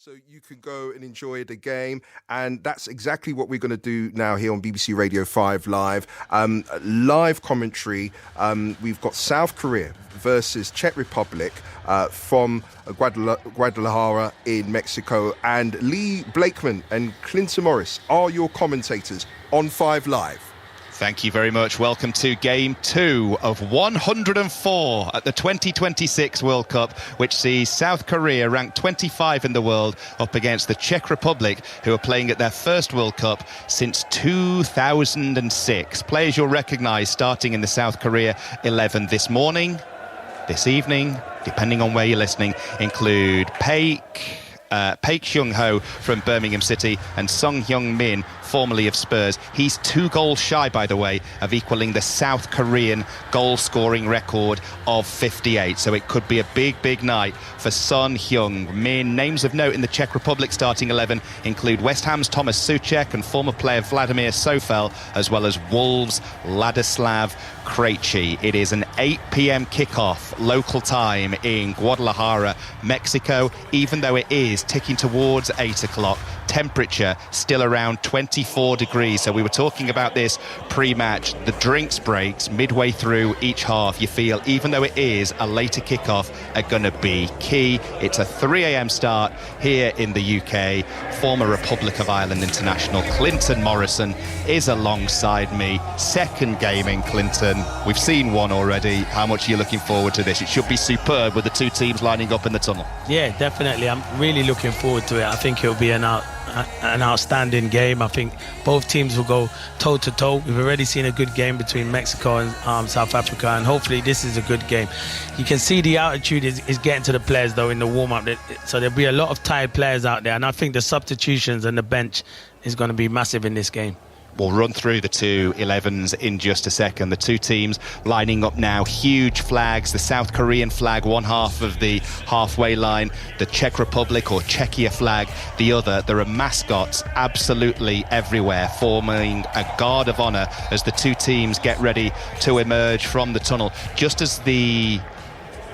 So you can go and enjoy the game, and that's exactly what we're going to do now here on BBC Radio 5 Live. Live commentary. We've got South Korea versus Czech Republic from Guadalajara in Mexico, and Lee Blakeman and Clinton Morris are your commentators on 5 Live. Thank you very much. Welcome to Game 2 of 104 at the 2026 World Cup, which sees South Korea ranked 25 in the world up against the Czech Republic, who are playing at their first World Cup since 2006. Players you'll recognise starting in the South Korea 11 this morning, this evening, depending on where you're listening, include Paik Hyung-ho from Birmingham City and Sung Hyung-min, formerly of Spurs. He's 2 goals shy, by the way, of equaling the South Korean goal-scoring record of 58. So it could be a big, big night for Son Heung-min. Names of note in the Czech Republic starting 11 include West Ham's Thomas Souček and former player Vladimir Sofel, as well as Wolves' Ladislav Krejci. It is an 8 p.m. kickoff local time in Guadalajara, Mexico. Even though it is ticking towards 8 o'clock, temperature still around 24 degrees. So we were talking about this pre-match. The drinks breaks midway through each half, you feel, even though it is a later kickoff, are going to be key. It's a 3 a.m. start here in the UK. Former Republic of Ireland international Clinton Morrison is alongside me. Second game in Clinton. We've seen one already. How much are you looking forward to this? It should be superb with the 2 teams lining up in the tunnel. Yeah, definitely. I'm really looking forward to it. I think it'll be an outstanding game. I think both teams will go toe-to-toe. We've already seen a good game between Mexico and South Africa, and hopefully this is a good game. You can see the altitude is getting to the players, though, in the warm-up. So there'll be a lot of tired players out there, and I think the substitutions and the bench is going to be massive in this game. We'll run through the 2 11s in just a second. The 2 teams lining up now. Huge flags. The South Korean flag, one half of the halfway line. The Czech Republic or Czechia flag, the other. There are mascots absolutely everywhere, forming a guard of honour as the 2 teams get ready to emerge from the tunnel. Just as the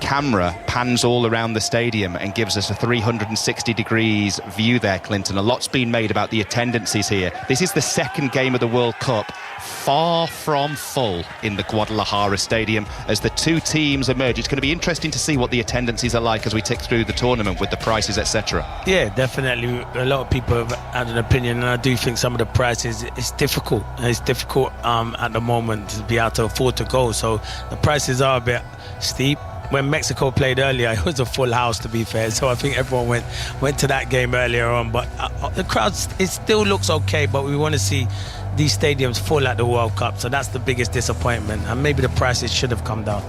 camera pans all around the stadium and gives us a 360 degrees view there, Clinton. A lot's been made about the attendances here. This is the second game of the World Cup, far from full in the Guadalajara stadium as the 2 teams emerge. It's going to be interesting to see what the attendances are like as we tick through the tournament with the prices, etc. Yeah, definitely. A lot of people have had an opinion, and I do think some of the prices, it's difficult. It's difficult at the moment to be able to afford to go. So the prices are a bit steep. When Mexico played earlier, it was a full house, to be fair. So I think everyone went to that game earlier on. But the crowds, it still looks okay. But we want to see these stadiums full at the World Cup. So that's the biggest disappointment. And maybe the prices should have come down.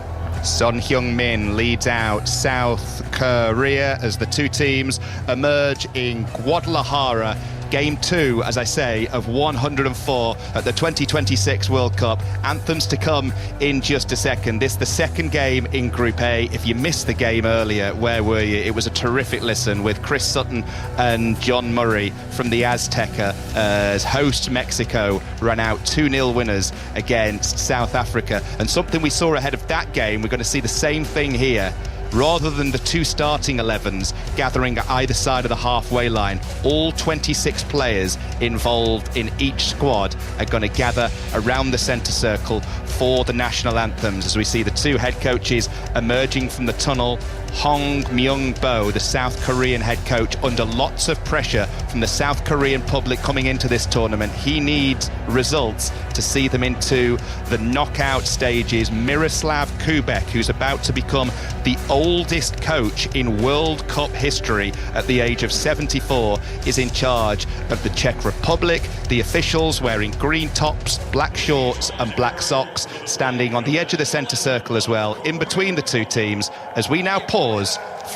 Son Heung-min leads out South Korea as the 2 teams emerge in Guadalajara. Game 2, as I say, of 104 at the 2026 World Cup. Anthems to come in just a second. This the second game in Group A. If you missed the game earlier, where were you? It was a terrific listen with Chris Sutton and John Murray from the Azteca as host Mexico ran out 2-0 winners against South Africa. And something we saw ahead of that game, we're going to see the same thing here. Rather than the 2 starting 11s gathering at either side of the halfway line, all 26 players involved in each squad are going to gather around the centre circle for the national anthems as we see the 2 head coaches emerging from the tunnel. Hong Myung-bo, the South Korean head coach, under lots of pressure from the South Korean public coming into this tournament. He needs results to see them into the knockout stages. Miroslav Kubek, who's about to become the oldest coach in World Cup history at the age of 74, is in charge of the Czech Republic. The officials wearing green tops, black shorts and black socks, standing on the edge of the centre circle as well, in between the 2 teams, as we now pause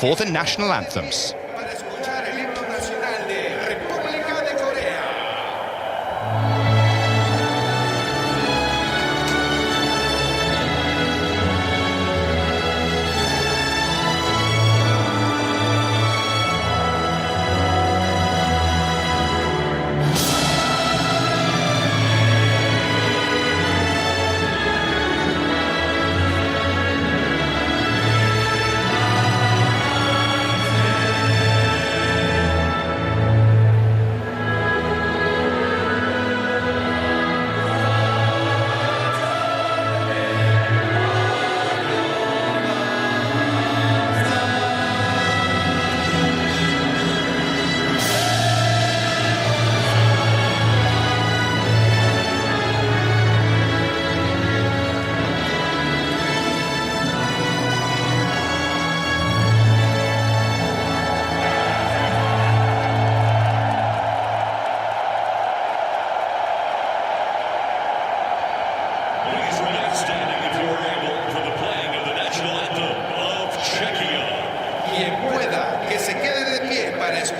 for the national anthems.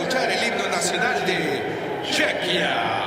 escuchar el himno nacional de Czechia.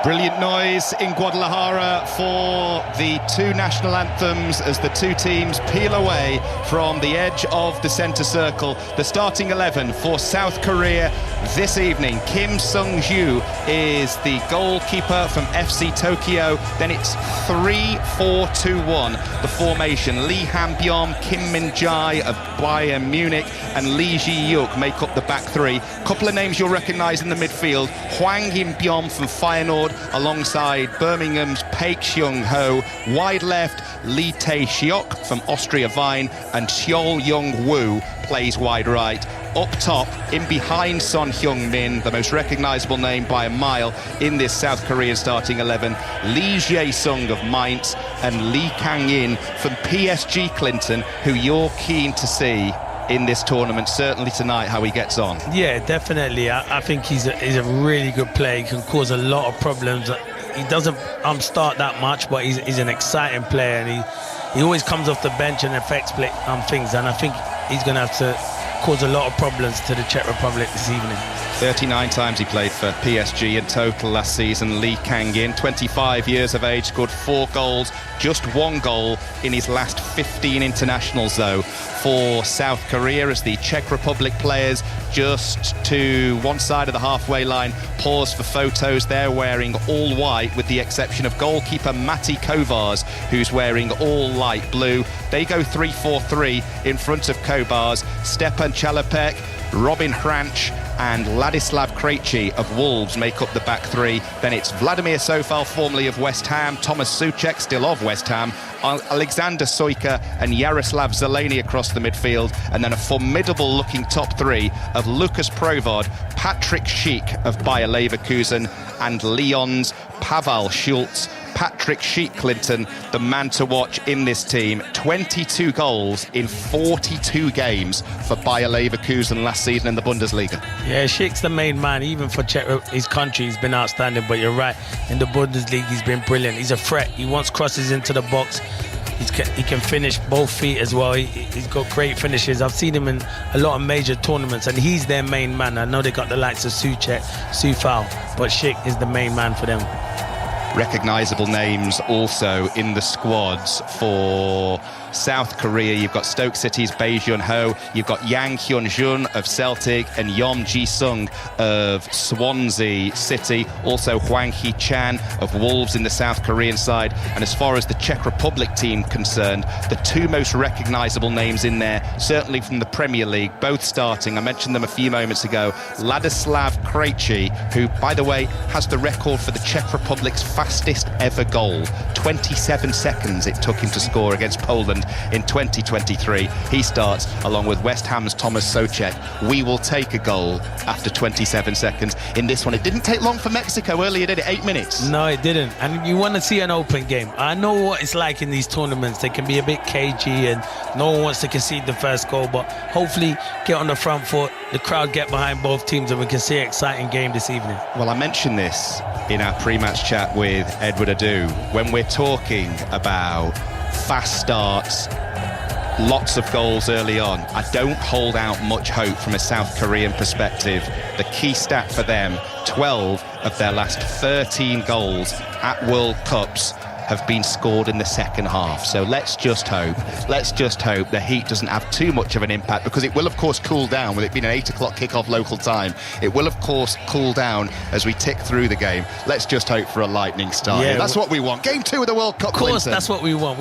Brilliant noise in Guadalajara for the two national anthems as the two teams peel away from the edge of the centre circle. The starting 11 for South Korea this evening. Kim Sung-ju is the goalkeeper from FC Tokyo. Then it's 3-4-2-1, the formation. Lee Han-byom, Kim Min-jae of Bayern Munich and Lee Ji-yuk make up the back three. Couple of names you'll recognise in the midfield. Hwang In-byom from Feyenoord alongside Birmingham's Paik Seung-ho. Wide left, Lee Tae-seok from Austria Wien and Seol Young-woo plays wide right. Up top, in behind Son Heung-min, the most recognisable name by a mile in this South Korean starting 11, Lee Jae-sung of Mainz and Lee Kang-in from PSG Clinton, who you're keen to see in this tournament, certainly tonight, how he gets on. Yeah, definitely. I think he's a really good player. He can cause a lot of problems. He doesn't start that much, but he's an exciting player, and he always comes off the bench and affects things, and I think he's going to have to cause a lot of problems to the Czech Republic this evening. 39 times he played for PSG in total last season. Lee Kang-in, 25 years of age, scored 4 goals, just 1 goal in his last 15 internationals though for South Korea, as the Czech Republic players just to one side of the halfway line pause for photos. They're wearing all white with the exception of goalkeeper Mati Kovář, who's wearing all light blue. They go 3-4-3 in front of Kovář. Stepan Chalapek, Robin Hranč and Ladislav Krejci of Wolves make up the back three. Then it's Vladimir Sofal, formerly of West Ham, Thomas Souček, still of West Ham, Alexander Sojka and Jaroslav Zeleny across the midfield, and then a formidable looking top three of Lucas Provod, Patrick Schick of Bayer Leverkusen and Lyon's Pavel Schultz. Patrick Schick Clinton, the man to watch in this team. 22 goals in 42 games for Bayer Leverkusen last season in the Bundesliga. Yeah, Schick's the main man, even for his country. He's been outstanding, but you're right, in the Bundesliga he's been brilliant. He's a threat. He wants crosses into the box. He can finish both feet as well. He's got great finishes. I've seen him in a lot of major tournaments, and he's their main man. I know they got the likes of Souček, Sofal, but Schick is the main man for them. Recognisable names also in the squads for South Korea. You've got Stoke City's Bae Jun-ho, you've got Yang Hyun-jun of Celtic and Yeom Ji-sung of Swansea City, also Hwang Hee-chan of Wolves in the South Korean side. And as far as the Czech Republic team concerned, the two most recognisable names in there, certainly from the Premier League, both starting, I mentioned them a few moments ago, Ladislav Krejci, who, by the way, has the record for the Czech Republic's fastest ever goal. 27 seconds it took him to score against Poland in 2023. He starts along with West Ham's Thomas Souček. We will take a goal after 27 seconds in this one. It didn't take long for Mexico earlier, did it? 8 minutes. No, it didn't. And you want to see an open game. I know what it's like in these tournaments. They can be a bit cagey and no one wants to concede the first goal, but hopefully get on the front foot, the crowd get behind both teams, and we can see an exciting game this evening. Well, I mentioned this in our pre-match chat with Edward Adu. When we're talking about fast starts, lots of goals early on, I don't hold out much hope from a South Korean perspective. The key stat for them, 12 of their last 13 goals at World Cups have been scored in the second half. So let's just hope the heat doesn't have too much of an impact, because it will of course cool down with it being an 8 o'clock kickoff local time. It will of course cool down as we tick through the game. Let's just hope for a lightning start. Yeah, that's what we want. Game 2 of the World Cup. Of course, Clinton. that's what we want.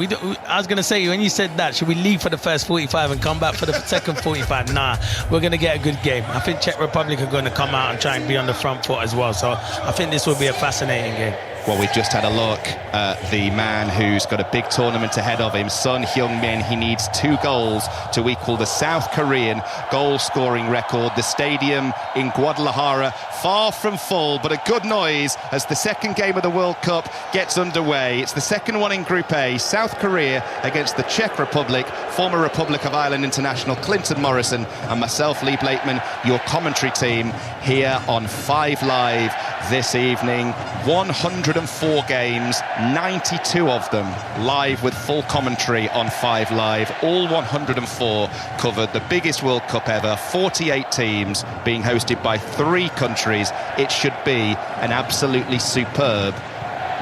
I was going to say, when you said that, should we leave for the first 45 and come back for the second 45? Nah, we're going to get a good game. I think Czech Republic are going to come out and try and be on the front foot as well. So I think this will be a fascinating game. Well, we've just had a look at the man who's got a big tournament ahead of him, Son Heung-min. He needs 2 goals to equal the South Korean goal-scoring record. The stadium in Guadalajara, far from full, but a good noise as the second game of the World Cup gets underway. It's the second one in Group A, South Korea against the Czech Republic. Former Republic of Ireland international Clinton Morrison and myself, Lee Blakeman, your commentary team here on 5 Live this evening. 104 games, 92 of them live with full commentary on 5 Live. All 104 covered. The biggest World Cup ever, 48 teams being hosted by 3 countries. It should be an absolutely superb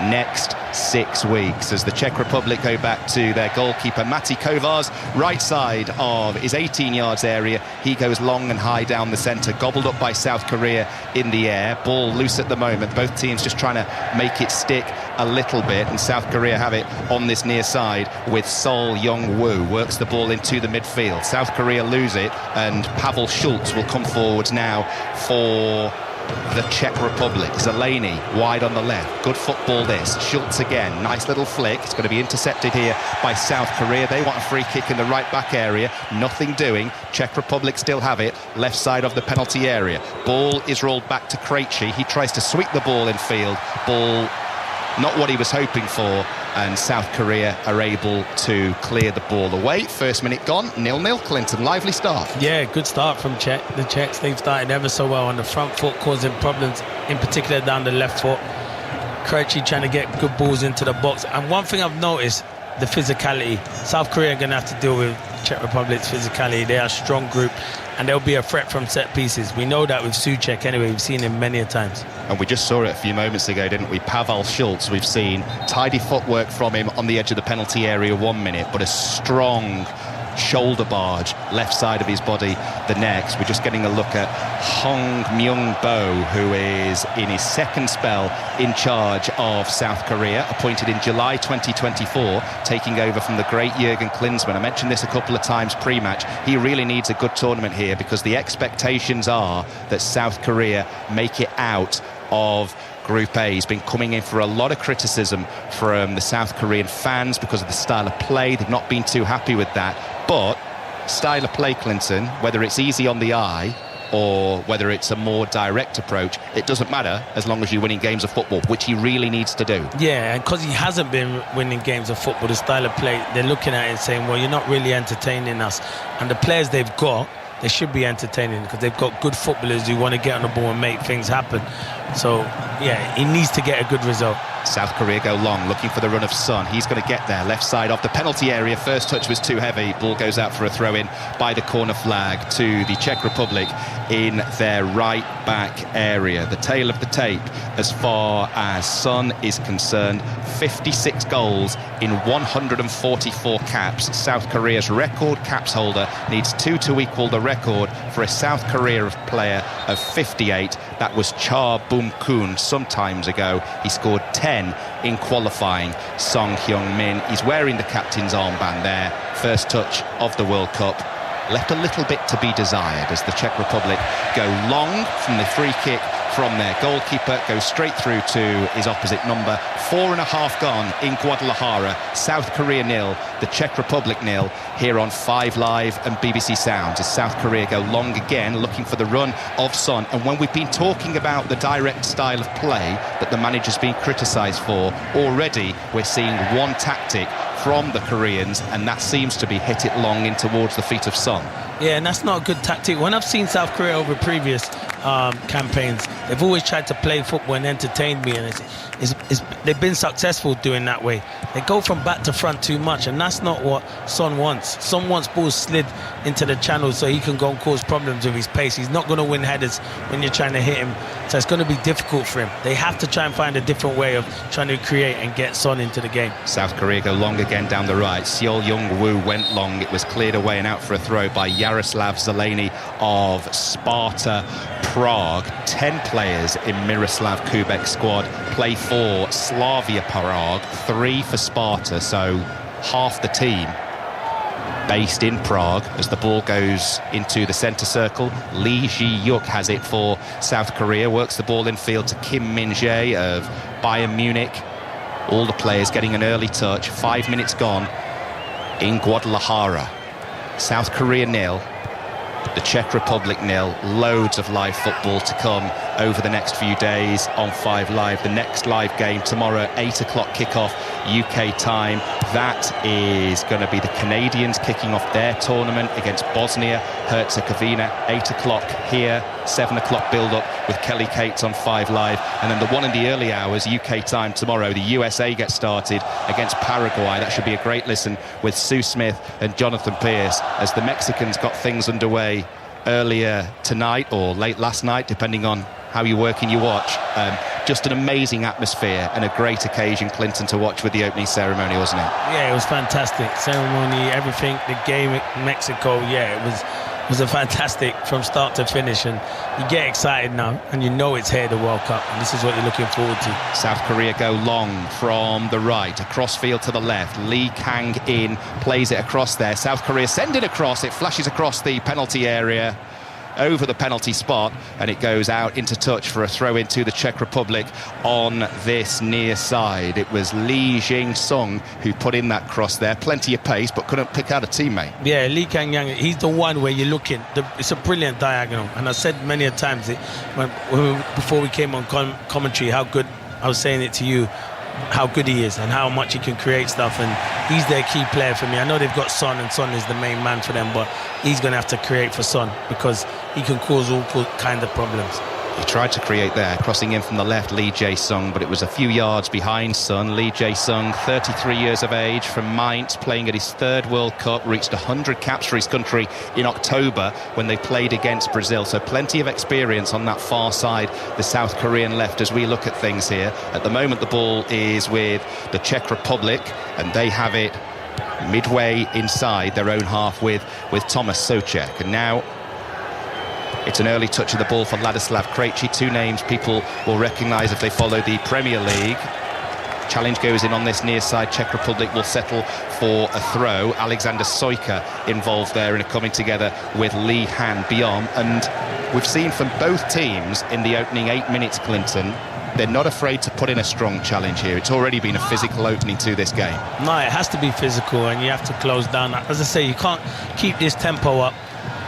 next 6 weeks as the Czech Republic go back to their goalkeeper Mati Kovar's right side of his 18 yards area. He goes long and high down the centre, gobbled up by South Korea in the air. Ball loose at the moment, both teams just trying to make it stick a little bit, and South Korea have it on this near side with Sol Young-woo, works the ball into the midfield. South Korea lose it, and Pavel Schulz will come forwards now for the Czech Republic. Zeleny wide on the left. Good football this. Schulz again. Nice little flick. It's going to be intercepted here by South Korea. They want a free kick in the right back area. Nothing doing. Czech Republic still have it. Left side of the penalty area. Ball is rolled back to Krejci. He tries to sweep the ball in field. Ball not what he was hoping for, and South Korea are able to clear the ball away. First minute gone, 0-0. Clinton, lively start. Yeah, good start from Czech. The Czechs, they've started ever so well on the front foot, causing problems, in particular down the left foot. Krejci trying to get good balls into the box. And one thing I've noticed, the physicality. South Korea are going to have to deal with Czech Republic's physicality. They are a strong group, and they'll be a threat from set pieces. We know that with Souček anyway. We've seen him many a times. And we just saw it a few moments ago, didn't we? Pavel Schulz, we've seen tidy footwork from him on the edge of the penalty area 1 minute, but a strong shoulder barge left side of his body the next. We're just getting a look at Hong Myung-bo, who is in his second spell in charge of South Korea, appointed in July 2024, taking over from the great Jürgen Klinsmann. I mentioned this a couple of times pre-match. He really needs a good tournament here, because the expectations are that South Korea make it out of Group A. He's been coming in for a lot of criticism from the South Korean fans because of the style of play. They've not been too happy with that. But style of play, Clinton, whether it's easy on the eye or whether it's a more direct approach, it doesn't matter as long as you're winning games of football, which he really needs to do. Yeah, and because he hasn't been winning games of football, the style of play, they're looking at it and saying, well, you're not really entertaining us. And the players they've got, they should be entertaining, because they've got good footballers who want to get on the ball and make things happen. So, yeah, he needs to get a good result. South Korea go long, looking for the run of Son. He's going to get there, left side of the penalty area. First touch was too heavy. Ball goes out for a throw-in by the corner flag to the Czech Republic in their right back area. The tail of the tape as far as Son is concerned, 56 goals in 144 caps. South Korea's record caps holder needs 2 to equal the record for a South Korea player of 58. That was Cha Bum-kun some times ago. He scored 10 in qualifying. Son Heung-min, he's wearing the captain's armband there. First touch of the World Cup. Left a little bit to be desired as the Czech Republic go long from the free kick from their goalkeeper, goes straight through to his opposite number. 4.5 gone in Guadalajara. South Korea 0, the Czech Republic 0, here on 5 Live and BBC Sounds as South Korea go long again, looking for the run of Son. And when we've been talking about the direct style of play that the manager's been criticised for, already we're seeing one tactic from the Koreans, and that seems to be hit it long in towards the feet of Son. Yeah, and that's not a good tactic. When I've seen South Korea over previous, campaigns, they've always tried to play football and entertain me, and they've been successful doing that way. They go from back to front too much, and that's not what Son wants. Son wants balls slid into the channel so he can go and cause problems with his pace. He's not going to win headers when you're trying to hit him, so it's going to be difficult for him. They have to try and find a different way of trying to create and get Son into the game. South Korea go long again down the right. Seol Young-woo went long. It was cleared away and out for a throw by Yaroslav Zeleny of Sparta Prague. 10 players in Miroslav Kubek's squad play for Slavia Prague, 3 for Sparta, so half the team based in Prague. As the ball goes into the centre circle, Lee Ji-yuk has it for South Korea, works the ball in field to Kim Min-jae of Bayern Munich. All the players getting an early touch. 5 minutes gone in Guadalajara. South Korea 0, the Czech Republic 0. Loads of live football to come over the next few days on 5 Live. The next live game tomorrow, 8 o'clock kickoff UK time. That is going to be the Canadians kicking off their tournament against Bosnia-Herzegovina. 8 o'clock here, 7 o'clock build-up with Kelly Cates on 5 Live. And then the one in the early hours, UK time tomorrow, the USA gets started against Paraguay. That should be a great listen with Sue Smith and Jonathan Pierce, as the Mexicans got things underway earlier tonight or late last night, depending on how you work and you watch. Just an amazing atmosphere and a great occasion, Clinton, to watch with the opening ceremony, wasn't it? Yeah, it was fantastic. Ceremony, everything, the game in Mexico, yeah, it was a fantastic from start to finish, and you get excited now and you know it's here, the World Cup, and this is what you're looking forward to. South Korea go long from the right, across field to the left. Lee Kang-in plays it across there. South Korea send it across, it flashes across the penalty area, over the penalty spot, and it goes out into touch for a throw into the Czech Republic on this near side. It was Lee Jing-sung who put in that cross there. Plenty of pace, but couldn't pick out a teammate. Yeah, Lee Kang-yang, he's the one where you're looking. It's a brilliant diagonal, and I said many a times before we came on commentary how good, I was saying it to you, how good he is and how much he can create stuff, and he's their key player for me. I know they've got Son, and Son is the main man for them, but he's going to have to create for Son because he can cause all kind of problems. He tried to create there, crossing in from the left, Lee Jae-sung, but it was a few yards behind Son. Lee Jae-sung, 33 years of age, from Mainz, playing at his 3rd World Cup, reached 100 caps for his country in October when they played against Brazil. So plenty of experience on that far side, the South Korean left, as we look at things here. At the moment, the ball is with the Czech Republic, and they have it midway inside their own half with Thomas Souček. And now it's an early touch of the ball for Ladislav Krejci, 2 names people will recognise if they follow the Premier League. Challenge goes in on this near side. Czech Republic will settle for a throw. Alexander Sojka involved there in a coming together with Lee Han-byom. And we've seen from both teams in the opening 8 minutes, Clinton, they're not afraid to put in a strong challenge here. It's already been a physical opening to this game. No, it has to be physical, and you have to close down. As I say, you can't keep this tempo up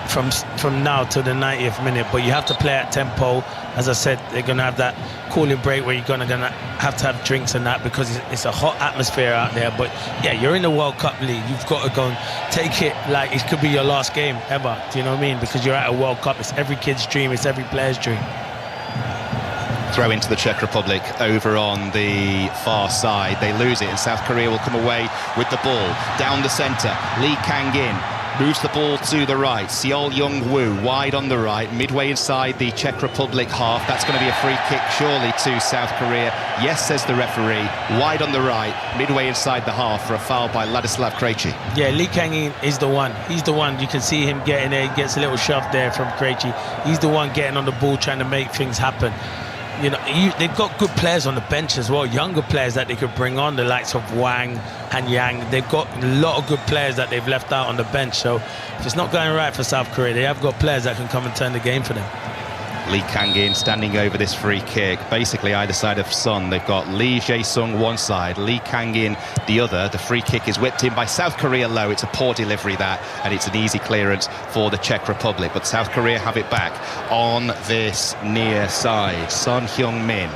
from now to the 90th minute, but you have to play at tempo. As I said, they're going to have that cooling break where you're going to have to have drinks and that, because it's a hot atmosphere out there. But yeah, you're in the World Cup league. You've got to go and take it like it could be your last game ever. Do you know what I mean? Because you're at a World Cup. It's every kid's dream. It's every player's dream. Throw into the Czech Republic over on the far side. They lose it, and South Korea will come away with the ball down the centre. Lee Kang-in moves the ball to the right. Seol Young-woo wide on the right, midway inside the Czech Republic half. That's going to be a free kick surely to South Korea. Yes, says the referee. Wide on the right, midway inside the half for a foul by Ladislav Krejci. Yeah, Lee Kang-in is the one. He's the one. You can see him getting there. He gets a little shove there from Krejci. He's the one getting on the ball, trying to make things happen. You know, they've got good players on the bench as well, younger players that they could bring on, the likes of Wang and Yang. They've got a lot of good players that they've left out on the bench. So if it's not going right for South Korea, they have got players that can come and turn the game for them. Lee Kang-in standing over this free kick, basically either side of Son. They've got Lee Jae-sung one side, Lee Kang-in the other. The free kick is whipped in by South Korea low. It's a poor delivery, that, and it's an easy clearance for the Czech Republic. But South Korea have it back on this near side. Son Heung-min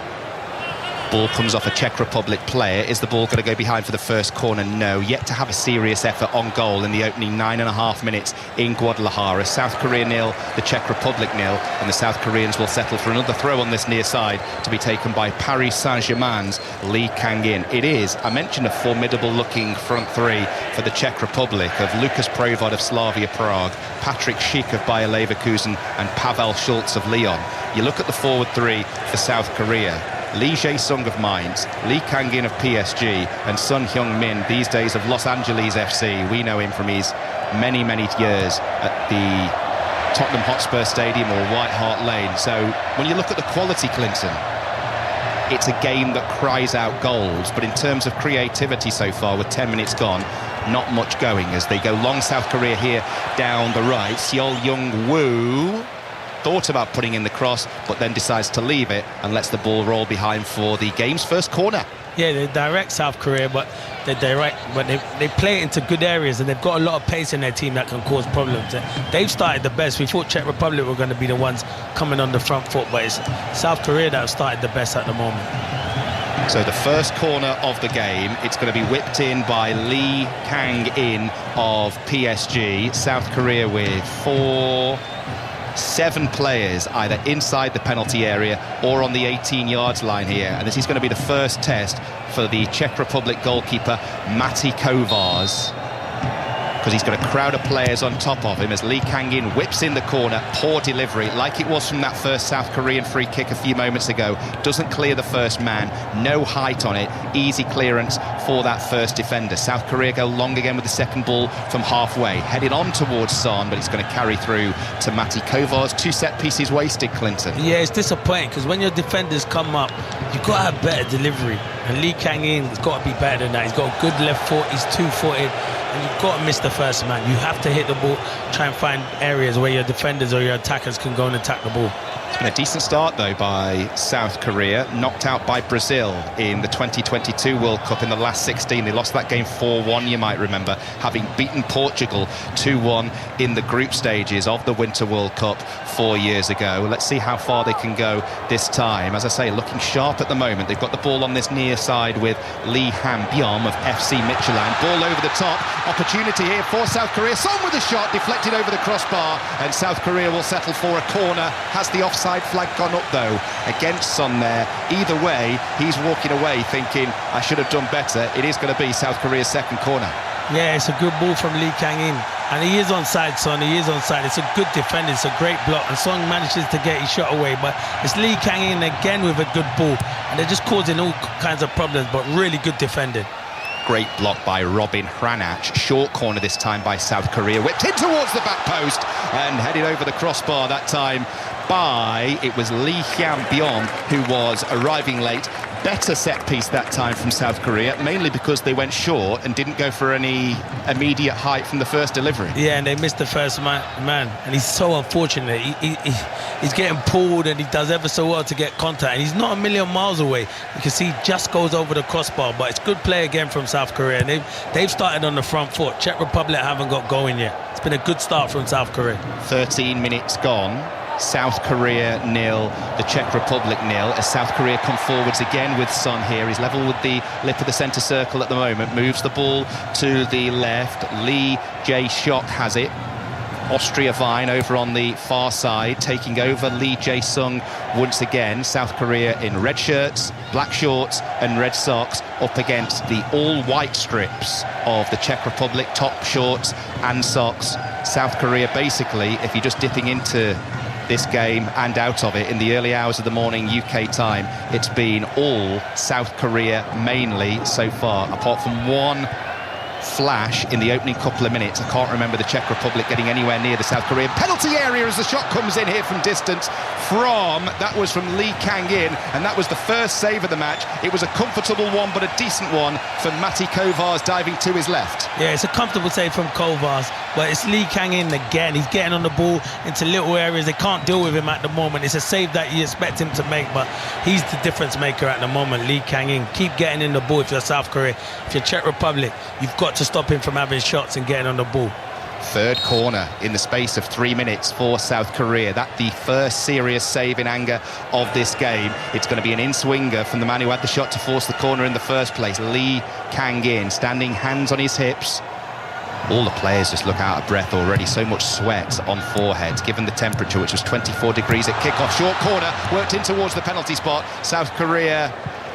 Ball comes off a Czech Republic player. Is the ball going to go behind for the first corner? No. Yet to have a serious effort on goal in the opening 9.5 minutes in Guadalajara. South Korea 0, the Czech Republic 0, and the South Koreans will settle for another throw on this near side to be taken by Paris Saint-Germain's Lee Kang-in. It is, I mentioned, a formidable looking front three for the Czech Republic of Lukas Prévost of Slavia Prague, Patrick Schick of Bayer Leverkusen, and Pavel Schulz of Lyon. You look at the forward three for South Korea. Lee Jae-sung of Mainz, Lee Kang-in of PSG, and Son Heung-min, these days of Los Angeles FC. We know him from his many years at the Tottenham Hotspur Stadium or White Hart Lane. So when you look at the quality, Clinton, it's a game that cries out goals, but in terms of creativity so far, with 10 minutes gone, not much going as they go long. South Korea here down the right. Seol Young-woo thought about putting in the cross, but then decides to leave it and lets the ball roll behind for the game's first corner. Yeah, they direct South Korea, but they play it into good areas, and they've got a lot of pace in their team that can cause problems. They've started the best. We thought Czech Republic were going to be the ones coming on the front foot, but it's South Korea that have started the best at the moment. So the first corner of the game, it's going to be whipped in by Lee Kang-in of PSG. South Korea with 7 players either inside the penalty area or on the 18 yards line here, and this is going to be the first test for the Czech Republic goalkeeper Mati Kovář, because he's got a crowd of players on top of him as Lee Kang-in whips in the corner. Poor delivery, like it was from that first South Korean free kick a few moments ago. Doesn't clear the first man, no height on it, easy clearance for that first defender. South Korea go long again with the second ball from halfway, headed on towards Son, but it's going to carry through to Mati Kovář. 2 set pieces wasted, Clinton. Yeah, it's disappointing because when your defenders come up, you've got to have better delivery, and Lee Kang-in has got to be better than that. He's got a good left foot, he's 2-footed, and you've got to miss the first man. You have to hit the ball, try and find areas where your defenders or your attackers can go and attack the ball. It's been a decent start, though, by South Korea. Knocked out by Brazil in the 2022 World Cup in the last 16. They lost that game 4-1, you might remember, having beaten Portugal 2-1 in the group stages of the Winter World Cup 4 years ago. Let's see how far they can go this time. As I say, looking sharp at the moment. They've got the ball on this near side with Lee Han-byom of FC Midtjylland. Ball over the top. Opportunity here for South Korea. Son with a shot, deflected over the crossbar, and South Korea will settle for a corner. Has the offside flag gone up, though, against Son there? Either way, he's walking away thinking, I should have done better. It is going to be South Korea's second corner. Yeah, it's a good ball from Lee Kang-in, and he is onside, Son. He is onside. It's a good defender. It's a great block, and Son manages to get his shot away, but it's Lee Kang-in again with a good ball, and they're just causing all kinds of problems, but really good defending. Great block by Robin Hranach. Short corner this time by South Korea. Whipped in towards the back post and headed over the crossbar that time by, it was Lee Han-byom, who was arriving late. Better set piece that time from South Korea, mainly because they went short and didn't go for any immediate height from the first delivery. Yeah, and they missed the first man, and he's so unfortunate. He's getting pulled, and he does ever so well to get contact, and he's not a million miles away. You can see he just goes over the crossbar, but it's good play again from South Korea, and they've started on the front foot. Czech Republic haven't got going yet. It's been a good start from South Korea. 13 minutes gone. South Korea 0, the Czech Republic 0, as South Korea come forwards again with Son here. He's level with the lip of the centre circle at the moment, moves the ball to the left. Lee Jae-sung has it. Austria Vine over on the far side, taking over. Lee Jae-sung once again. South Korea in red shirts, black shorts and red socks up against the all-white strips of the Czech Republic, top shorts and socks. South Korea basically, if you're just dipping into this game and out of it in the early hours of the morning UK time, it's been all South Korea mainly so far, apart from one flash in the opening couple of minutes. I can't remember the Czech Republic getting anywhere near the South Korean penalty area as the shot comes in here from distance that was from Lee Kang-in, and that was the first save of the match. It was a comfortable one, but a decent one for Mati Kovář diving to his left. Yeah, it's a comfortable save from Kovář, but it's Lee Kang-in again. He's getting on the ball into little areas. They can't deal with him at the moment. It's a save that you expect him to make, but he's the difference maker at the moment, Lee Kang-in. Keep getting in the ball if you're South Korea. If you're Czech Republic, you've got to stop him from having shots and getting on the ball. Third corner in the space of 3 minutes for South Korea. That's the first serious save in anger of this game. It's going to be an in-swinger from the man who had the shot to force the corner in the first place, Lee Kang-in, standing hands on his hips. All the players just look out of breath already. So much sweat on foreheads, given the temperature, which was 24 degrees at kickoff. Short corner, worked in towards the penalty spot. South Korea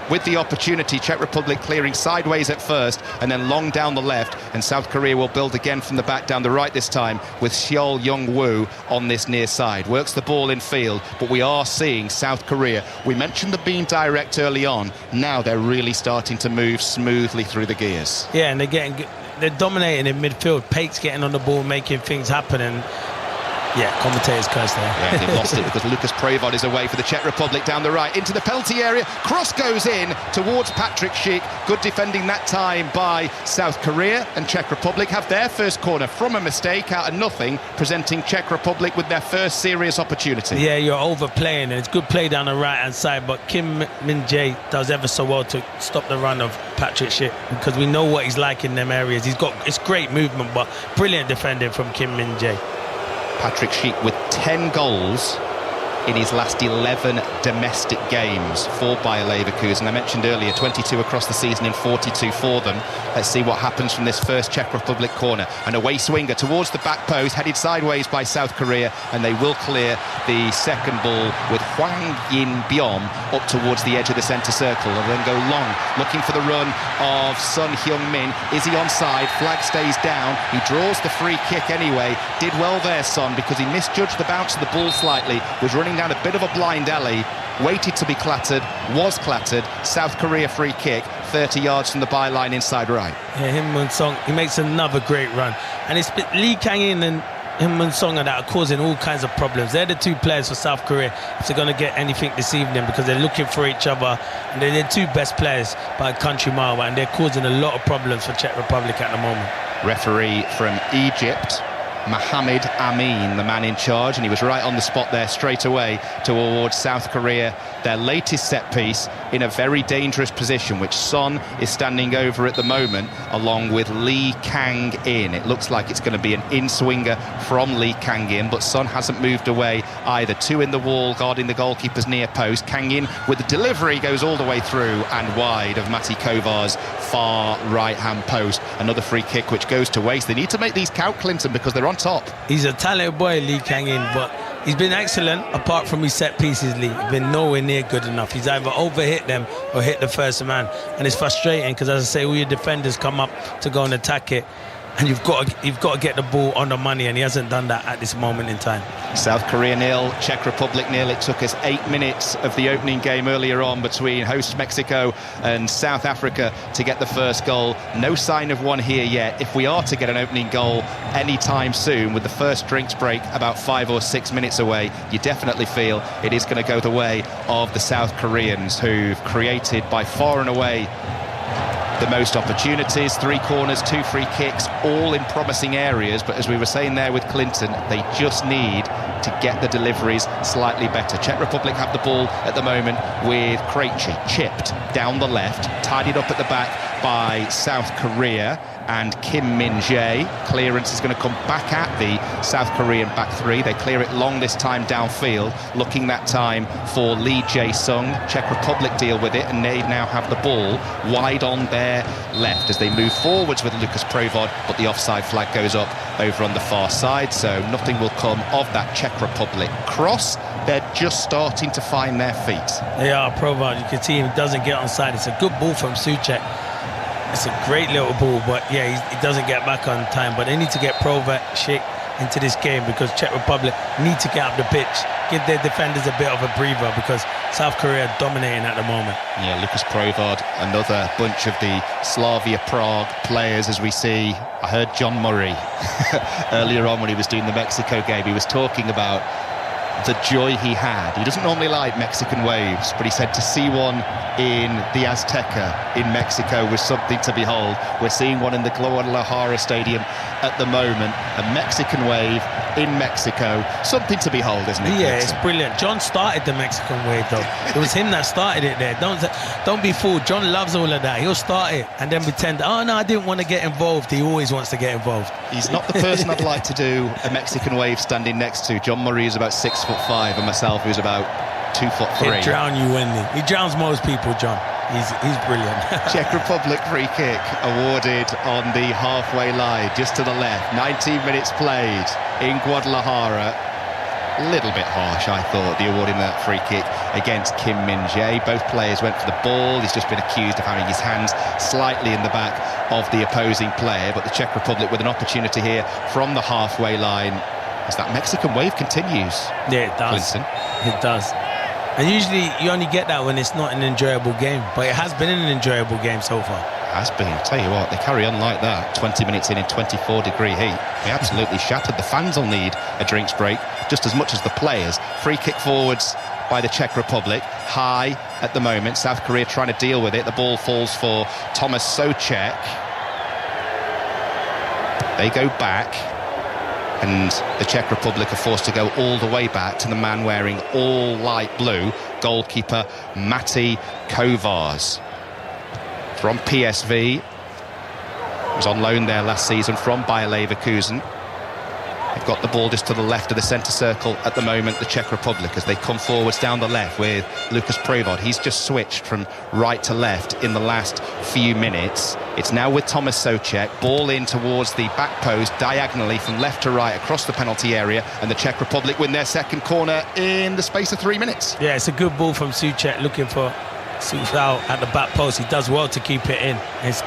with the opportunity. Czech Republic clearing sideways at first and then long down the left, and South Korea will build again from the back down the right this time with Seol Young-woo on this near side. Works the ball in field, but we are seeing South Korea. We mentioned them being direct early on. Now they're really starting to move smoothly through the gears. Yeah, and they're dominating in midfield. Pate's getting on the ball, making things happen, and yeah, commentators curse there. Yeah, they've lost it because Lucas Prévod is away for the Czech Republic down the right into the penalty area. Cross goes in towards Patrick Schick. Good defending that time by South Korea, and Czech Republic have their first corner from a mistake out of nothing, presenting Czech Republic with their first serious opportunity. Yeah, you're overplaying, and it's good play down the right-hand side, but Kim Min-jae does ever so well to stop the run of Patrick Schick, because we know what he's like in them areas. It's great movement, but brilliant defending from Kim Min-jae. Patrick Schick with 10 goals in his last 11 domestic games for Bayer Leverkusen. I mentioned earlier 22 across the season in 42 for them. Let's see what happens from this first Czech Republic corner. An away swinger towards the back post, headed sideways by South Korea, and they will clear the second ball with Hwang Yin-byom up towards the edge of the centre circle, and then go long, looking for the run of Son Heung-min. Is he onside? Flag stays down. He draws the free kick anyway. Did well there, Son, because he misjudged the bounce of the ball slightly, was running down a bit of a blind alley, waited to be clattered, was clattered. South Korea free kick, 30 yards from the byline inside right. Yeah, Him Mun-song, he makes another great run, and it's Lee Kang-in and Him Mun-song that are causing all kinds of problems. They're the two players for South Korea if they're going to get anything this evening, because they're looking for each other, and they're the two best players by a country mile, and they're causing a lot of problems for Czech Republic at the moment. Referee from Egypt, Mohamed Amin, the man in charge, and he was right on the spot there straight away towards South Korea, their latest set piece, in a very dangerous position, which Son is standing over at the moment, along with Lee Kang-in. It looks like it's going to be an in-swinger from Lee Kang-in, but Son hasn't moved away either. Two in the wall, guarding the goalkeeper's near post. Kang-in with the delivery goes all the way through and wide of Mati Kovar's far right-hand post. Another free kick which goes to waste. They need to make these count, Clinton, because they're on top. He's a talented boy, Lee Kang-in, but he's been excellent apart from his set pieces, Lee. He's been nowhere near good enough. He's either overhit them or hit the first man, and it's frustrating because, as I say, all your defenders come up to go and attack it, and you've got to get the ball on the money, and he hasn't done that at this moment in time. South Korea 0, Czech Republic 0. It took us 8 minutes of the opening game earlier on between host Mexico and South Africa to get the first goal. No sign of one here yet. If we are to get an opening goal anytime soon, with the first drinks break about 5 or 6 minutes away, you definitely feel it is going to go the way of the South Koreans, who've created by far and away the most opportunities. 3 corners, 2 free kicks, all in promising areas, but as we were saying there with Clinton, they just need to get the deliveries slightly better. Czech Republic have the ball at the moment with Krejci, chipped down the left, tidied up at the back by South Korea and Kim Min-jae. Clearance is going to come back at the South Korean back three. They clear it long this time downfield, looking that time for Lee Jae-sung. Czech Republic deal with it, and they now have the ball wide on their left as they move forwards with Lucas Prévod, but the offside flag goes up over on the far side, so nothing will come of that Czech Republic cross. They're just starting to find their feet. They are. Prévod, you can see him doesn't get onside. It's a good ball from Souček. It's a great little ball, but yeah, he doesn't get back on time. But they need to get Prévod, Schick into this game, because Czech Republic need to get up the pitch, give their defenders a bit of a breather, because South Korea are dominating at the moment. Yeah, Lucas Prévod, another bunch of the Slavia Prague players, as we see. I heard John Murray earlier on when he was doing the Mexico game. He was talking about the joy he had. He doesn't normally like Mexican waves, but he said to see one in the Azteca in Mexico was something to behold. We're seeing one in the Guadalajara Stadium at the moment. A Mexican wave in Mexico. Something to behold, isn't it? Yeah, it's brilliant. John started the Mexican wave, though. It was him that started it there. Don't be fooled. John loves all of that. He'll start it and then pretend, oh no, I didn't want to get involved. He always wants to get involved. He's not the person I'd like to do a Mexican wave standing next to. John Murray is about 6'5", and myself who's about 2'3". He'll drown you, Wendy. He drowns most people, John. He's brilliant. Czech Republic free kick awarded on the halfway line, just to the left. 19 minutes played in Guadalajara. A little bit harsh, I thought, the awarding that free kick against Kim Min-jae. Both players went for the ball. He's just been accused of having his hands slightly in the back of the opposing player. But the Czech Republic with an opportunity here from the halfway line as that Mexican wave continues. Yeah, it does. Clinton. It does. And usually you only get that when it's not an enjoyable game. But it has been an enjoyable game so far. Has been. Tell you what, they carry on like that. 20 minutes in 24-degree heat. We absolutely shattered. The fans will need a drinks break just as much as the players. Free kick forwards by the Czech Republic. High at the moment. South Korea trying to deal with it. The ball falls for Thomas Souček. They go back. And the Czech Republic are forced to go all the way back to the man wearing all light blue, goalkeeper Mati Kovář. From PSV, was on loan there last season from Bayer Leverkusen. They've got the ball just to the left of the centre circle at the moment, the Czech Republic, as they come forwards down the left with Lucas Prévod. He's just switched from right to left in the last few minutes. It's now with Thomas Souček. Ball in towards the back post, diagonally from left to right across the penalty area, and the Czech Republic win their second corner in the space of 3 minutes. Yeah, it's a good ball from Souček, looking for Soufal at the back post. He does well to keep it in. It's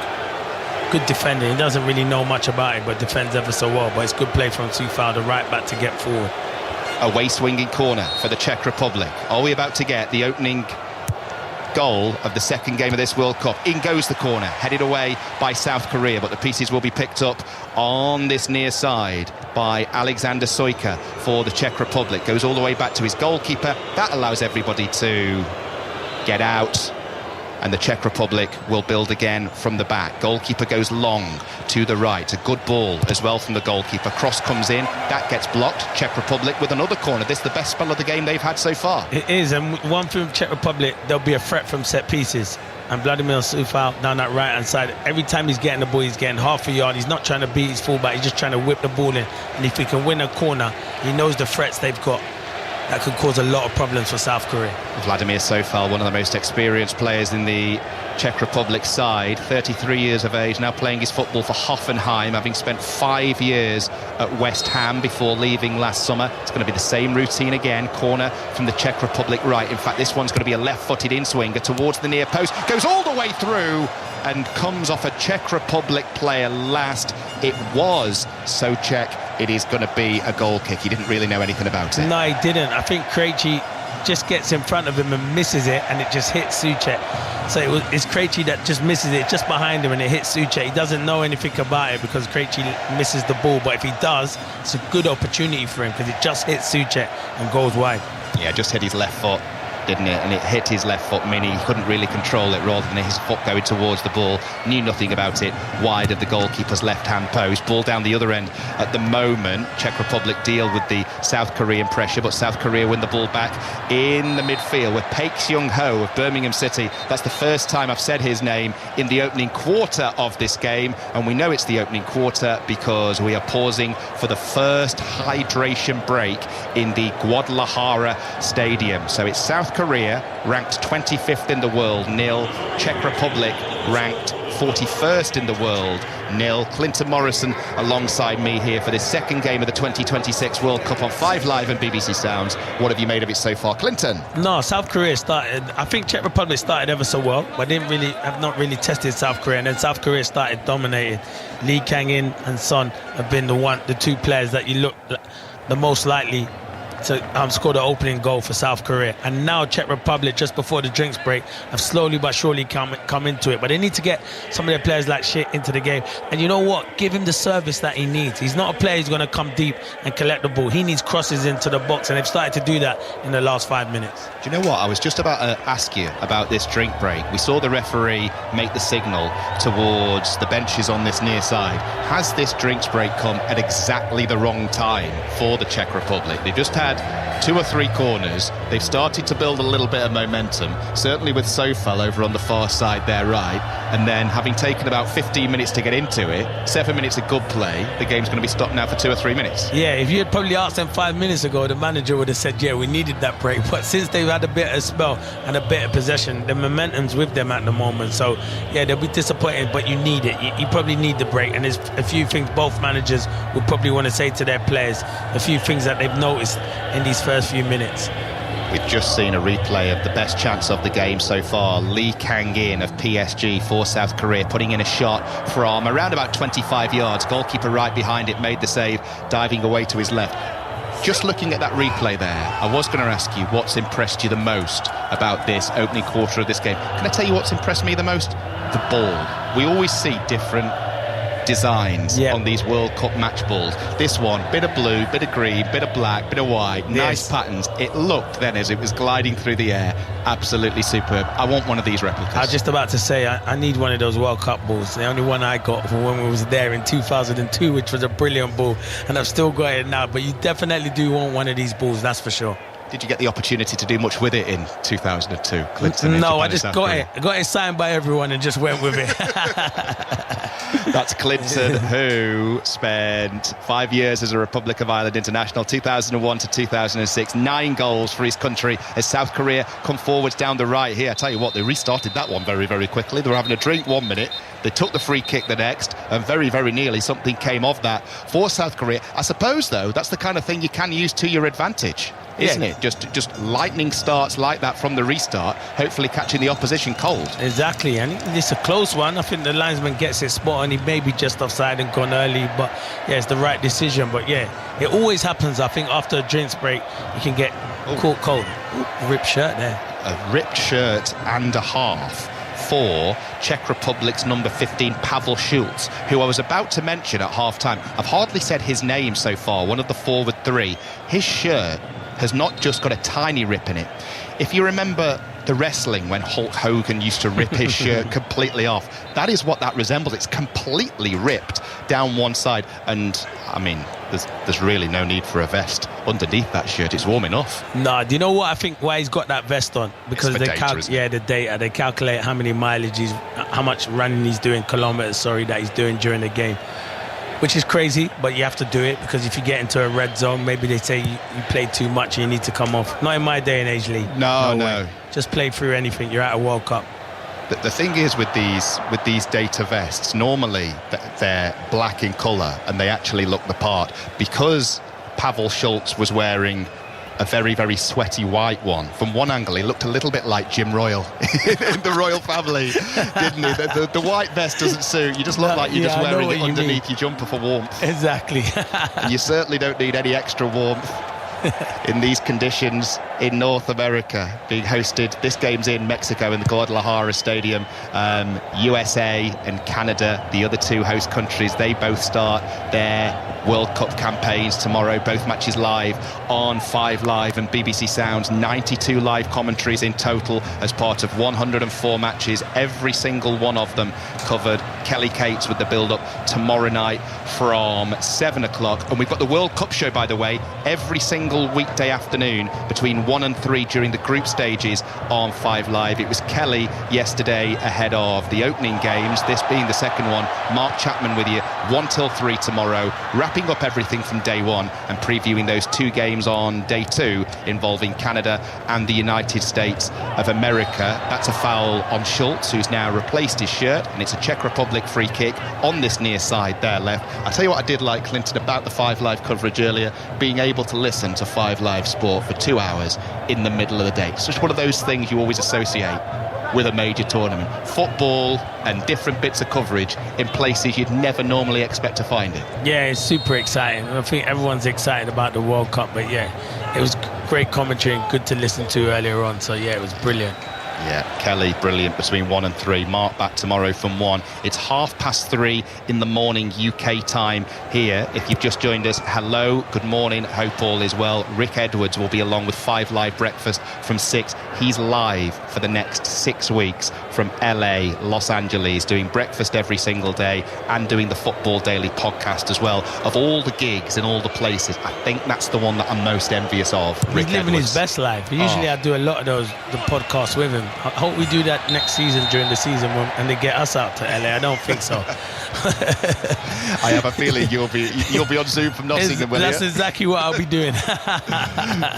good defending. He doesn't really know much about it, but defends ever so well. But it's good play from Soufal, the right back, to get forward. Away swinging corner for the Czech Republic. Are we about to get the opening goal of the second game of this World Cup? In goes the corner, headed away by South Korea, but the pieces will be picked up on this near side by Alexander Sojka for the Czech Republic. Goes all the way back to his goalkeeper. That allows everybody to get out, and the Czech Republic will build again from the back. Goalkeeper goes long to the right. A good ball as well from the goalkeeper. Cross comes in, that gets blocked. Czech Republic with another corner. This is the best spell of the game they've had so far. It is, and one thing with Czech Republic, there'll be a threat from set pieces. And Vladimir Soufal down that right hand side, every time he's getting the ball, he's getting half a yard. He's not trying to beat his fullback, he's just trying to whip the ball in. And if he can win a corner, he knows the threats they've got. That could cause a lot of problems for South Korea. Vladimir Soufal, one of the most experienced players in the Czech Republic side, 33 years of age, now playing his football for Hoffenheim, having spent 5 years at West Ham before leaving last summer. It's going to be the same routine again. Corner from the Czech Republic right. In fact, this one's going to be a left-footed in-swinger towards the near post. Goes all the way through and comes off a Czech Republic player last. It was Souček. It is going to be a goal kick. He didn't really know anything about it. No, he didn't. I think Krejci just gets in front of him and misses it, and it just hits Souček. So it's Krejci that just misses it just behind him, and it hits Souček. He doesn't know anything about it because Krejci misses the ball, but if he does, it's a good opportunity for him because it just hits Souček and goes wide. Yeah, just hit his left foot, didn't it? And it hit his left foot, meaning he couldn't really control it, rather than his foot going towards the ball. Knew nothing about it, wide of the goalkeeper's left-hand post. Ball down the other end at the moment. Czech Republic deal with the South Korean pressure, but South Korea win the ball back in the midfield with Paik Seung-ho of Birmingham City. That's the first time I've said his name in the opening quarter of this game, and we know it's the opening quarter because we are pausing for the first hydration break in the Guadalajara Stadium. So it's South Korea, ranked 25th in the world, 0. Czech Republic, ranked 41st in the world, 0. Clinton Morrison alongside me here for this second game of the 2026 World Cup on 5 Live and BBC Sounds. What have you made of it so far, Clinton? No, South Korea started, I think Czech Republic started ever so well, but have not really tested South Korea, and then South Korea started dominating. Lee Kang-in and Son have been the two players that you look the most likely to score the opening goal for South Korea. And now Czech Republic, just before the drinks break, have slowly but surely come into it. But they need to get some of their players like shit into the game. And you know what? Give him the service that he needs. He's not a player who's going to come deep and collect the ball. He needs crosses into the box, and they've started to do that in the last 5 minutes. Do you know what? I was just about to ask you about this drink break. We saw the referee make the signal towards the benches on this near side. Has this drinks break come at exactly the wrong time for the Czech Republic? They've just had 2 or 3 corners. They've started to build a little bit of momentum, certainly with Sofal over on the far side there right, and then having taken about 15 minutes to get into it, 7 minutes of good play, the game's going to be stopped now for 2 or 3 minutes. Yeah, if you had probably asked them 5 minutes ago, the manager would have said, yeah, we needed that break. But since they've had a bit of spell and a bit of possession, the momentum's with them at the moment. So, yeah, they'll be disappointed, but you need it. You probably need the break. And there's a few things both managers would probably want to say to their players, a few things that they've noticed in these first few minutes. We've just seen a replay of the best chance of the game so far. Lee Kang-in of PSG for South Korea, putting in a shot from around about 25 yards. Goalkeeper right behind it made the save, diving away to his left. Just looking at that replay there, I was going to ask you what's impressed you the most about this opening quarter of this game. Can I tell you what's impressed me the most? The ball. We always see different designs on these World Cup match balls. This one, bit of blue, bit of green, bit of black, bit of white, nice patterns. It looked then as it was gliding through the air absolutely superb. I want one of these replicas. I was just about to say I need one of those World Cup balls. The only one I got from when we was there in 2002, which was a brilliant ball, and I've still got it now. But you definitely do want one of these balls, that's for sure. Did you get the opportunity to do much with it in 2002, Clinton? No, I just got it. I got it signed by everyone and just went with it. That's Clinton, who spent 5 years as a Republic of Ireland international, 2001 to 2006, 9 goals for his country as South Korea come forwards down the right here. I tell you what, they restarted that one very, very quickly. They were having a drink 1 minute. They took the free kick the next, and very, very nearly something came of that for South Korea. I suppose, though, that's the kind of thing you can use to your advantage, isn't it? Just lightning starts like that from the restart, hopefully catching the opposition cold. Exactly, and it's a close one. I think the linesman gets it spot on. He may be just offside and gone early, but yeah, it's the right decision. But yeah, it always happens. I think after a drinks break, you can get caught cold. Ripped shirt there. A ripped shirt and a half for Czech Republic's number 15, Pavel Schulz, who I was about to mention at half-time. I've hardly said his name so far, one of the forward 3. His shirt has not just got a tiny rip in it. If you remember the wrestling when Hulk Hogan used to rip his shirt completely off, that is what that resembles. It's completely ripped down one side, and I mean, there's really no need for a vest underneath that shirt. It's warm enough. No, do you know what I think why he's got that vest on? Because the data, they calculate how many mileage how much running he's doing, kilometers, that he's doing during the game. Which is crazy, but you have to do it, because if you get into a red zone, maybe they say you played too much and you need to come off. Not in my day and age, Lee. No. Just play through anything. You're at a World Cup. The thing is with these data vests, normally they're black in colour and they actually look the part. Because Pavel Schulz was wearing a very, very sweaty white one. From one angle, he looked a little bit like Jim Royal in the royal family, didn't he? The white vest doesn't suit. You just look like you're just wearing it underneath your jumper for warmth. Exactly. And you certainly don't need any extra warmth in these conditions in North America, being hosted. This game's in Mexico in the Guadalajara Stadium. USA and Canada, the other 2 host countries, they both start their World Cup campaigns tomorrow. Both matches live on 5 Live and BBC Sounds. 92 live commentaries in total as part of 104 matches. Every single one of them covered. Kelly Cates with the build-up tomorrow night from 7 o'clock. And we've got the World Cup show, by the way, every single weekday afternoon between 1 and 3 during the group stages on 5 Live. It was Kelly yesterday ahead of the opening games, this being the second one. Mark Chapman with you 1 till 3 tomorrow, wrapping up everything from day 1 and previewing those 2 games on day 2 involving Canada and the United States of America. That's a foul on Schulz, who's now replaced his shirt, and it's a Czech Republic free kick on this near side there left. I'll tell you what I did like, Clinton, about the 5 Live coverage earlier, being able to listen to 5 Live Sport for 2 hours in the middle of the day. It's just one of those things you always associate with a major tournament. Football and different bits of coverage in places you'd never normally expect to find it. Yeah, it's super exciting. I think everyone's excited about the World Cup, but yeah, it was great commentary and good to listen to earlier on. So yeah, it was brilliant. Yeah, Kelly, brilliant between 1 and 3. Mark back tomorrow from 1. It's 3:30 in the morning UK time here. If you've just joined us, hello, good morning, hope all is well. Rick Edwards will be along with 5 Live Breakfast from 6. He's live for the next 6 weeks from LA, Los Angeles, doing breakfast every single day and doing the Football Daily podcast as well. Of all the gigs and all the places, I think that's the one that I'm most envious of. Rick He's living Edwards. his best life. Usually I do a lot of the podcasts with him. I hope we do that next season during the season and they get us out to LA. I don't think so. I have a feeling you'll be on Zoom from Nottingham. That's exactly what I'll be doing.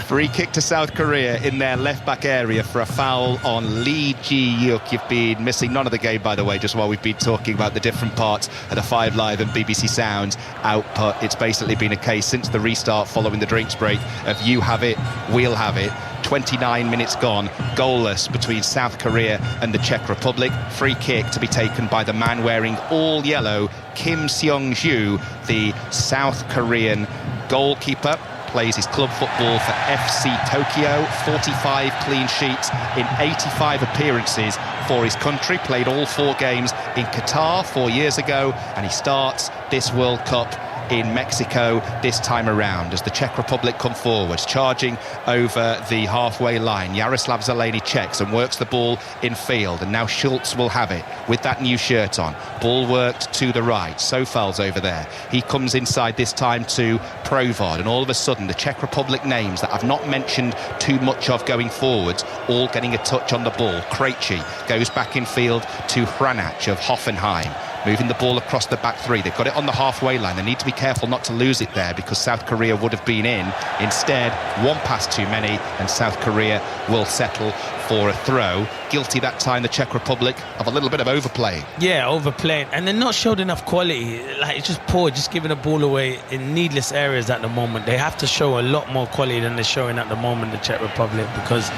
Free kick to South Korea in their left back area for a foul on Lee Ji-yuk. You've been missing none of the game, by the way, just while we've been talking about the different parts of the 5 Live and BBC Sounds output. It's basically been a case since the restart following the drinks break of you have it, we'll have it. 29 minutes gone, goalless between South Korea and the Czech Republic. Free kick to be taken by the man wearing all yellow, Kim Seong-ju, the South Korean goalkeeper. Plays his club football for FC Tokyo, 45 clean sheets in 85 appearances for his country, played all 4 games in Qatar 4 years ago, and he starts this World Cup in Mexico this time around as the Czech Republic come forwards, charging over the halfway line. Jaroslav Zeleny checks and works the ball in field, and now Schultz will have it with that new shirt on. Ball worked to the right. Sofal's over there. He comes inside this time to Provod, and all of a sudden the Czech Republic names that I've not mentioned too much of going forwards, all getting a touch on the ball. Krejci goes back in field to Hranac of Hoffenheim, moving the ball across the back 3. They've got it on the halfway line. They need to be careful not to lose it there because South Korea would have been in. Instead, 1 pass too many, and South Korea will settle for a throw. Guilty that time, the Czech Republic, of a little bit of overplay. Yeah, overplaying. And they're not showed enough quality. Like, it's just poor, just giving the ball away in needless areas at the moment. They have to show a lot more quality than they're showing at the moment, the Czech Republic, because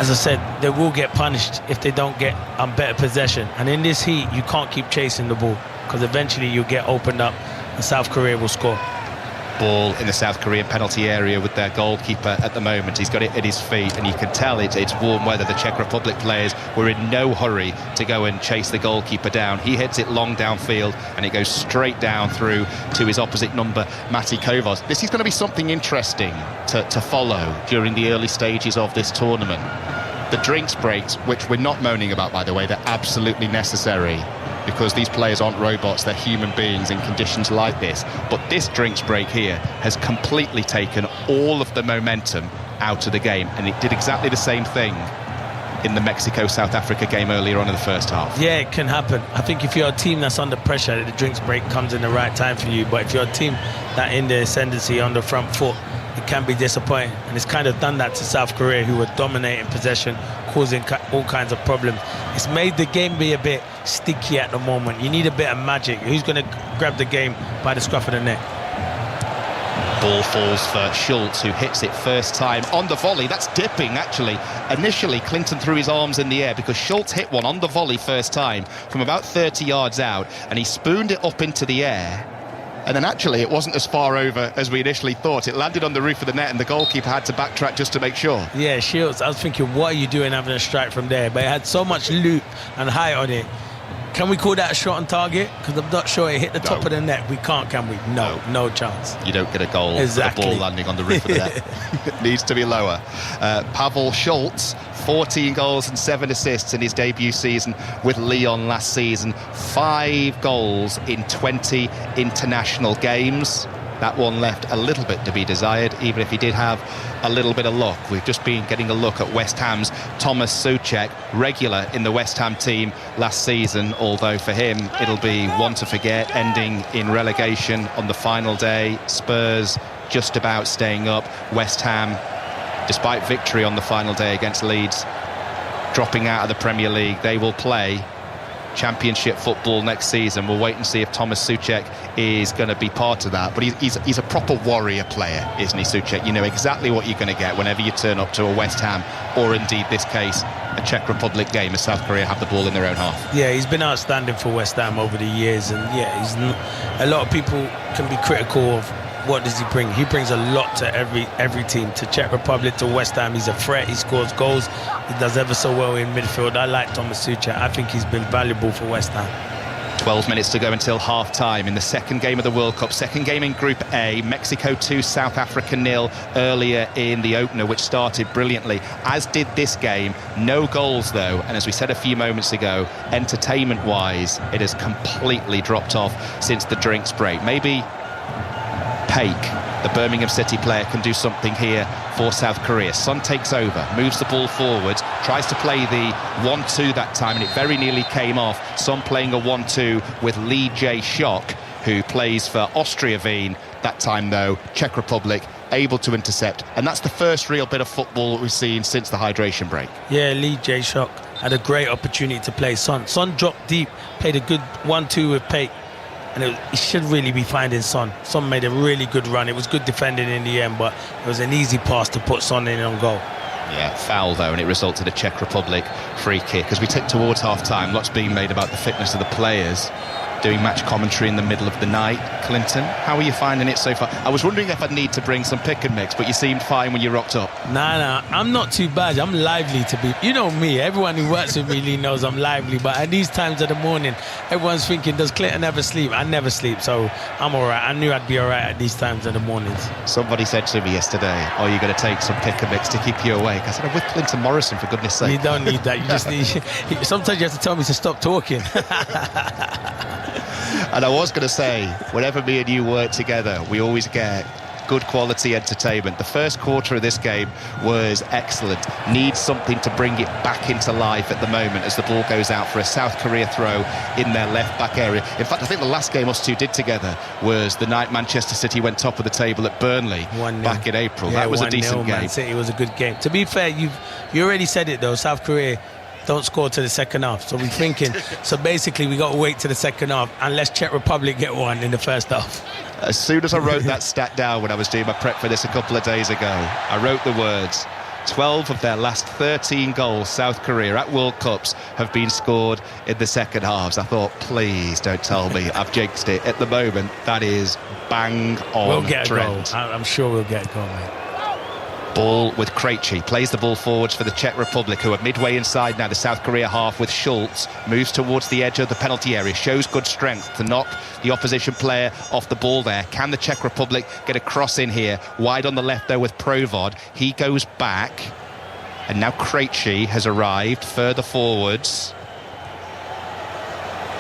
as I said, they will get punished if they don't get better possession. And in this heat, you can't keep chasing the ball because eventually you'll get opened up and South Korea will score. Ball in the South Korean penalty area with their goalkeeper at the moment. He's got it at his feet, and you can tell it's warm weather. The Czech Republic players were in no hurry to go and chase the goalkeeper down. He hits it long downfield, and it goes straight down through to his opposite number, Mati Kovos. This is going to be something interesting to follow during the early stages of this tournament. The drinks breaks, which we're not moaning about, by the way, they're absolutely necessary, because these players aren't robots, they're human beings in conditions like this. But this drinks break here has completely taken all of the momentum out of the game, and it did exactly the same thing in the Mexico-South Africa game earlier on in the first half. Yeah, it can happen. I think if you're a team that's under pressure, the drinks break comes in the right time for you. But if you're a team that in the ascendancy on the front foot, it can be disappointing. And it's kind of done that to South Korea, who were dominating possession, causing all kinds of problems. It's made the game be a bit sticky at the moment. You need a bit of magic. Who's going to grab the game by the scruff of the neck? Ball falls for Schultz, who hits it first time on the volley. That's dipping, actually. Initially, Clinton threw his arms in the air because Schultz hit one on the volley first time from about 30 yards out, and he spooned it up into the air. And then actually it wasn't as far over as we initially thought. It landed on the roof of the net, and the goalkeeper had to backtrack just to make sure. Yeah, Schultz, I was thinking, what are you doing having a strike from there? But it had so much loop and height on it. Can we call that a shot on target? Because I'm not sure it hit the top of the net. We can't, can we? No chance. You don't get a goal with the ball landing on the roof of the net. It needs to be lower. Pavel Schultz, 14 goals and 7 assists in his debut season with Lyon last season. 5 goals in 20 international games. That one left a little bit to be desired, even if he did have a little bit of luck. We've just been getting a look at West Ham's Thomas Souček, regular in the West Ham team last season, although for him it'll be one to forget, ending in relegation on the final day. Spurs just about staying up. West Ham, despite victory on the final day against Leeds, dropping out of the Premier League. They will play Championship football next season. We'll wait and see if Thomas Souček is going to be part of that. But he's a proper warrior player, isn't he, Souček? You know exactly what you're going to get whenever you turn up to a West Ham, or indeed this case, a Czech Republic game as South Korea have the ball in their own half. Yeah, he's been outstanding for West Ham over the years, and a lot of people can be critical of what does he bring. He brings a lot to every team. To Czech Republic, to West Ham, he's a threat. He scores goals. He does ever so well in midfield. I like Thomas Souček. I think he's been valuable for West Ham. 12 minutes to go until half-time in the second game of the World Cup. Second game in Group A. Mexico 2, South Africa 0 earlier in the opener, which started brilliantly, as did this game. No goals, though. And as we said a few moments ago, entertainment-wise, it has completely dropped off since the drinks break. Maybe Paik, the Birmingham City player, can do something here for South Korea. Son takes over, moves the ball forwards, tries to play the 1-2 that time, and it very nearly came off. Son playing a 1-2 with Lee Jae-seok, who plays for Austria Wien. That time, though, Czech Republic able to intercept, and that's the first real bit of football we've seen since the hydration break. Yeah, Lee Jae-seok had a great opportunity to play Son. Son dropped deep, played a good 1-2 with Paik, and he should really be finding Son. Son made a really good run. It was good defending in the end, but it was an easy pass to put Son in on goal. Yeah, foul though, and it resulted in a Czech Republic free kick. As we tick towards half-time, lots being made about the fitness of the players. Doing match commentary in the middle of the night. Clinton, how are you finding it so far? I was wondering if I'd need to bring some pick and mix, but you seemed fine when you rocked up. Nah, I'm not too bad. I'm lively to be. You know me, everyone who works with me knows I'm lively, but at these times of the morning, everyone's thinking, does Clinton ever sleep? I never sleep, so I'm all right. I knew I'd be all right at these times of the mornings. Somebody said to me yesterday, are you going to take some pick and mix to keep you awake? I said, I'm with Clinton Morrison, for goodness sake. You don't need that. You just need... Sometimes you have to tell me to stop talking. And I was going to say, whenever me and you work together, we always get good quality entertainment. The first quarter of this game was excellent. Needs something to bring it back into life at the moment as the ball goes out for a South Korea throw in their left back area. In fact, I think the last game us two did together was the night Manchester City went top of the table at Burnley back in April. Yeah, that was a decent game. Man City was a good game. To be fair, you already said it though, South Korea don't score to the second half. So we're thinking, so basically we got to wait to the second half unless Czech Republic get one in the first half. As soon as I wrote that stat down when I was doing my prep for this a couple of days ago, I wrote the words, 12 of their last 13 goals, South Korea, at World Cups have been scored in the second halves. I thought, please don't tell me I've jinxed it. At the moment, that is bang on We'll get trend. a goal. I'm sure we'll get a goal, mate. Ball with Krejci, plays the ball forwards for the Czech Republic, who are midway inside now the South Korea half with Schultz, moves towards the edge of the penalty area, shows good strength to knock the opposition player off the ball there. Can the Czech Republic get a cross in here? Wide on the left there with Provod. He goes back, and now Krejci has arrived further forwards,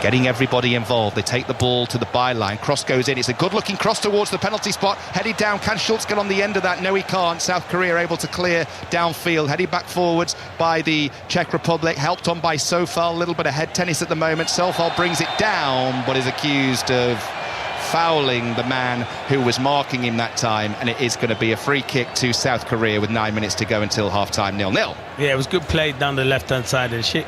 getting everybody involved. They take the ball to the byline. Cross goes in. It's a good-looking cross towards the penalty spot. Headed down. Can Schultz get on the end of that? No, he can't. South Korea able to clear downfield. Headed back forwards by the Czech Republic. Helped on by Sofal. A little bit of head tennis at the moment. Sofal brings it down, but is accused of fouling the man who was marking him that time, and it is going to be a free kick to South Korea with 9 minutes to go until half-time, 0-0. Yeah, it was good play down the left-hand side, and shit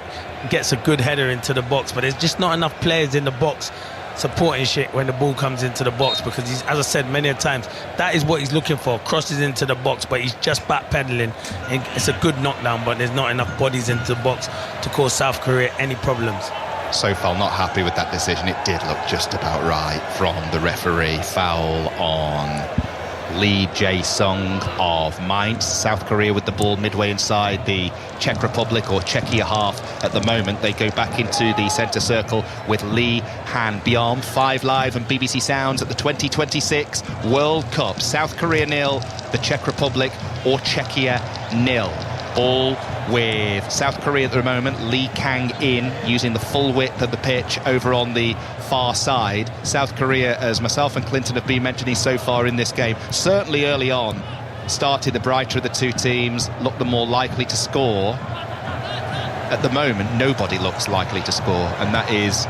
gets a good header into the box, but there's just not enough players in the box supporting shit when the ball comes into the box, because he's, as I said many a times, that is what he's looking for, crosses into the box, but he's just backpedaling, and it's a good knockdown, but there's not enough bodies into the box to cause South Korea any problems. Sofal not happy with that decision. It did look just about right from the referee. Foul on Lee Jae-seok of Mainz. South Korea with the ball midway inside the Czech Republic or Czechia half at the moment. They go back into the centre circle with Lee Han-byeom. 5 Live and BBC Sounds at the 2026 World Cup. South Korea 0, the Czech Republic or Czechia 0. Ball with South Korea at the moment. Lee Kang-in using the full width of the pitch over on the far side. South Korea, as myself and Clinton have been mentioning so far in this game, certainly early on started the brighter of the two teams, looked the more likely to score. At the moment, nobody looks likely to score, and that is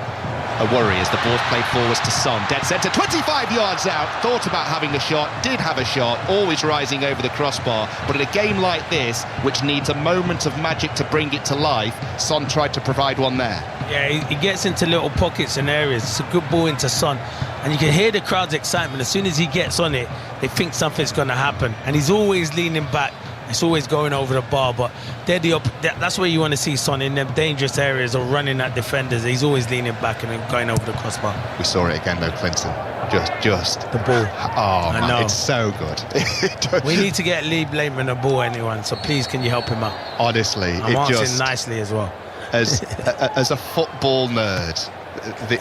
a worry as the ball's played forwards to Son. Dead centre, 25 yards out. Thought about having a shot, did have a shot, always rising over the crossbar. But in a game like this, which needs a moment of magic to bring it to life, Son tried to provide one there. Yeah, he gets into little pockets and areas. It's a good ball into Son. And you can hear the crowd's excitement. As soon as he gets on it, they think something's going to happen. And he's always leaning back. It's always going over the bar, but that's where you want to see Son, in them dangerous areas or running at defenders. He's always leaning back and then going over the crossbar. We saw it again though, Clinton. Just the ball. Oh man, it's so good. We need to get Lee Blakeman a ball, anyone. So please, can you help him out? Honestly, I'm answering nicely as well. As a football nerd,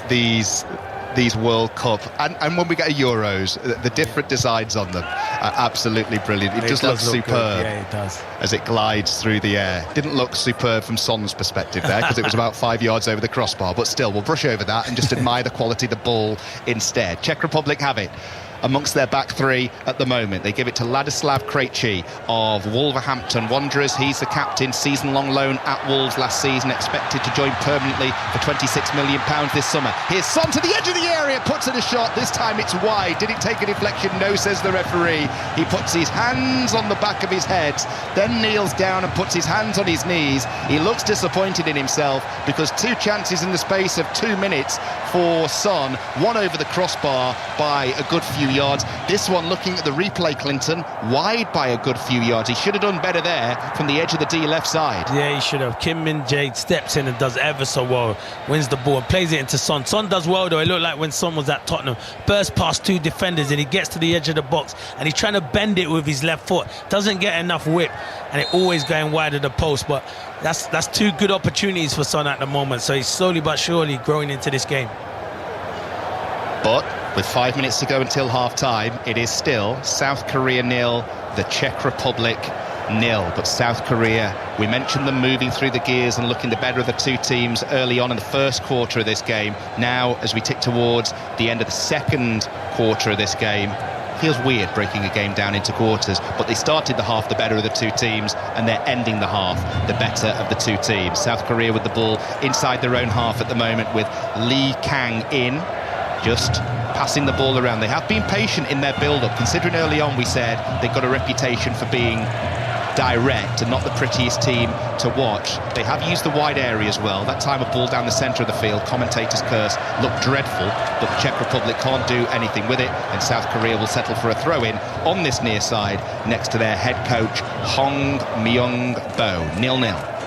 these World Cup and when we get a Euros, the different designs on them are absolutely brilliant. It just looks superb. Good. Yeah, it does. As it glides through the air. Didn't look superb from Son's perspective there because it was about 5 yards over the crossbar, but still, we'll brush over that and just admire the quality of the ball instead. Czech Republic have it amongst their back three at the moment. They give it to Ladislav Krejci of Wolverhampton Wanderers. He's the captain, season-long loan at Wolves last season, expected to join permanently for £26 million this summer. Here's Son to the edge of the area, puts in a shot. This time it's wide. Did it take a deflection? No, says the referee. He puts his hands on the back of his head, then kneels down and puts his hands on his knees. He looks disappointed in himself because two chances in the space of 2 minutes for Son, one over the crossbar by a good few yards. This one, looking at the replay, Clinton, wide by a good few yards. He should have done better there from the edge of the D left side. Yeah, he should have. Kim Min-jae steps in and does ever so well, wins the ball and plays it into Son. Son does well though. It looked like when Son was at Tottenham, burst past two defenders and he gets to the edge of the box and he's trying to bend it with his left foot, doesn't get enough whip, and it always going wide of the post. But that's two good opportunities for Son at the moment, so he's slowly but surely growing into this game. But with 5 minutes to go until half-time, it is still South Korea 0, the Czech Republic 0. But South Korea, we mentioned them moving through the gears and looking the better of the two teams early on in the first quarter of this game. Now, as we tick towards the end of the second quarter of this game, feels weird breaking a game down into quarters, but they started the half the better of the two teams and they're ending the half the better of the two teams. South Korea with the ball inside their own half at the moment with Lee Kang-in just passing the ball around. They have been patient in their build-up, considering early on we said they've got a reputation for being direct and not the prettiest team to watch. They have used the wide area as well. That time a ball down the centre of the field, commentators curse, looked dreadful, but the Czech Republic can't do anything with it, and South Korea will settle for a throw-in on this near side next to their head coach Hong Myung-bo. 0-0.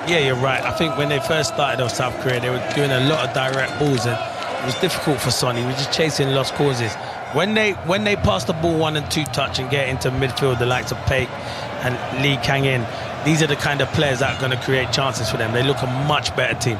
Yeah, you're right. I think when they first started off, South Korea, they were doing a lot of direct balls and it was difficult for Son. He was just chasing lost causes. When they pass the ball 1 and 2 touch and get into midfield, the likes of Paik and Lee Kang-in, these are the kind of players that are going to create chances for them. They look a much better team.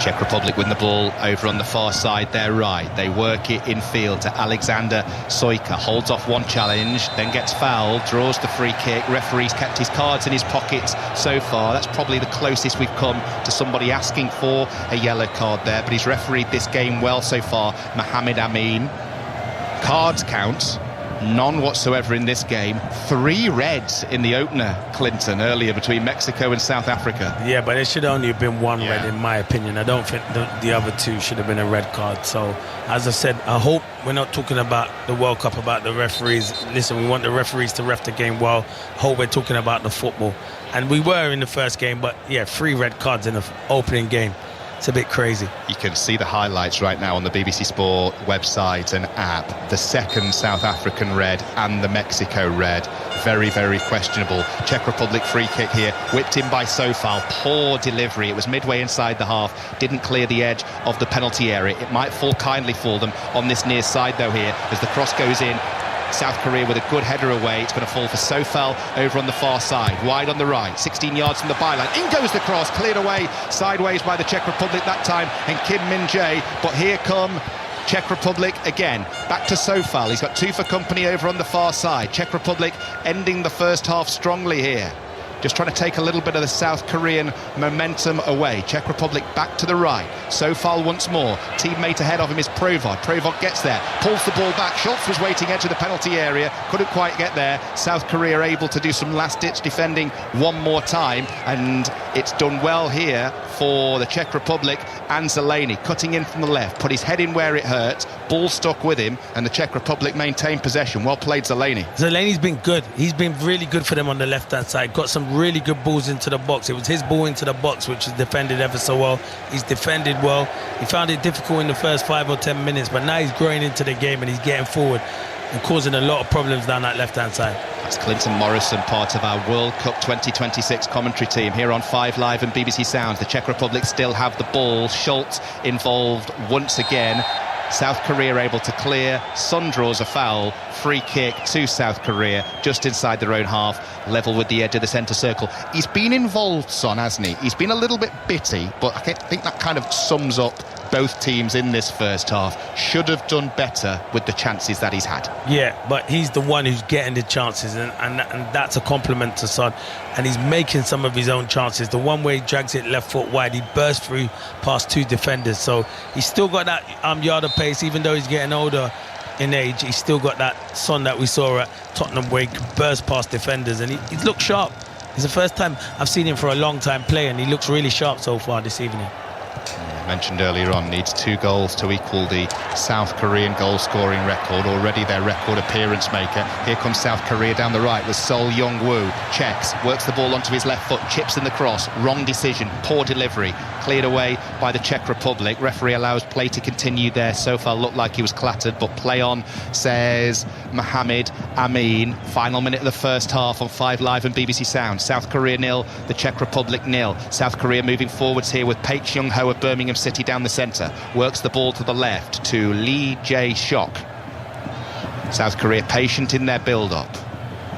Czech Republic win the ball over on the far side, their right. They work it in field to Alexander Sojka, holds off one challenge, then gets fouled, draws the free kick. Referee's kept his cards in his pockets so far. That's probably the closest we've come to somebody asking for a yellow card there, but he's refereed this game well so far, Mohamed Amin. Cards count, none whatsoever in this game. 3 reds in the opener, Clinton, earlier between Mexico and South Africa. Yeah, but it should only have been 1 red in my opinion. I don't think the other 2 should have been a red card. So, as I said, I hope we're not talking about the World Cup, about the referees. Listen, we want the referees to ref the game well. I hope we're talking about the football. And we were in the first game, but yeah, 3 red cards in the opening game. It's a bit crazy. You can see the highlights right now on the BBC Sport website and app. The second South African red and the Mexico red. Very, very questionable. Czech Republic free kick here, whipped in by Sofal. Poor delivery. It was midway inside the half. Didn't clear the edge of the penalty area. It might fall kindly for them on this near side though here as the cross goes in. South Korea with a good header away. It's going to fall for Sofal over on the far side, wide on the right, 16 yards from the byline. In goes the cross, cleared away sideways by the Czech Republic that time, and Kim Min-jae. But here come Czech Republic again, back to Sofal. He's got 2 for company over on the far side. Czech Republic ending the first half strongly here. Just trying to take a little bit of the South Korean momentum away. Czech Republic back to the right. Sofal once more. Teammate ahead of him is Provod. Provod gets there, pulls the ball back. Schultz was waiting edge of the penalty area. Couldn't quite get there. South Korea able to do some last-ditch defending one more time. And it's done well here for the Czech Republic, and Zeleny cutting in from the left, put his head in where it hurt, ball stuck with him, and the Czech Republic maintained possession. Well played, Zeleny. Zeleny's been good. He's been really good for them on the left-hand side. Got some really good balls into the box. It was his ball into the box, which is defended ever so well. He's defended well. He found it difficult in the first 5 or 10 minutes, but now he's growing into the game and he's getting forward and causing a lot of problems down that left-hand side. That's Clinton Morrison, part of our World Cup 2026 commentary team here on 5 Live and BBC Sounds. The Czech Republic still have the ball. Schultz involved once again. South Korea able to clear. Son draws a foul. Free kick to South Korea, just inside their own half, level with the edge of the centre circle. He's been involved, Son, hasn't he? He's been a little bit bitty, but I think that kind of sums up both teams in this first half. Should have done better with the chances that he's had. Yeah, but he's the one who's getting the chances, and that's a compliment to Son. And he's making some of his own chances. The one where he drags it left foot wide, he burst through past 2 defenders. So he's still got that yard of pace, even though he's getting older in age. He's still got that Son that we saw at Tottenham, where he could burst past defenders, and he looks sharp. It's the first time I've seen him for a long time play, and he looks really sharp so far this evening. Mentioned earlier on, needs 2 goals to equal the South Korean goal scoring record, already their record appearance maker. Here comes South Korea down the right with Sol Young-woo, checks, works the ball onto his left foot, chips in the cross, wrong decision, poor delivery, cleared away by the Czech Republic. Referee allows play to continue there. So far looked like he was clattered, but play on, says Mohamed Amin. Final minute of the first half on 5 Live and BBC Sound. South Korea 0, the Czech Republic 0. South Korea moving forwards here with Paik Chung-ho of Birmingham City down the centre, works the ball to the left to Lee Jae-shok. South Korea patient in their build-up.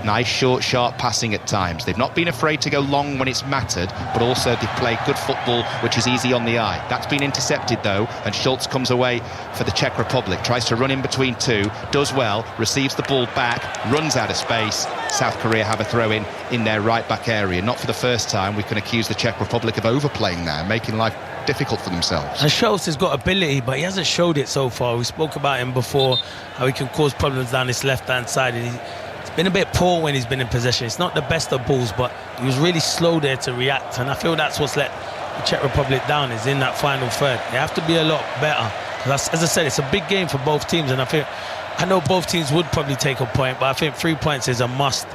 Nice short, sharp passing at times. They've not been afraid to go long when it's mattered, but also they play good football, which is easy on the eye. That's been intercepted though, and Schultz comes away for the Czech Republic, tries to run in between 2, does well, receives the ball back, runs out of space. South Korea have a throw in their right back area. Not for the first time we can accuse the Czech Republic of overplaying there, making life difficult for themselves. And Schultz has got ability, but he hasn't showed it so far. We spoke about him before, how he can cause problems down this left-hand side, and he's been a bit poor when he's been in possession. It's not the best of balls, but he was really slow there to react, and I feel that's what's let the Czech Republic down, is in that final third. They have to be a lot better. As I said, it's a big game for both teams, and I know both teams would probably take a point, but I think 3 points is a must.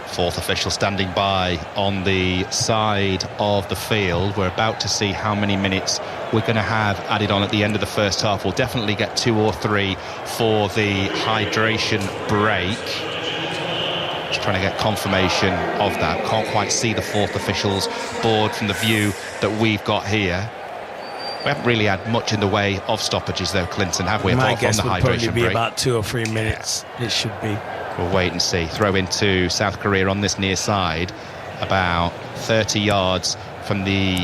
4th official standing by on the side of the field. We're about to see how many minutes we're going to have added on at the end of the first half. We'll definitely get 2 or 3 for the hydration break. Just trying to get confirmation of that. Can't quite see the 4th officials board from the view that we've got here. We haven't really had much in the way of stoppages though, Clinton, have we? My guess from the would hydration probably be break. about 2 or 3 minutes. It should be. We'll wait and see. Throw into South Korea on this near side, about 30 yards from the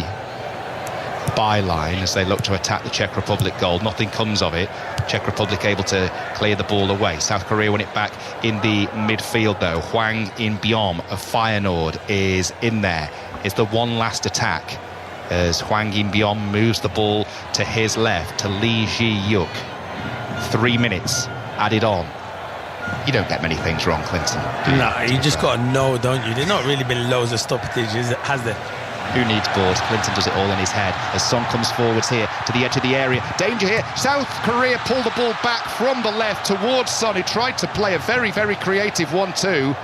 byline as they look to attack the Czech Republic goal. Nothing comes of it. Czech Republic able to clear the ball away. South Korea win it back in the midfield though. Hwang In-byom of Feyenoord is in there. Is the one last attack as Hwang In-byom moves the ball to his left to Lee Ji-yuk. 3 minutes added on. You don't get many things wrong, Clinton. No, you just got to know, don't you? There's not really been loads of stoppages, has there? Who needs boards? Clinton does it all in his head as Son comes forwards here to the edge of the area. Danger here. South Korea pull the ball back from the left towards Son, who tried to play a very, very creative 1-2.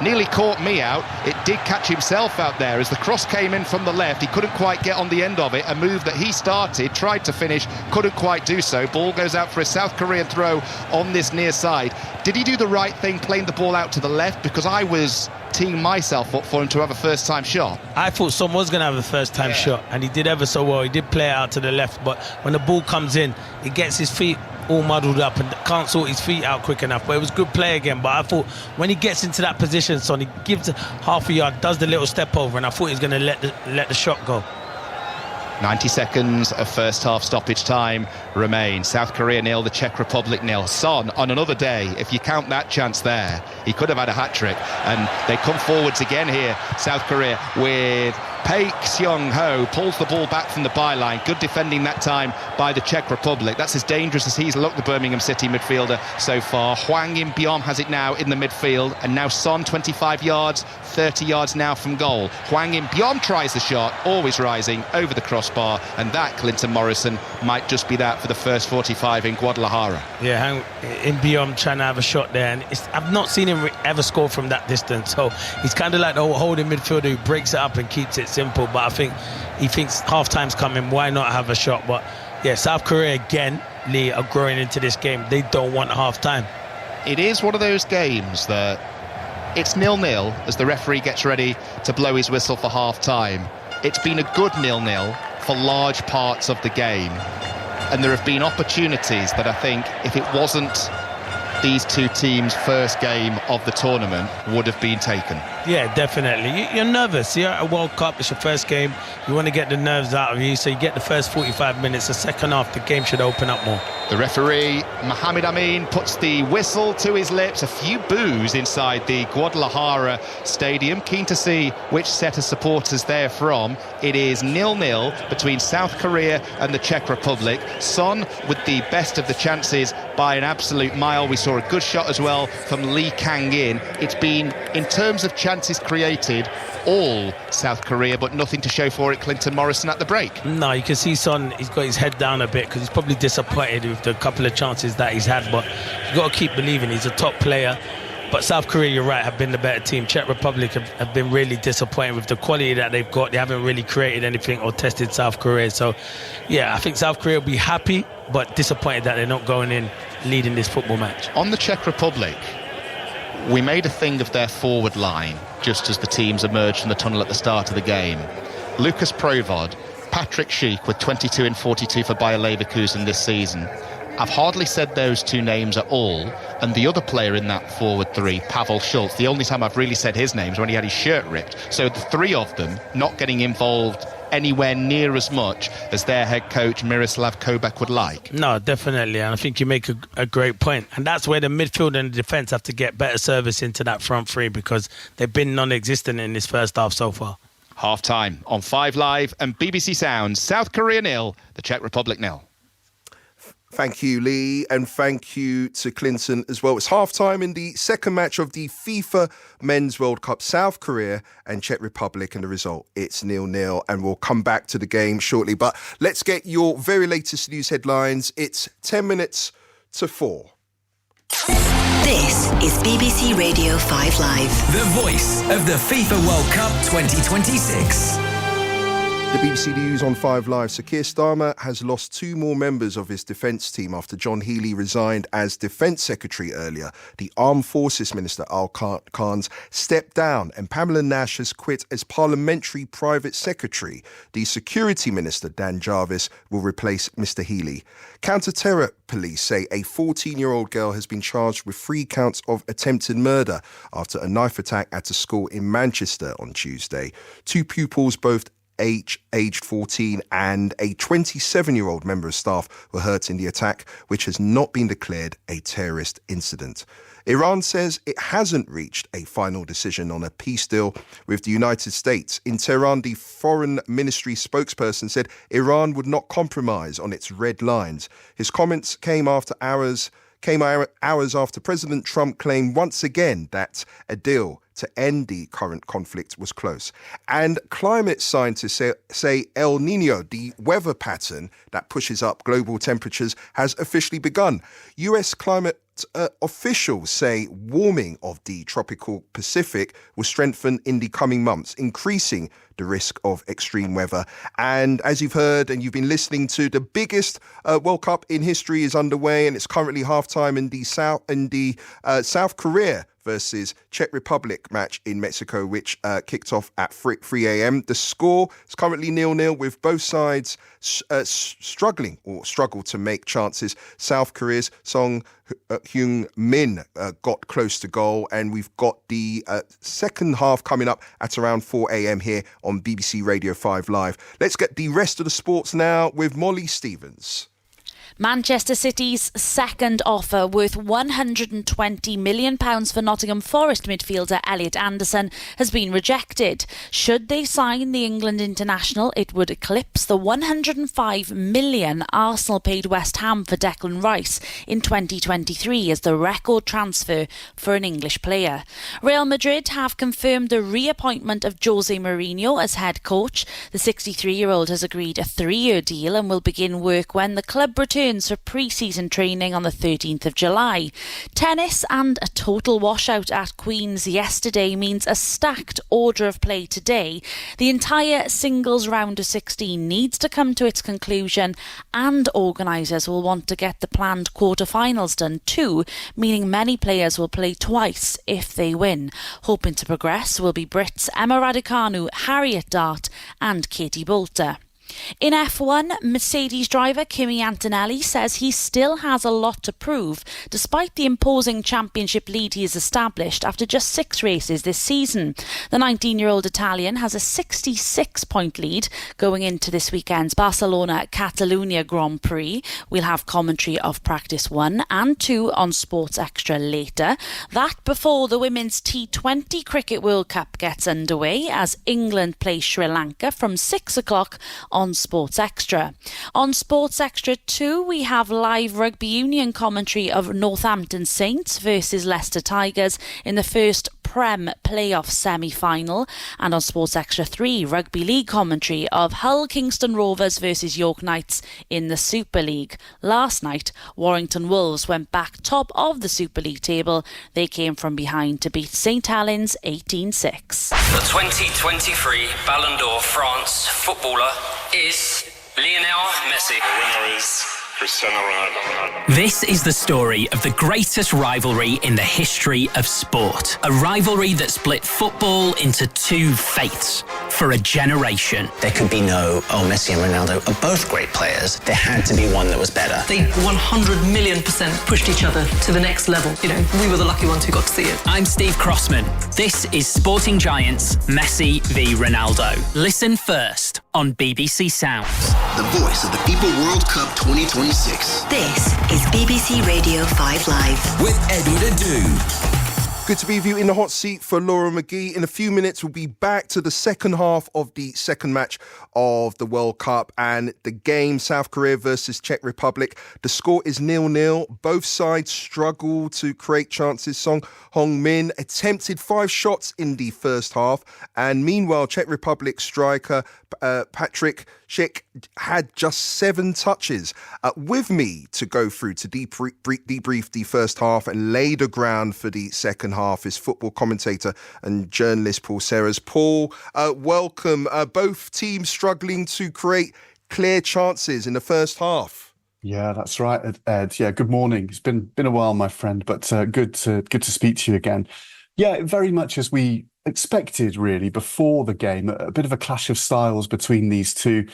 Nearly caught me out. It did catch himself out there as the cross came in from the left. He couldn't quite get on the end of it. A move that he started, tried to finish, couldn't quite do so. Ball goes out for a South Korean throw on this near side. Did he do the right thing playing the ball out to the left? Because I was teeing myself up for him to have a first-time shot. I thought Son was going to have a first-time shot, and he did ever so well. He did play it out to the left, but when the ball comes in, he gets his feet all muddled up and can't sort his feet out quick enough. But it was good play again. But I thought when he gets into that position, Son, he gives half a yard, does the little step over, and I thought he was going to let the shot go. 90 seconds of first half stoppage time remain. South Korea 0, the Czech Republic 0. Son, on another day, if you count that chance there, he could have had a hat-trick. And they come forwards again here, South Korea, with Pei Xiong-ho pulls the ball back from the byline. Good defending that time by the Czech Republic. That's as dangerous as he's looked, the Birmingham City midfielder so far. Hwang In-beom has it now in the midfield, and now Son 25 yards, 30 yards now from goal. Hwang In-beom tries the shot, always rising over the crossbar, and that, Clinton Morrison, might just be that for the first 45 in Guadalajara. Yeah, In-beom trying to have a shot there, and I've not seen him ever score from that distance, so he's kind of like the holding midfielder who breaks it up and keeps it simple. But I think he thinks half-time's coming, why not have a shot? But yeah, South Korea again, Lee, are growing into this game. They don't want half-time. It is one of those games that it's 0-0 as the referee gets ready to blow his whistle for half-time. It's been a good 0-0 for large parts of the game, and there have been opportunities that I think, if it wasn't these two teams' first game of the tournament, would have been taken. Yeah, definitely. You're nervous. You're at a World Cup, it's your first game. You want to get the nerves out of you, so you get the first 45 minutes. The second half, the game should open up more. The referee, Mohamed Amin, puts the whistle to his lips. A few boos inside the Guadalajara stadium. Keen to see which set of supporters they're from. It is 0-0 between South Korea and the Czech Republic. Son with the best of the chances by an absolute mile. We saw a good shot as well from Lee Kang-in. It's been, in terms of chances created, all South Korea, but nothing to show for it. Clinton Morrison at the break. No, you can see Son, he's got his head down a bit because he's probably disappointed with the couple of chances that he's had, but you've got to keep believing. He's a top player. But South Korea, you're right, have been the better team. Czech Republic have been really disappointed with the quality that they've got. They haven't really created anything or tested South Korea. So, yeah, I think South Korea will be happy, but disappointed that they're not going in leading this football match. On the Czech Republic, we made a thing of their forward line just as the teams emerged from the tunnel at the start of the game. Lucas Provod, Patrick Schick with 22 and 42 for Bayer Leverkusen this season. I've hardly said those two names at all, and the other player in that forward three, Pavel Schultz, the only time I've really said his name is when he had his shirt ripped. So the three of them not getting involved anywhere near as much as their head coach Miroslav Kobek would like. No, definitely, and I think you make a great point. And that's where the midfield and the defence have to get better service into that front three, because they've been non-existent in this first half so far. Half-time on 5 Live and BBC Sounds. South Korea 0, the Czech Republic 0. Thank you, Lee, and thank you to Clinton as well. It's half-time in the second match of the FIFA Men's World Cup, South Korea and Czech Republic, and the result, it's 0-0, and we'll come back to the game shortly. But let's get your very latest news headlines. It's 10 minutes to 4. This is BBC Radio 5 Live. The voice of the FIFA World Cup 2026. The BBC News on 5 Live. Sir Keir Starmer has lost 2 more members of his defence team after John Healey resigned as Defence Secretary earlier. The Armed Forces Minister, Al Khan's, stepped down, and Pamela Nash has quit as Parliamentary Private Secretary. The Security Minister, Dan Jarvis, will replace Mr Healey. Counter-terror police say a 14-year-old girl has been charged with 3 counts of attempted murder after a knife attack at a school in Manchester on Tuesday. 2 pupils, both aged 14 and a 27-year-old member of staff were hurt in the attack, which has not been declared a terrorist incident. Iran says it hasn't reached a final decision on a peace deal with the United States. In Tehran, the Foreign Ministry spokesperson said Iran would not compromise on its red lines. His comments came hours after President Trump claimed once again that a deal to end the current conflict was close. And climate scientists say El Nino, the weather pattern that pushes up global temperatures, has officially begun. US climate officials say warming of the tropical Pacific will strengthen in the coming months, increasing the risk of extreme weather. And as you've heard and you've been listening to, the biggest World Cup in history is underway, and it's currently halftime in the South Korea versus Czech Republic match in Mexico, which kicked off at 3 a.m. The score is currently 0-0, with both sides struggle to make chances. South Korea's Song Heung-min got close to goal, and we've got the second half coming up at around 4 a.m. here on BBC Radio 5 Live. Let's get the rest of the sports now with Molly Stevens. Manchester City's second offer worth £120 million for Nottingham Forest midfielder Elliot Anderson has been rejected. Should they sign the England international, it would eclipse the £105 million Arsenal paid West Ham for Declan Rice in 2023 as the record transfer for an English player. Real Madrid have confirmed the reappointment of Jose Mourinho as head coach. The 63-year-old has agreed a 3-year deal and will begin work when the club returns for pre-season training on the 13th of July. Tennis and a total washout at Queen's yesterday means a stacked order of play today. The entire singles round of 16 needs to come to its conclusion, and organisers will want to get the planned quarter-finals done too, meaning many players will play twice if they win. Hoping to progress will be Brits Emma Raducanu, Harriet Dart and Katie Boulter. In F1, Mercedes driver Kimi Antonelli says he still has a lot to prove, despite the imposing championship lead he has established after just 6 races this season. The 19-year-old Italian has a 66-point lead going into this weekend's Barcelona-Catalunya Grand Prix. We'll have commentary of practice 1 and 2 on Sports Extra later. That before the Women's T20 Cricket World Cup gets underway as England play Sri Lanka from 6 o'clock on Sports Extra. On Sports Extra 2, we have live rugby union commentary of Northampton Saints versus Leicester Tigers in the first Prem playoff semi-final, and on Sports Extra 3, rugby league commentary of Hull Kingston Rovers versus York Knights in the Super League. Last night, Warrington Wolves went back top of the Super League table. They came from behind to beat St Helens 18-6. The 2023 Ballon d'Or France footballer is Lionel Messi. The winner is Cristiano Ronaldo. This is the story of the greatest rivalry in the history of sport. A rivalry that split football into 2 fates for a generation. There could be no, Messi and Ronaldo are both great players. There had to be one that was better. They 100,000,000% pushed each other to the next level. You know, we were the lucky ones who got to see it. I'm Steve Crossman. This is Sporting Giants Messi v Ronaldo. Listen first on BBC Sounds. The voice of the FIFA World Cup 2026. This is BBC Radio 5 Live. With Edward Adu. Good to be with you in the hot seat for Laura McGee. In a few minutes, we'll be back to the second half of the second match of the World Cup and the game, South Korea versus Czech Republic. The score is 0-0. Both sides struggle to create chances. Song Hong-min attempted 5 shots in the first half. And meanwhile, Czech Republic striker Patrick Schick had just 7 touches. With me to go through to debrief the first half and lay the ground for the second half is football commentator and journalist Paul Serres. Paul, welcome. Both teams struggling to create clear chances in the first half. Yeah, that's right, Ed. Yeah, good morning. It's been a while, my friend, but good to speak to you again. Yeah, very much as we expected, really, before the game. A bit of a clash of styles between these two.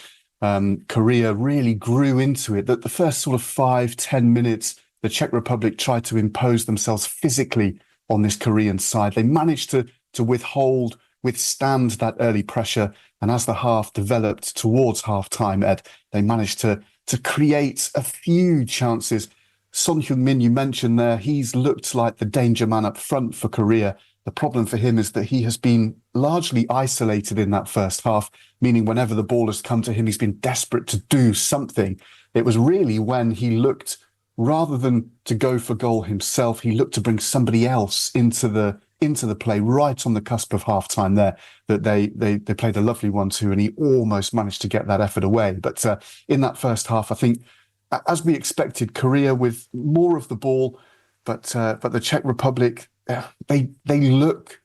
Korea really grew into it. The first sort of 5-10 minutes, the Czech Republic tried to impose themselves physically on this Korean side. They managed to withstand that early pressure. And as the half developed towards half-time, Ed, they managed to create a few chances. Son Heung-min, you mentioned there, he's looked like the danger man up front for Korea. The problem for him is that he has been largely isolated in that first half, meaning whenever the ball has come to him, he's been desperate to do something. It was really when he looked, rather than to go for goal himself, he looked to bring somebody else into the play right on the cusp of half-time there, that they played a lovely 1-2, and he almost managed to get that effort away. But in that first half, I think, as we expected, Korea with more of the ball, but the Czech Republic, they look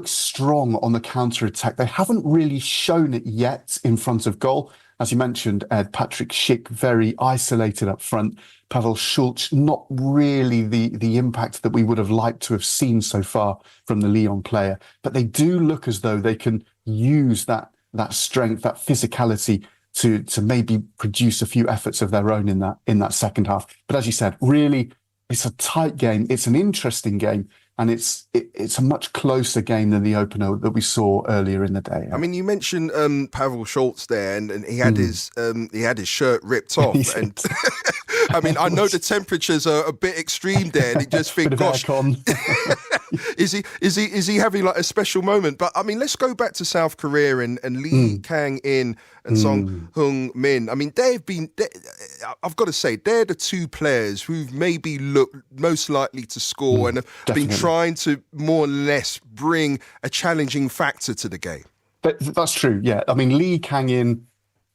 strong on the counter-attack. They haven't really shown it yet in front of goal. As you mentioned, Ed, Patrick Schick very isolated up front. Pavel Schulz, not really the impact that we would have liked to have seen so far from the Lyon player. But they do look as though they can use that strength, that physicality to maybe produce a few efforts of their own in that second half. But as you said, really, it's a tight game. It's an interesting game. And it's a much closer game than the opener that we saw earlier in the day. I mean, you mentioned Pavel Schulz there, and he had his shirt ripped off, and I mean, I know the temperatures are a bit extreme there, and you just think, gosh, is he having like a special moment? But I mean, let's go back to South Korea and Lee Kang-in and Song Heung-min. I mean, I've got to say, they're the two players who've maybe looked most likely to score and have been trying to more or less bring a challenging factor to the game. That's true, yeah. I mean, Lee Kang-in,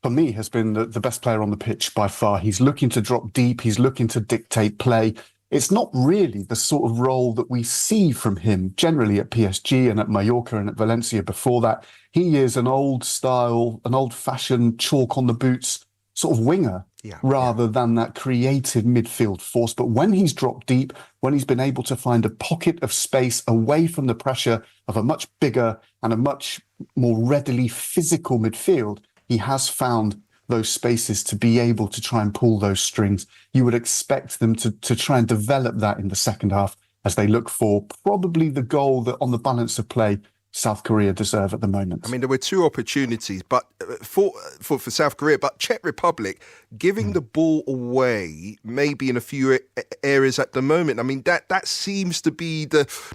for me, has been the best player on the pitch by far. He's looking to drop deep. He's looking to dictate play. It's not really the sort of role that we see from him generally at PSG and at Mallorca and at Valencia before that. He is an old-fashioned chalk on the boots sort of winger rather than that creative midfield force. But when he's dropped deep, when he's been able to find a pocket of space away from the pressure of a much bigger and a much more readily physical midfield, he has found those spaces to be able to try and pull those strings. You would expect them to try and develop that in the second half as they look for probably the goal that on the balance of play South Korea deserve at the moment. I mean, there were two opportunities, but for South Korea, but Czech Republic giving the ball away maybe in a few areas at the moment. I mean, that seems to be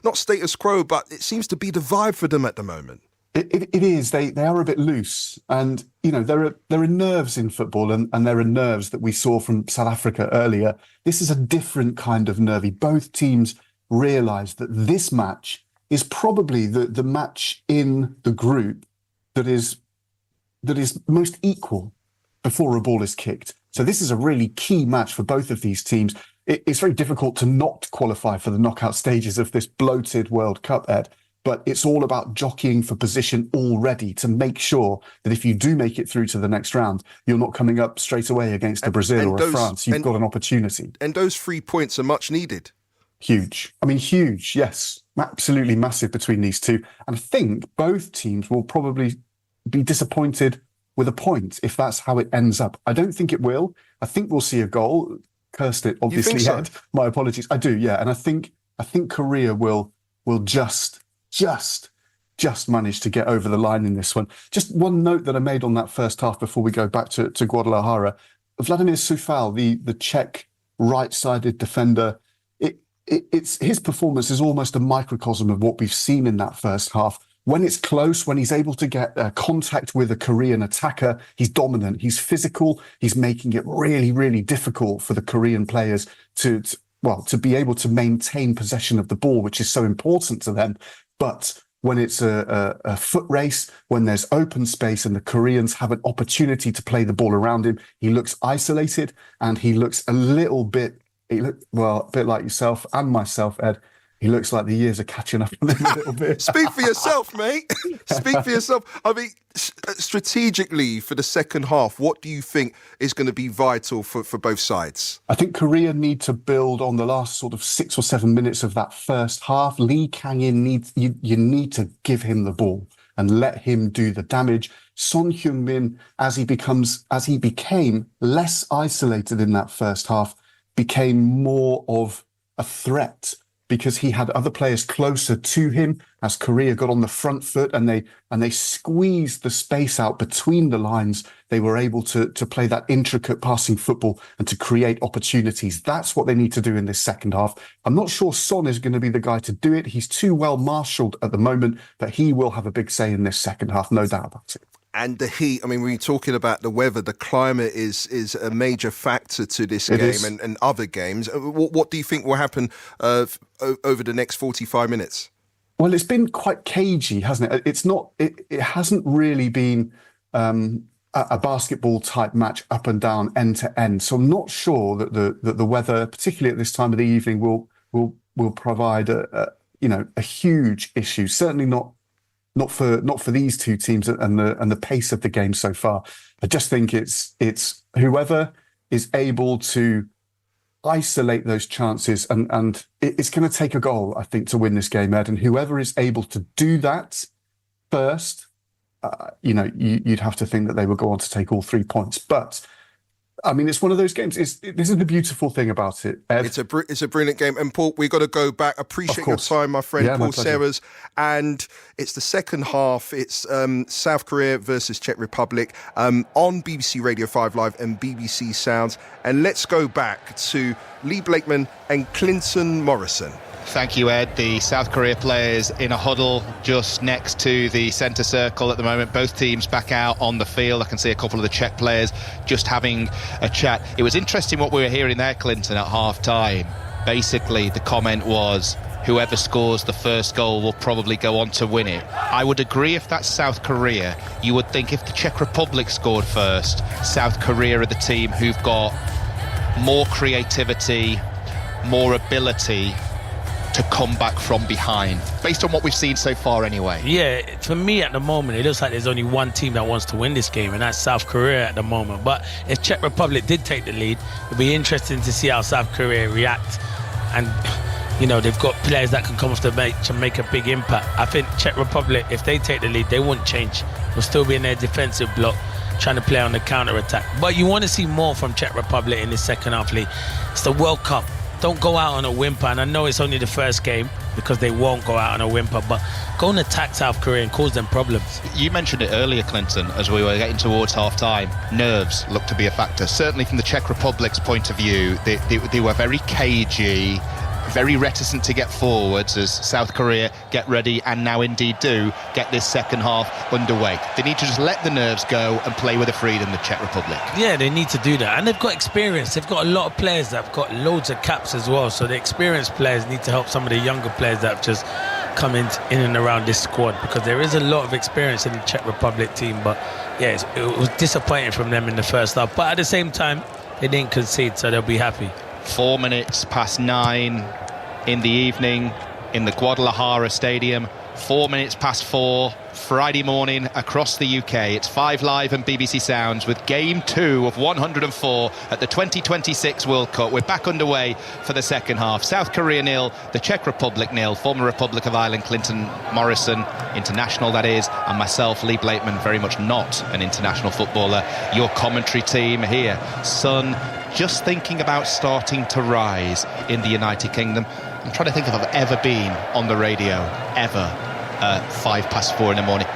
not status quo, but it seems to be the vibe for them at the moment. It is. They are a bit loose, and there are nerves in football, and there are nerves that we saw from South Africa earlier. This is a different kind of nervy. Both teams realised that this match is probably the match in the group that is most equal before a ball is kicked. So this is a really key match for both of these teams. It's very difficult to not qualify for the knockout stages of this bloated World Cup, Ed. But it's all about jockeying for position already to make sure that if you do make it through to the next round, you're not coming up straight away against a Brazil or a France. You've got an opportunity. And those 3 points are much needed. Huge. I mean, huge, yes. Absolutely massive between these two. And I think both teams will probably be disappointed with a point if that's how it ends up. I don't think it will. I think we'll see a goal. Cursed it, obviously. You think so? Ed. My apologies. I do, yeah. And I think Korea will just managed to get over the line in this one. Just one note that I made on that first half before we go back to Guadalajara. Vladimir Soufal, the Czech right-sided defender, it's his performance is almost a microcosm of what we've seen in that first half. When it's close, when he's able to get contact with a Korean attacker, he's dominant, he's physical, he's making it really, really difficult for the Korean players to be able to maintain possession of the ball, which is so important to them. But when it's a foot race, when there's open space and the Koreans have an opportunity to play the ball around him, he looks isolated and he looks a bit like yourself and myself, Ed. He looks like the years are catching up on him a little bit. Speak for yourself, mate. Speak for yourself. I mean, strategically for the second half, what do you think is going to be vital for both sides? I think Korea need to build on the last sort of 6 or 7 minutes of that first half. Lee Kang-in you need to give him the ball and let him do the damage. Son Heung-min, as he became less isolated in that first half, became more of a threat, because he had other players closer to him as Korea got on the front foot and they squeezed the space out between the lines. They were able to play that intricate passing football and to create opportunities. That's what they need to do in this second half. I'm not sure Son is going to be the guy to do it. He's too well marshalled at the moment, but he will have a big say in this second half, no doubt about it. And the heat, I mean, when you're talking about the weather, the climate is a major factor to this game and other games. What do you think will happen over the next 45 minutes? Well, it's been quite cagey, hasn't it? It hasn't really been a basketball type match up and down, end to end. So I'm not sure that the weather, particularly at this time of the evening, will provide a huge issue. Certainly not for these two teams and the pace of the game so far. I just think it's whoever is able to isolate those chances and it's going to take a goal, I think, to win this game, Ed. And whoever is able to do that first, you'd have to think that they will go on to take all 3 points. But I mean, it's one of those games. This is the beautiful thing about it, Ed. It's a brilliant game. And Paul, we've got to go back. Appreciate your time, my friend, Paul Serras. And it's the second half. It's South Korea versus Czech Republic on BBC Radio 5 Live and BBC Sounds. And let's go back to Lee Blakeman and Clinton Morrison. Thank you, Ed. The South Korea players in a huddle just next to the centre circle at the moment. Both teams back out on the field. I can see a couple of the Czech players just having a chat. It was interesting what we were hearing there, Clinton, at half-time. Basically, the comment was, whoever scores the first goal will probably go on to win it. I would agree if that's South Korea. You would think if the Czech Republic scored first, South Korea are the team who've got more creativity, more ability to come back from behind, based on what we've seen so far anyway. Yeah, for me at the moment, it looks like there's only one team that wants to win this game, and that's South Korea at the moment. But if Czech Republic did take the lead, it'd be interesting to see how South Korea react. And, you know, they've got players that can come off the bench and make a big impact. I think Czech Republic, if they take the lead, they won't change. They'll still be in their defensive block, trying to play on the counter-attack. But you want to see more from Czech Republic in the second half, Lee. It's the World Cup. Don't go out on a whimper, and I know it's only the first game because they won't go out on a whimper, but go and attack South Korea and cause them problems. You mentioned it earlier, Clinton, as we were getting towards half-time. Nerves look to be a factor. Certainly from the Czech Republic's point of view, they were very cagey, very reticent to get forwards as South Korea get ready and now indeed do get this second half underway. They need to just let the nerves go and play with the freedom, the Czech Republic. Yeah, they need to do that. And they've got experience. They've got a lot of players that have got loads of caps as well. So the experienced players need to help some of the younger players that have just come in and around this squad, because there is a lot of experience in the Czech Republic team. But yeah, it was disappointing from them in the first half. But at the same time, they didn't concede, so they'll be happy. 4 minutes past 9 in the evening in the Guadalajara Stadium. 4 minutes past 4, Friday morning across the UK. It's 5 Live and BBC Sounds with Game 2 of 104 at the 2026 World Cup. We're back underway for the second half. South Korea 0, the Czech Republic 0. Former Republic of Ireland Clinton Morrison, international that is, and myself, Lee Blakeman, very much not an international footballer. Your commentary team here. Son, just thinking about starting to rise in the United Kingdom. I'm trying to think if I've ever been on the radio, ever, 5 past 4 in the morning.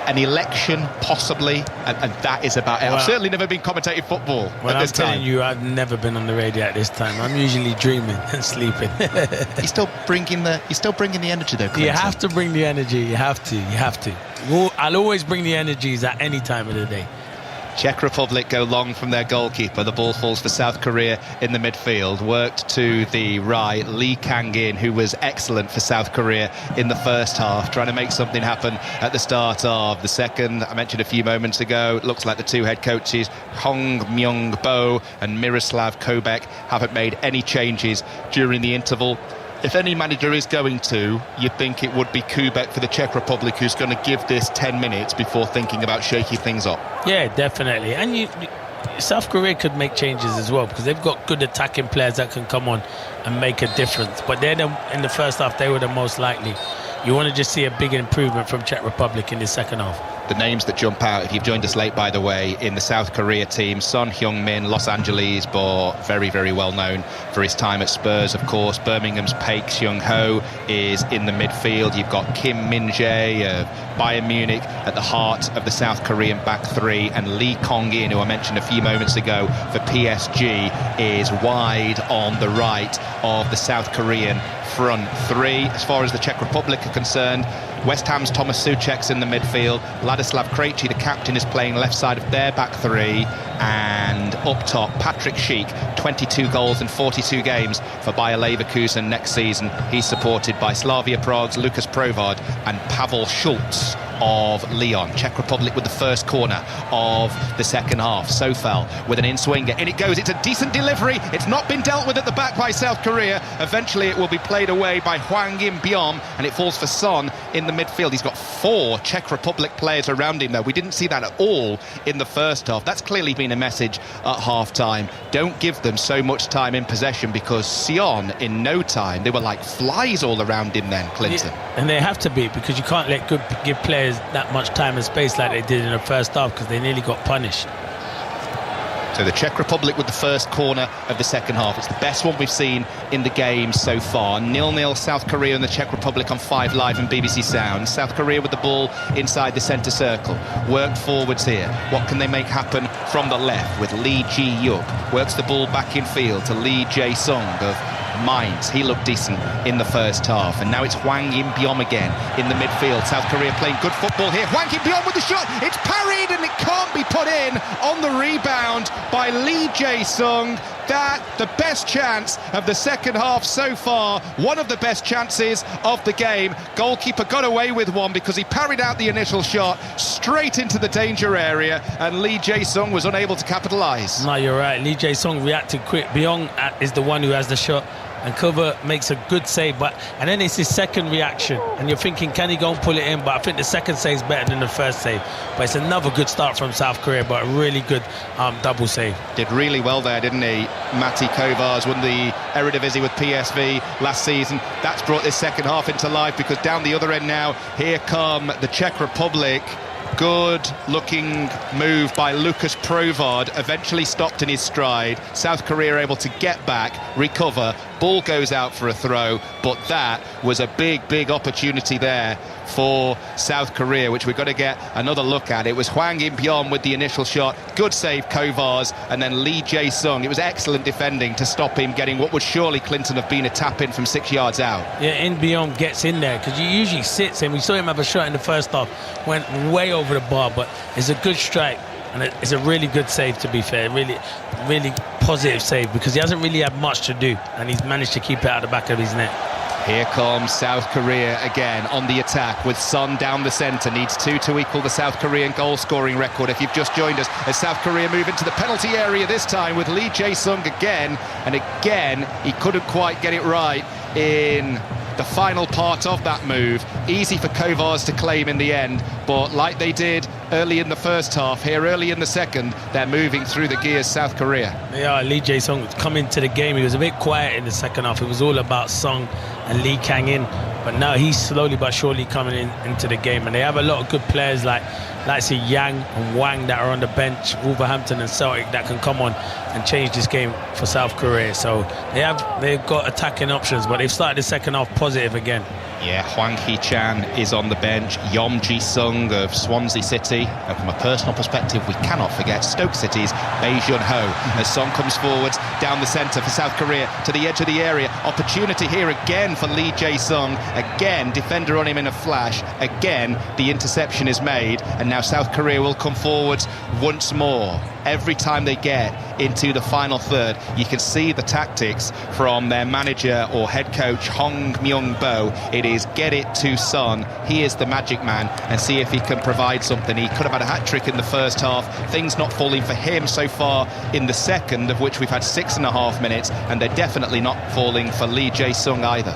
An election, possibly, and that is about it. Well, I've certainly never been commentating football at this time. I'm telling you, I've never been on the radio at this time. I'm usually dreaming and sleeping. You're still bringing the energy, though, Clinton. You have to bring the energy. You have to. I'll always bring the energies at any time of the day. Czech Republic go long from their goalkeeper. The ball falls for South Korea in the midfield. Worked to the right. Lee Kang-in, who was excellent for South Korea in the first half, trying to make something happen at the start of the second. I mentioned a few moments ago, it looks like the two head coaches, Hong Myung-bo and Miroslav Kobek, haven't made any changes during the interval. If any manager is going to, you'd think it would be Kubek for the Czech Republic, who's going to give this 10 minutes before thinking about shaking things up. Yeah, definitely. And South Korea could make changes as well, because they've got good attacking players that can come on and make a difference. But in the first half, they were the most likely. You want to just see a big improvement from Czech Republic in the second half. The names that jump out, if you've joined us late, by the way, in the South Korea team, Son Heung-min, Los Angeles, but very, very well known for his time at Spurs, of course. Birmingham's Paik Seung-ho is in the midfield. You've got Kim Min-jae of Bayern Munich at the heart of the South Korean back three, and Lee Kang-in, who I mentioned a few moments ago for PSG, is wide on the right of the South Korean front three. As far as the Czech Republic are concerned, West Ham's Thomas Souček's in the midfield. Ladislav Krejci, the captain, is playing left side of their back three. And up top, Patrick Schick, 22 goals in 42 games for Bayer Leverkusen next season. He's supported by Slavia Prague's Lucas Provod and Pavel Schulz of Lyon. Czech Republic with the first corner of the second half. Sofel with an in-swinger. In it goes. It's a decent delivery. It's not been dealt with at the back by South Korea. Eventually it will be played away by Hwang In-byom, and it falls for Son in the midfield. He's got 4 Czech Republic players around him, though. We didn't see that at all in the first half. That's clearly been a message at half-time. Don't give them so much time in possession, because Sion, in no time, they were like flies all around him then, Clinton. Yeah, and they have to be, because you can't give players that much time and space like they did in the first half, because they nearly got punished. So the Czech Republic with the first corner of the second half. It's the best one we've seen in the game so far. 0-0 South Korea and the Czech Republic on 5 Live and BBC Sound. South Korea with the ball inside the centre circle. Worked forwards here. What can they make happen from the left with Lee Ji-yuk? Works the ball back in field to Lee Jae-sung of Mainz. He looked decent in the first half. And now it's Hwang In-byom again in the midfield. South Korea playing good football here. Hwang In-byom with the shot. It's parried and it can't be put in on the rebound by Lee Jae-sung. That, the best chance of the second half so far, one of the best chances of the game. Goalkeeper got away with one because he parried out the initial shot straight into the danger area, and Lee Jae-sung was unable to capitalise. No, you're right. Lee Jae-sung reacted quick. Byong is the one who has the shot, and Kovac makes a good save, and then it's his second reaction, and you're thinking, can he go and pull it in? But I think the second save is better than the first save. But it's another good start from South Korea, but a really good double save. Did really well there, didn't he? Matti Kovacs won the Eredivisie with PSV last season. That's brought this second half into life, because down the other end now, here come the Czech Republic. Good looking move by Lukas Provod, eventually stopped in his stride. South Korea able to get back, recover, ball goes out for a throw, but that was a big opportunity there for South Korea, which we're going to get another look at. It was Hwang In-byom with the initial shot, good save Kovacs, and then Lee Jae-sung. It was excellent defending to stop him getting what would surely Clinton have been a tap-in from 6 yards out. Yeah, In-byom gets in there, because he usually sits, and we saw him have a shot in the first half, went way over the bar, but it's a good strike, and it's a really good save, to be fair. Really positive save, because he hasn't really had much to do, and he's managed to keep it out the back of his net. Here comes South Korea again on the attack with Son down the centre. Needs 2 to equal the South Korean goal-scoring record. If you've just joined us, as South Korea move into the penalty area this time with Lee Jae-sung again. And again, he couldn't quite get it right in the final part of that move. Easy for Kovacs to claim in the end, but like they did early in the first half, here early in the second, they're moving through the gears, South Korea. Yeah, Lee Jae-sung coming to the game. He was a bit quiet in the second half. It was all about Sung and Lee Kang-in, but now he's slowly but surely coming into the game, and they have a lot of good players like say Yang and Wang that are on the bench, Wolverhampton and Celtic, that can come on and change this game for South Korea. So they've got attacking options, but they've started the second half positive again. Yeah, Hwang Hee-chan is on the bench. Yom Ji-sung of Swansea City. And from a personal perspective, we cannot forget Stoke City's Bae Jun-ho. As Song comes forwards down the centre for South Korea to the edge of the area. Opportunity here again for Lee Jae-sung. Again, defender on him in a flash. Again, the interception is made. And now South Korea will come forwards once more. Every time they get into the final third, you can see the tactics from their manager or head coach Hong Myung-bo. It is get it to Son. He is the magic man, and see if he can provide something. He could have had a hat-trick in the first half. Things not falling for him so far in the second, of which we've had 6.5 minutes, and they're definitely not falling for Lee Jae-sung either.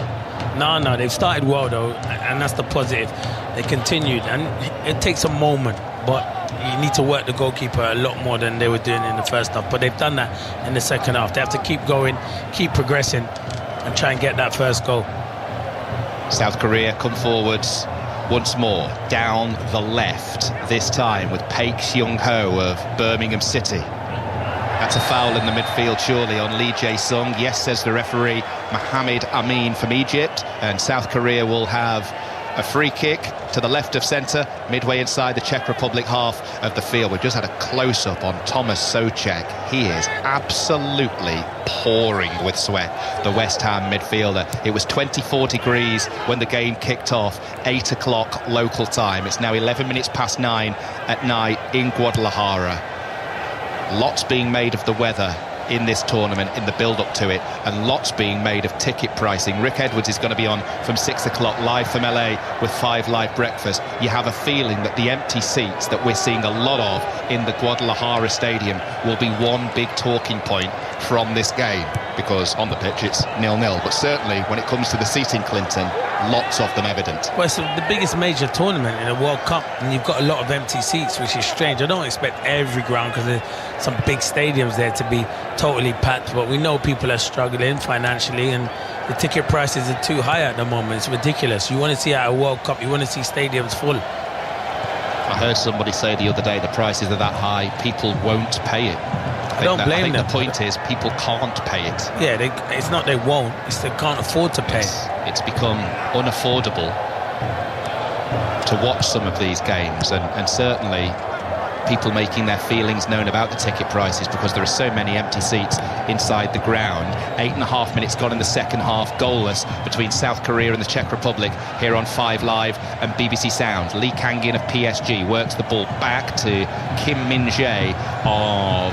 No, they've started well though, and that's the positive. They continued, and it takes a moment, but you need to work the goalkeeper a lot more than they were doing in the first half. But they've done that in the second half. They have to keep going, keep progressing, and try and get that first goal. South Korea come forwards once more, down the left, this time with Paik Seung-ho of Birmingham City. That's a foul in the midfield, surely, on Lee Jae-sung. Yes, says the referee, Mohamed Amin from Egypt. And South Korea will have a free kick to the left of centre, midway inside the Czech Republic half of the field. We've just had a close-up on Thomas Souček. He is absolutely pouring with sweat, the West Ham midfielder. It was 24 degrees when the game kicked off, 8 o'clock local time. It's now 11 minutes past 9 at night in Guadalajara. Lots being made of the weather in this tournament, in the build-up to it, and lots being made of ticket pricing. Rick Edwards is going to be on from 6 o'clock live from LA with 5 Live breakfast. You have a feeling that the empty seats that we're seeing a lot of in the Guadalajara stadium will be one big talking point from this game, because on the pitch it's 0-0, but certainly when it comes to the seating, Clinton, lots of them evident. Well, it's the biggest major tournament in a World Cup, and you've got a lot of empty seats, which is strange. I don't expect every ground, because there's some big stadiums there, to be totally packed, but we know people are struggling financially, and the ticket prices are too high at the moment. It's ridiculous. You want to see at a World Cup, you want to see stadiums full. I heard somebody say the other day the prices are that high, people won't pay it. I don't blame them. The point is, people can't pay it. Yeah, it's not they won't, it's they can't afford to pay. It's become unaffordable to watch some of these games, and certainly people making their feelings known about the ticket prices because there are so many empty seats inside the ground. 8.5 minutes gone in the second half, goalless between South Korea and the Czech Republic here on 5 Live and BBC Sound. Lee Kang-in of PSG works the ball back to Kim Min-jae of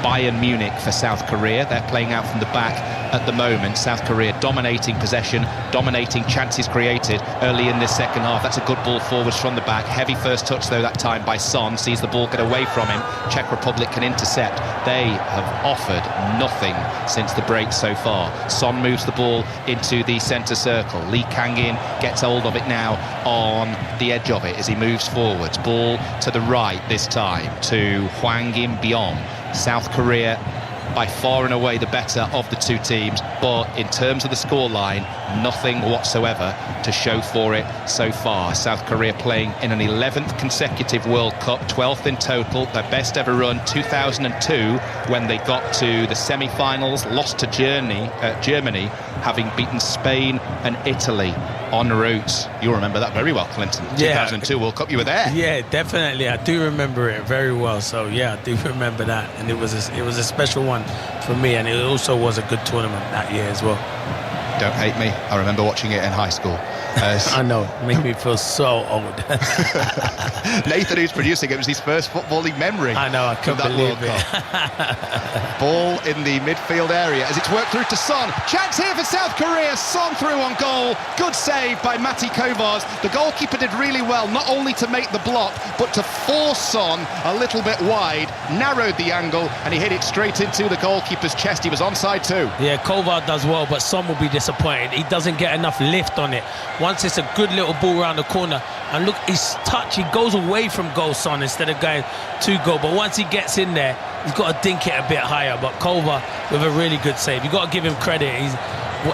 Bayern Munich for South Korea. They're playing out from the back at the moment. South Korea dominating possession, dominating chances created early in this second half. That's a good ball forwards from the back. Heavy first touch though that time by Son. Sees the ball get away from him. Czech Republic can intercept. They have offered nothing since the break so far. Son moves the ball into the centre circle. Lee Kang-in gets hold of it now on the edge of it as he moves forwards. Ball to the right this time to Hwang In-beom. South Korea by far and away the better of the two teams, but in terms of the scoreline, nothing whatsoever to show for it so far. South Korea playing in an 11th consecutive World Cup, 12th in total, their best ever run 2002 when they got to the semi-finals, lost to Germany, having beaten Spain and Italy en route. You remember that very well, Clinton. 2002 World Cup, you were there. Yeah, definitely. I do remember it very well. So yeah, I do remember that, and it was a special one for me, and it also was a good tournament that year as well. Don't hate me. I remember watching it in high school. I know, it makes me feel so old. Nathan, who's producing it, was his first footballing memory. I know, I couldn't believe it. Ball in the midfield area as it's worked through to Son. Chance here for South Korea. Son through on goal. Good save by Matti Kovář. The goalkeeper did really well, not only to make the block, but to force Son a little bit wide, narrowed the angle, and he hit it straight into the goalkeeper's chest. He was onside too. Yeah, Kovář does well, but Son will be disappointed. He doesn't get enough lift on it. Once it's a good little ball around the corner, and look, his touch, he goes away from goal, Son, instead of going to goal. But once he gets in there, he's got to dink it a bit higher. But Kovář with a really good save. You've got to give him credit.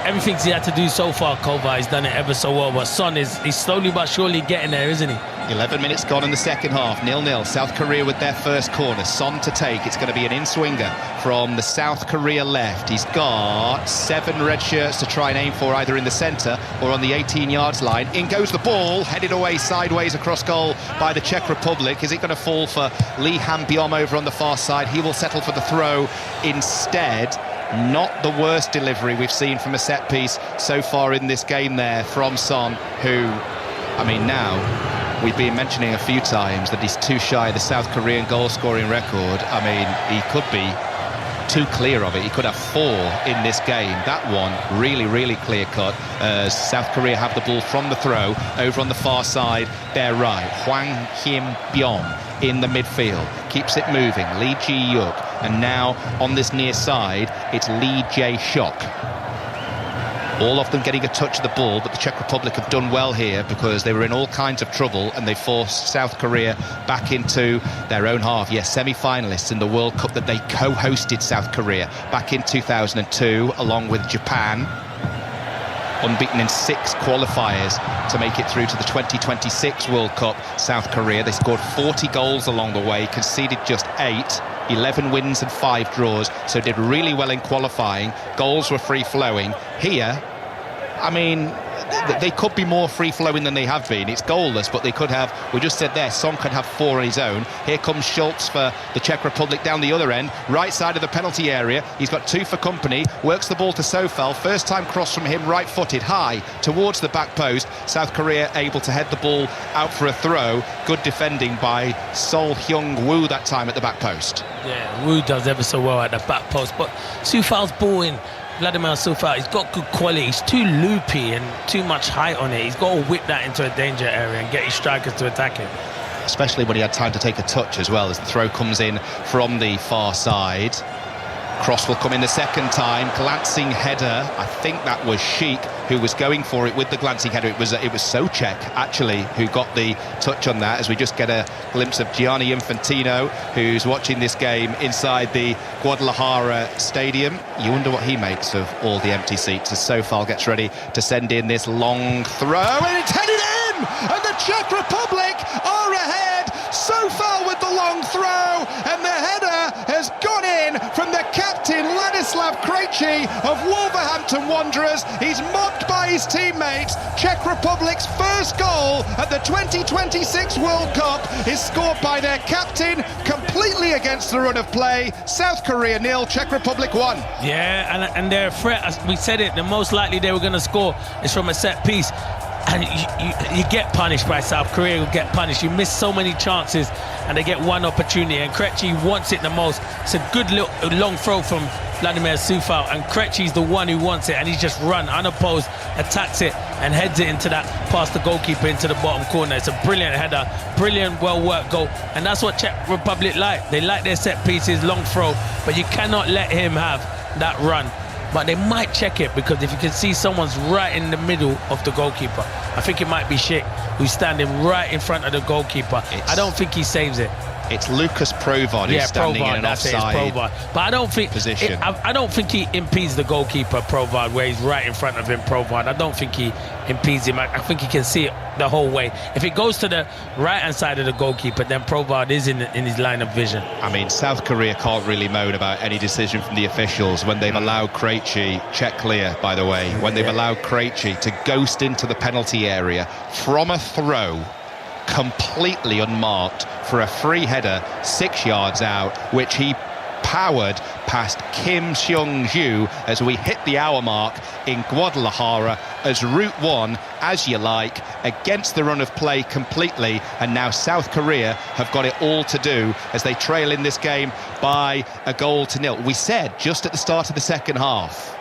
Everything he had to do so far, Kovář, he's done it ever so well. But Son he's slowly but surely getting there, isn't he? 11 minutes gone in the second half, 0-0. South Korea with their first corner. Son to take. It's going to be an in-swinger from the South Korea left. He's got 7 red shirts to try and aim for, either in the centre or on the 18 yards line. In goes the ball, headed away sideways across goal by the Czech Republic. Is it going to fall for Lee Han-beom over on the far side? He will settle for the throw instead. Not the worst delivery we've seen from a set piece so far in this game there from Son, who, I mean, now we've been mentioning a few times that he's too shy of the South Korean goal-scoring record. I mean, he could be too clear of it. He could have 4 in this game. That one really, really clear-cut as South Korea have the ball from the throw over on the far side, their right. Hwang In-beom in the midfield, keeps it moving. Lee Ji-yuk, and now on this near side, it's Lee Jae-shok. All of them getting a touch of the ball, but the Czech Republic have done well here because they were in all kinds of trouble and they forced South Korea back into their own half. Yes, semi-finalists in the World Cup that they co-hosted South Korea back in 2002 along with Japan. Unbeaten in 6 qualifiers to make it through to the 2026 World Cup. South Korea, they scored 40 goals along the way, conceded just 8. 11 wins and 5 draws, so did really well in qualifying. Goals were free-flowing. Here, I mean, they could be more free-flowing than they have been. It's goalless, but they could have, we just said there, Son could have 4 on his own. Here comes Schultz for the Czech Republic down the other end, right side of the penalty area. He's got 2 for company, works the ball to Sofel. First time cross from him, right-footed, high, towards the back post. South Korea able to head the ball out for a throw. Good defending by Sol Hyung-woo that time at the back post. Yeah, Woo does ever so well at the back post, but Sofel's ball in. Vladimir Sofel, he's got good quality. He's too loopy and too much height on it. He's got to whip that into a danger area and get his strikers to attack him. Especially when he had time to take a touch as well, as the throw comes in from the far side. Cross will come in the second time. Glancing header. I think that was Sheik who was going for it with the glancing header. It was Souček actually who got the touch on that, as we just get a glimpse of Gianni Infantino, who's watching this game inside the Guadalajara stadium. You wonder what he makes of all the empty seats as Sofal gets ready to send in this long throw, and it's headed in, and the Czech Republic are ahead. Sofal with the long throw, and the header has gone in Miroslav Krejci of Wolverhampton Wanderers. He's mocked by his teammates. Czech Republic's first goal at the 2026 World Cup is scored by their captain, completely against the run of play. South Korea 0, Czech Republic 1. Yeah, and they're a threat. As we said it, the most likely they were going to score is from a set piece. And you get punished by South Korea. You get punished. You miss so many chances, and they get one opportunity. And Krejci wants it the most. It's a good little long throw from Vladimir Sufal, and Krejci's the one who wants it, and he's just run unopposed, attacks it, and heads it into that past the goalkeeper into the bottom corner. It's a brilliant header, brilliant, well-worked goal, and that's what Czech Republic like. They like their set pieces, long throw, but you cannot let him have that run. But they might check it, because if you can see someone's right in the middle of the goalkeeper, I think it might be Schick, who's standing right in front of the goalkeeper. I don't think he saves it. It's Lucas Provod who's standing in an offside but I don't think position. I don't think he impedes the goalkeeper, Provod, where he's right in front of him. Provod, I don't think he impedes him. I think he can see it the whole way. If it goes to the right-hand side of the goalkeeper, then Provod is in his line of vision. I mean, South Korea can't really moan about any decision from the officials when they've allowed Krejci, check clear, by the way, when they've allowed Krejci to ghost into the penalty area from a throw, completely unmarked, for a free header 6 yards out, which he powered past Kim Seung-ju as we hit the hour mark in Guadalajara as Route 1, as you like, against the run of play completely. And now South Korea have got it all to do as they trail in this game by a 1-0. We said just at the start of the second half,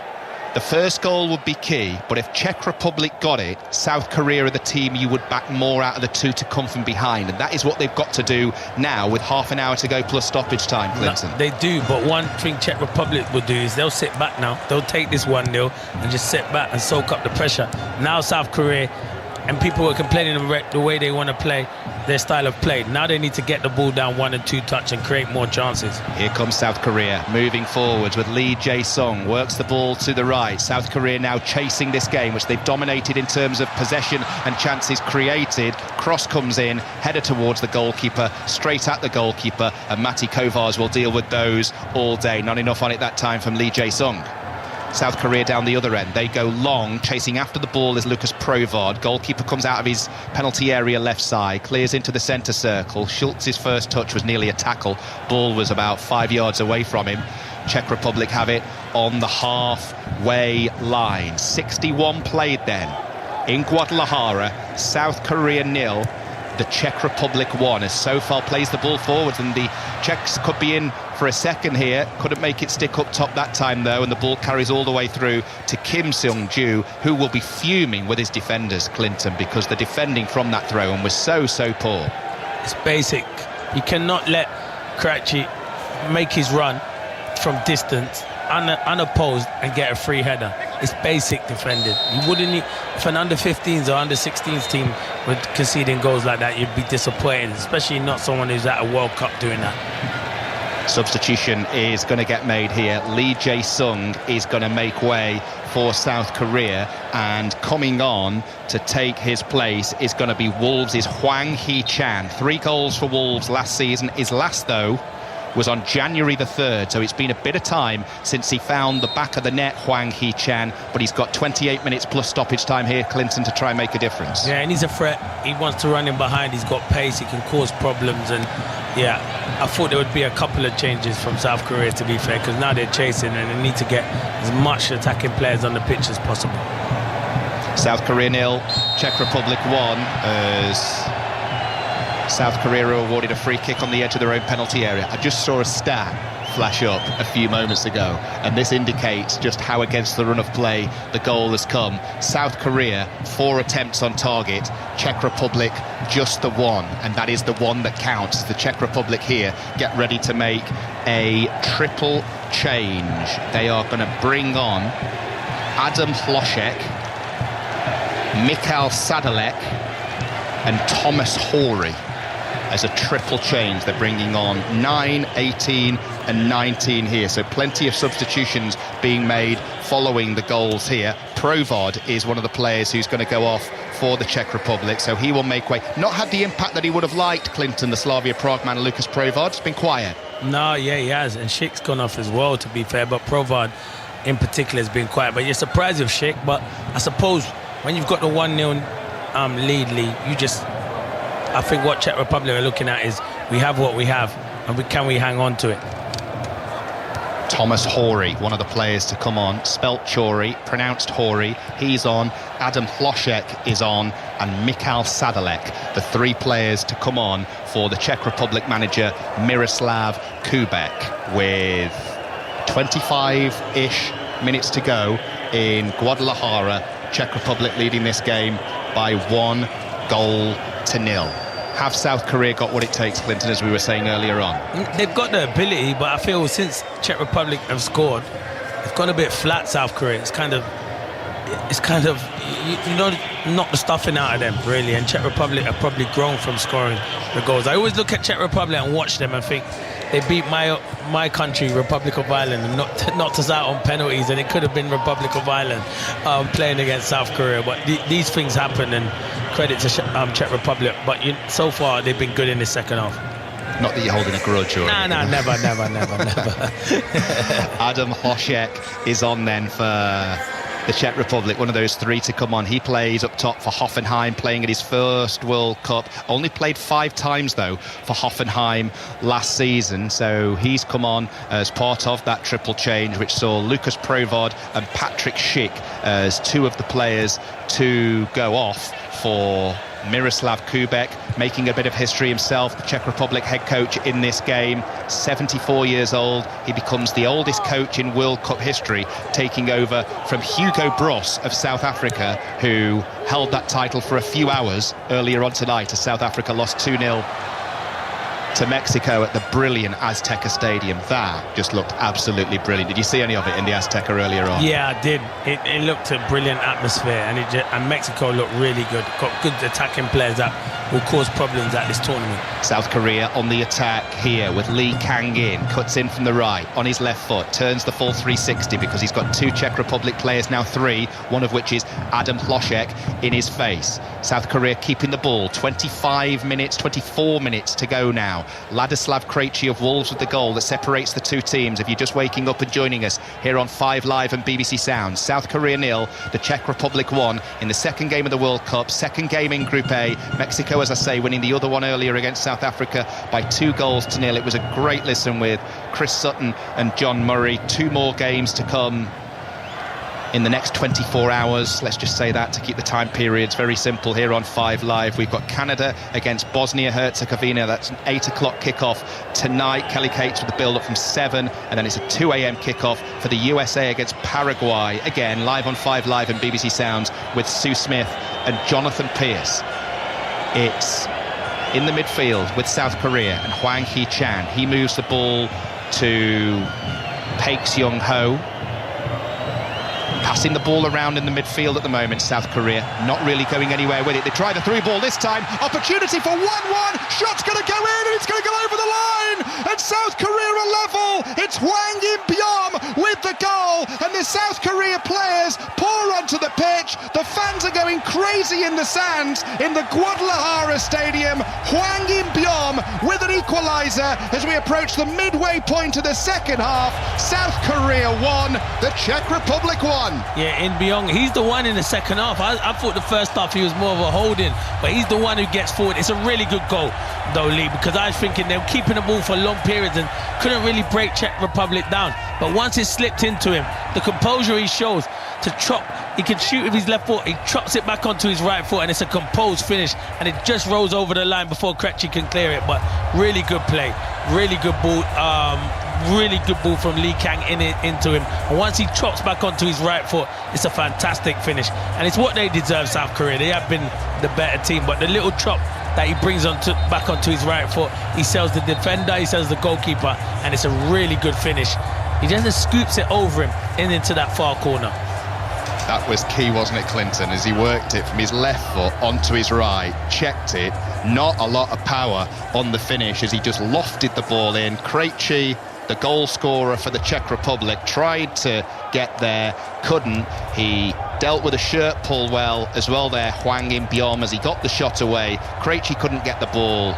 the first goal would be key, but if Czech Republic got it, South Korea are the team you would back more out of the two to come from behind, and that is what they've got to do now with half an hour to go plus stoppage time, Clinton. No, they do, but one thing Czech Republic will do is they'll sit back now. They'll take this 1-0 and just sit back and soak up the pressure. Now South Korea, and people were complaining the way they want to play, their style of play. Now they need to get the ball down 1 and 2 touch and create more chances. Here comes South Korea moving forwards with Lee Jae-sung, works the ball to the right. South Korea now chasing this game, which they've dominated in terms of possession and chances created. Cross comes in, header towards the goalkeeper, straight at the goalkeeper, and Mati Kovář will deal with those all day. Not enough on it that time from Lee Jae-sung. South Korea down the other end. They go long, chasing after the ball is Lucas Provod. Goalkeeper comes out of his penalty area left side, clears into the centre circle. Schultz's first touch was nearly a tackle. Ball was about 5 yards away from him. Czech Republic have it on the halfway line. 61 played then in Guadalajara. South Korea 0, the Czech Republic 1, as Sofal plays the ball forwards, and the Czechs could be in for a second here. Couldn't make it stick up top that time though, and the ball carries all the way through to Kim Seung-ju, who will be fuming with his defenders, Clinton, because the defending from that throw-in was so poor. It's basic. You cannot let Krejci make his run from distance unopposed and get a free header. It's basic defending. You wouldn't need, if an under-15s or under-16s team were conceding goals like that, you'd be disappointed, especially not someone who's at a World Cup doing that. Substitution is going to get made here. Lee Jae-sung is going to make way for South Korea, and coming on to take his place is going to be Wolves' Hwang Hee-chan. 3 goals for Wolves last season. His last, though, was on January the 3rd, so it's been a bit of time since he found the back of the net, Hwang Hee-chan, but he's got 28 minutes plus stoppage time here, Clinton, to try and make a difference. Yeah, and he's a threat. He wants to run in behind. He's got pace. He can cause problems, and yeah, I thought there would be a couple of changes from South Korea, to be fair, because now they're chasing and they need to get as much attacking players on the pitch as possible. South Korea 0, Czech Republic 1, as South Korea are awarded a free kick on the edge of their own penalty area. I just saw a stat flash up a few moments ago, and this indicates just how against the run of play the goal has come. South Korea 4 attempts on target, Czech Republic just the 1, and that is the one that counts. The Czech Republic here get ready to make a triple change. They are going to bring on Adam Hlošek, Mikhail Sadalek and Thomas Hory as a triple change. They're bringing on 9, 18 and 19 here, so plenty of substitutions being made following the goals here. Provod is one of the players who's going to go off for the Czech Republic, so he will make way. Not had the impact that he would have liked, Clinton, the Slavia Prague man, Lucas Provod. It's been quiet. No, yeah, he has, and Schick's gone off as well, to be fair, but Provod in particular has been quiet. But you're surprised with Czech. But I suppose when you've got the 1-0 lead, I think what Czech Republic are looking at is we have what we have, and can we hang on to it? Thomas Hory, one of the players to come on, spelt Chory, pronounced Hory. He's on. Adam Hlošek is on, and Michal Sadalek, the 3 players to come on for the Czech Republic manager Miroslav Kubek, with 25-ish minutes to go in Guadalajara. Czech Republic leading this game by 1-0. Have South Korea got what it takes, Clinton, as we were saying earlier on? They've got the ability, but I feel since Czech Republic have scored, it's gone a bit flat, South Korea. It's kind of you know, knock the stuffing out of them, really. And Czech Republic have probably grown from scoring the goals. I always look at Czech Republic and watch them and think they beat my country, Republic of Ireland, and knocked us out on penalties, and it could have been Republic of Ireland playing against South Korea. But these things happen, and credit to Czech Republic. But so far, they've been good in the second half. Not that you're holding a grudge or anything. No, never. Adam Hlošek is on then for the Czech Republic, one of those 3 to come on. He plays up top for Hoffenheim, playing at his first World Cup. Only played 5 times, though, for Hoffenheim last season. So he's come on as part of that triple change, which saw Lucas Provod and Patrick Schick as 2 of the players to go off for Miroslav Kubek, making a bit of history himself, the Czech Republic head coach in this game, 74 years old. He becomes the oldest coach in World Cup history, taking over from Hugo Bross of South Africa, who held that title for a few hours earlier on tonight as South Africa lost 2-0 to Mexico at the brilliant Azteca Stadium. That just looked absolutely brilliant. Did you see any of it in the Azteca earlier on? Yeah, I did. It looked a brilliant atmosphere, and Mexico looked really good. Got good attacking players that will cause problems at this tournament. South Korea on the attack here with Lee Kang-in, cuts in from the right on his left foot, turns the full 360 because he's got 2 Czech Republic players, now 3, one of which is Adam Hlošek, in his face. South Korea keeping the ball, 24 minutes to go now. Ladislav Krejci of Wolves with the goal that separates the 2 teams. If you're just waking up and joining us here on 5 Live and BBC Sounds, South Korea 0, the Czech Republic 1 in the second game of the World Cup, second game in Group A. Mexico, as I say, winning the other one earlier against South Africa by 2-0. It was a great listen with Chris Sutton and John Murray. 2 more games to come in the next 24 hours, let's just say that to keep the time periods very simple here on 5 Live. We've got Canada against Bosnia-Herzegovina. That's an 8 o'clock kickoff tonight. Kelly Cates with the build-up from 7, and then it's a 2 a.m. kickoff for the USA against Paraguay. Again, live on 5 Live and BBC Sounds with Sue Smith and Jonathan Pearce. It's in the midfield with South Korea and Hwang Hee-chan. He moves the ball to Paik Seung-ho. Passing the ball around in the midfield at the moment, South Korea not really going anywhere with it. They try the 3 ball this time. Opportunity for 1-1. Shot's going to go in and it's going to go over the line. And South Korea are level. It's Hwang In-byom with the goal. And the South Korea players pour onto the pitch. The fans are going crazy in the stands in the Guadalajara Stadium. Hwang In-byom with an equaliser as we approach the midway point of the second half. South Korea 1, the Czech Republic 1. Yeah, In-byom, he's the one in the second half. I thought the first half he was more of a holding, but he's the one who gets forward. It's a really good goal, though, Lee, because I was thinking they were keeping the ball for long periods and couldn't really break Czech Republic down. But once it slipped into him, the composure he shows to chop, he can shoot with his left foot, he chops it back onto his right foot, and it's a composed finish, and it just rolls over the line before Krejci can clear it. But really good play, really good ball. Really good ball from Lee Kang into him, and once he chops back onto his right foot, it's a fantastic finish, and it's what they deserve. South Korea, they have been the better team, but the little chop that he brings back onto his right foot, he sells the defender, he sells the goalkeeper, and it's a really good finish. He just scoops it over him and into that far corner. That was key, wasn't it, Clinton, as he worked it from his left foot onto his right, checked it, not a lot of power on the finish as he just lofted the ball in. Krejci, the goal scorer for the Czech Republic, tried to get there, couldn't. He dealt with a shirt pull well as well there, Hwang In-byom, as he got the shot away. Krejci couldn't get the ball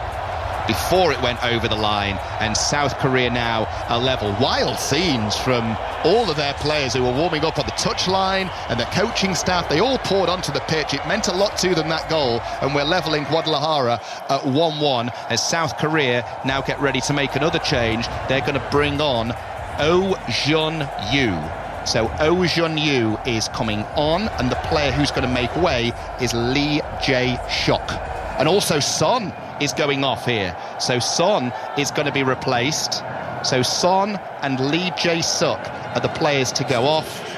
before it went over the line, and South Korea now are level. Wild scenes from all of their players who were warming up on the touchline, and the coaching staff. They all poured onto the pitch. It meant a lot to them, that goal, and we're level in Guadalajara at 1-1 as South Korea now get ready to make another change. They're going to bring on Oh Jun-yu. So Oh Jun-yu is coming on, and the player who's going to make way is Lee Jae-shok. And also Son is going off here. So Son is going to be replaced. So Son and Lee Jae-suk are the players to go off.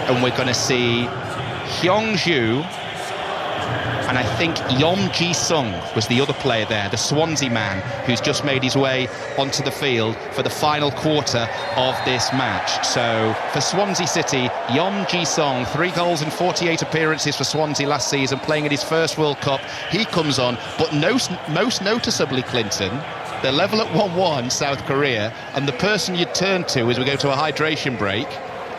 And we're going to see Hyung-ju, and I think Yom Ji-sung was the other player there, the Swansea man, who's just made his way onto the field for the final quarter of this match. So for Swansea City, Yom Ji-sung, 3 goals and 48 appearances for Swansea last season, playing in his first World Cup. He comes on, but most noticeably, Clinton, they're level at 1-1, South Korea, and the person you'd turn to as we go to a hydration break,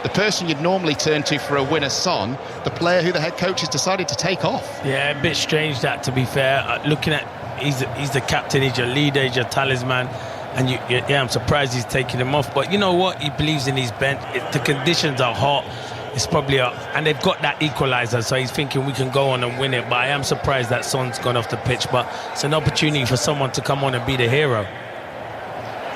the person you'd normally turn to for a winner, Son, the player who the head coach has decided to take off. Yeah, a bit strange that, to be fair. Looking at, he's the captain, he's your leader, he's your talisman, and I'm surprised he's taking him off. But you know what? He believes in his bench. The conditions are hot. It's probably and they've got that equaliser, so he's thinking we can go on and win it. But I am surprised that Son's gone off the pitch. But it's an opportunity for someone to come on and be the hero.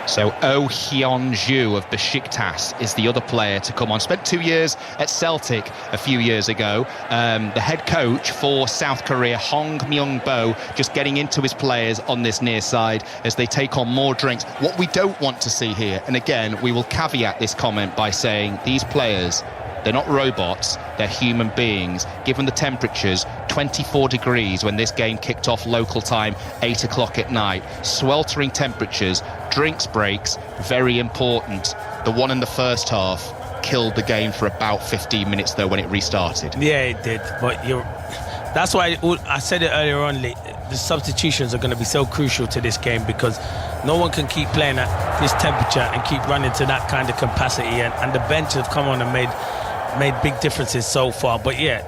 So Oh Hyun-ju of Besiktas is the other player to come on. Spent 2 years at Celtic a few years ago. The head coach for South Korea, Hong Myung-bo, just getting into his players on this near side as they take on more drinks. What we don't want to see here, and again, we will caveat this comment by saying these players, they're not robots, they're human beings. Given the temperatures, 24 degrees when this game kicked off local time, 8 o'clock at night. Sweltering temperatures, drinks breaks, very important. The one in the first half killed the game for about 15 minutes, though, when it restarted. Yeah, it did. But that's why I said it earlier on, the substitutions are going to be so crucial to this game, because no one can keep playing at this temperature and keep running to that kind of capacity. And the bench have come on and made big differences so far. But yeah,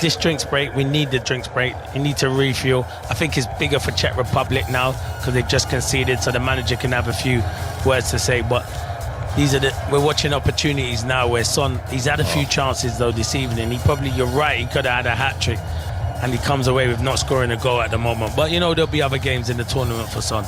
this drinks break, we need the drinks break. You need to refuel. I think it's bigger for Czech Republic now because they've just conceded, so the manager can have a few words to say. But we're watching opportunities now where Son, he's had a few chances though this evening. You're right, he could have had a hat-trick, and he comes away with not scoring a goal at the moment. But there'll be other games in the tournament for Son.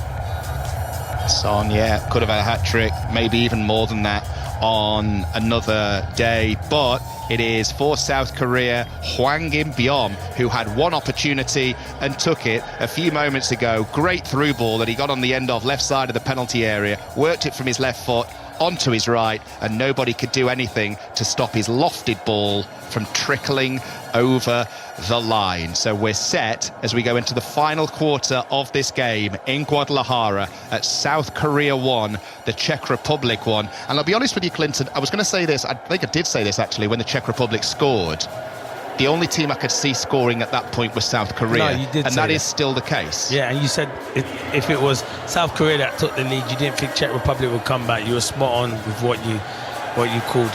Son, yeah, could have had a hat-trick, maybe even more than that on another day. But it is for South Korea, Hwang In-beom, who had one opportunity and took it a few moments ago. Great through ball that he got on the end of left side of the penalty area, worked it from his left foot onto his right, and nobody could do anything to stop his lofted ball from trickling over the line. So we're set as we go into the final quarter of this game in Guadalajara at South Korea 1, the Czech Republic 1. And I'll be honest with you, Clinton, I was going to say this, I think I did say this actually, when the Czech Republic scored. The only team I could see scoring at that point was South Korea. No, you did, and that is still the case. Yeah, and you said if it was South Korea that took the lead, you didn't think Czech Republic would come back. You were spot on with what you called.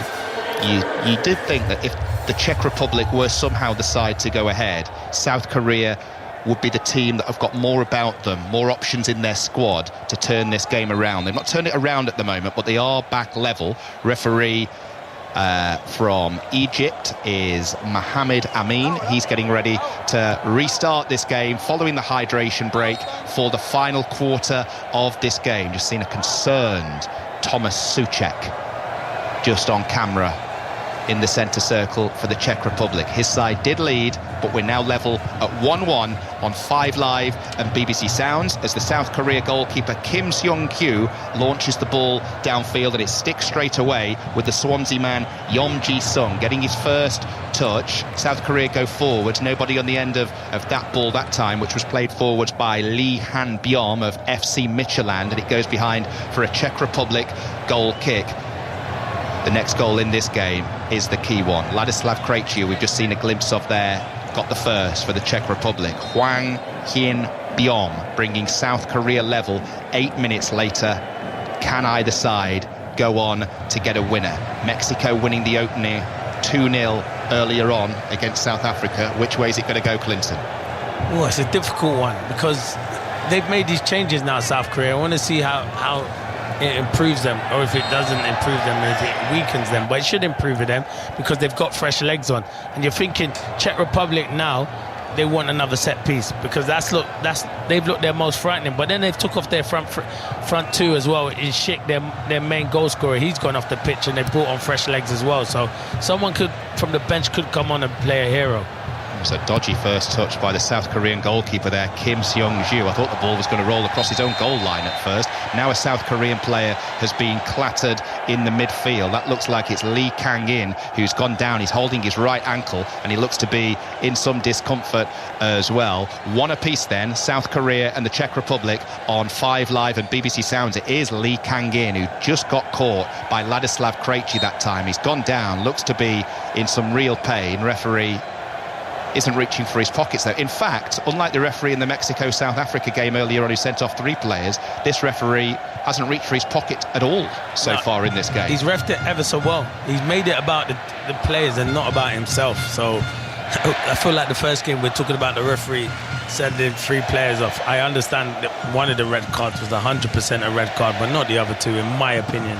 You did think that if the Czech Republic were somehow the side to go ahead, South Korea would be the team that have got more about them, more options in their squad to turn this game around. They've not turned it around at the moment, but they are back level. Referee from Egypt is Mohamed Amin. He's getting ready to restart this game following the hydration break for the final quarter of this game. Just seen a concerned Thomas Souček just on camera in the centre circle for the Czech Republic. His side did lead, but we're now level at 1-1 on 5 Live and BBC Sounds as the South Korea goalkeeper Kim Seung-kyu launches the ball downfield, and it sticks straight away with the Swansea man Yom Ji-sung getting his first touch. South Korea go forward, nobody on the end of that ball that time, which was played forwards by Lee Han-beom of FC Midtjylland, and it goes behind for a Czech Republic goal kick. The next goal in this game is the key one. Ladislav Krejci, we've just seen a glimpse of there, got the first for the Czech Republic. Hwang In-beom bringing South Korea level 8 minutes later. Can either side go on to get a winner? Mexico winning the opening 2-0 earlier on against South Africa. Which way is it going to go, Clinton? Oh, it's a difficult one because they've made these changes now, South Korea. I want to see how it improves them, or if it doesn't improve them, if it weakens them. But it should improve them because they've got fresh legs on. And you're thinking Czech Republic now, they want another set piece because they've looked their most frightening. But then they've took off their front two as well. It's Schick, their main goal scorer. He's gone off the pitch, and they brought on fresh legs as well. So someone from the bench could come on and play a hero. It was a dodgy first touch by the South Korean goalkeeper there, Kim Seong-ju. I thought the ball was going to roll across his own goal line at first. Now a South Korean player has been clattered in the midfield. That looks like it's Lee Kang-in who's gone down. He's holding his right ankle and he looks to be in some discomfort as well. One apiece then, South Korea and the Czech Republic on 5 Live and BBC Sounds. It is Lee Kang-in who just got caught by Ladislav Krejci that time. He's gone down, looks to be in some real pain. Referee isn't reaching for his pockets though. In fact, unlike the referee in the Mexico-South Africa game earlier on who sent off 3 players, this referee hasn't reached for his pocket at all so far in this game. He's reffed it ever so well. He's made it about the players and not about himself. So I feel like the first game we're talking about the referee sending 3 players off. I understand that one of the red cards was 100% a red card, but not the other 2 in my opinion.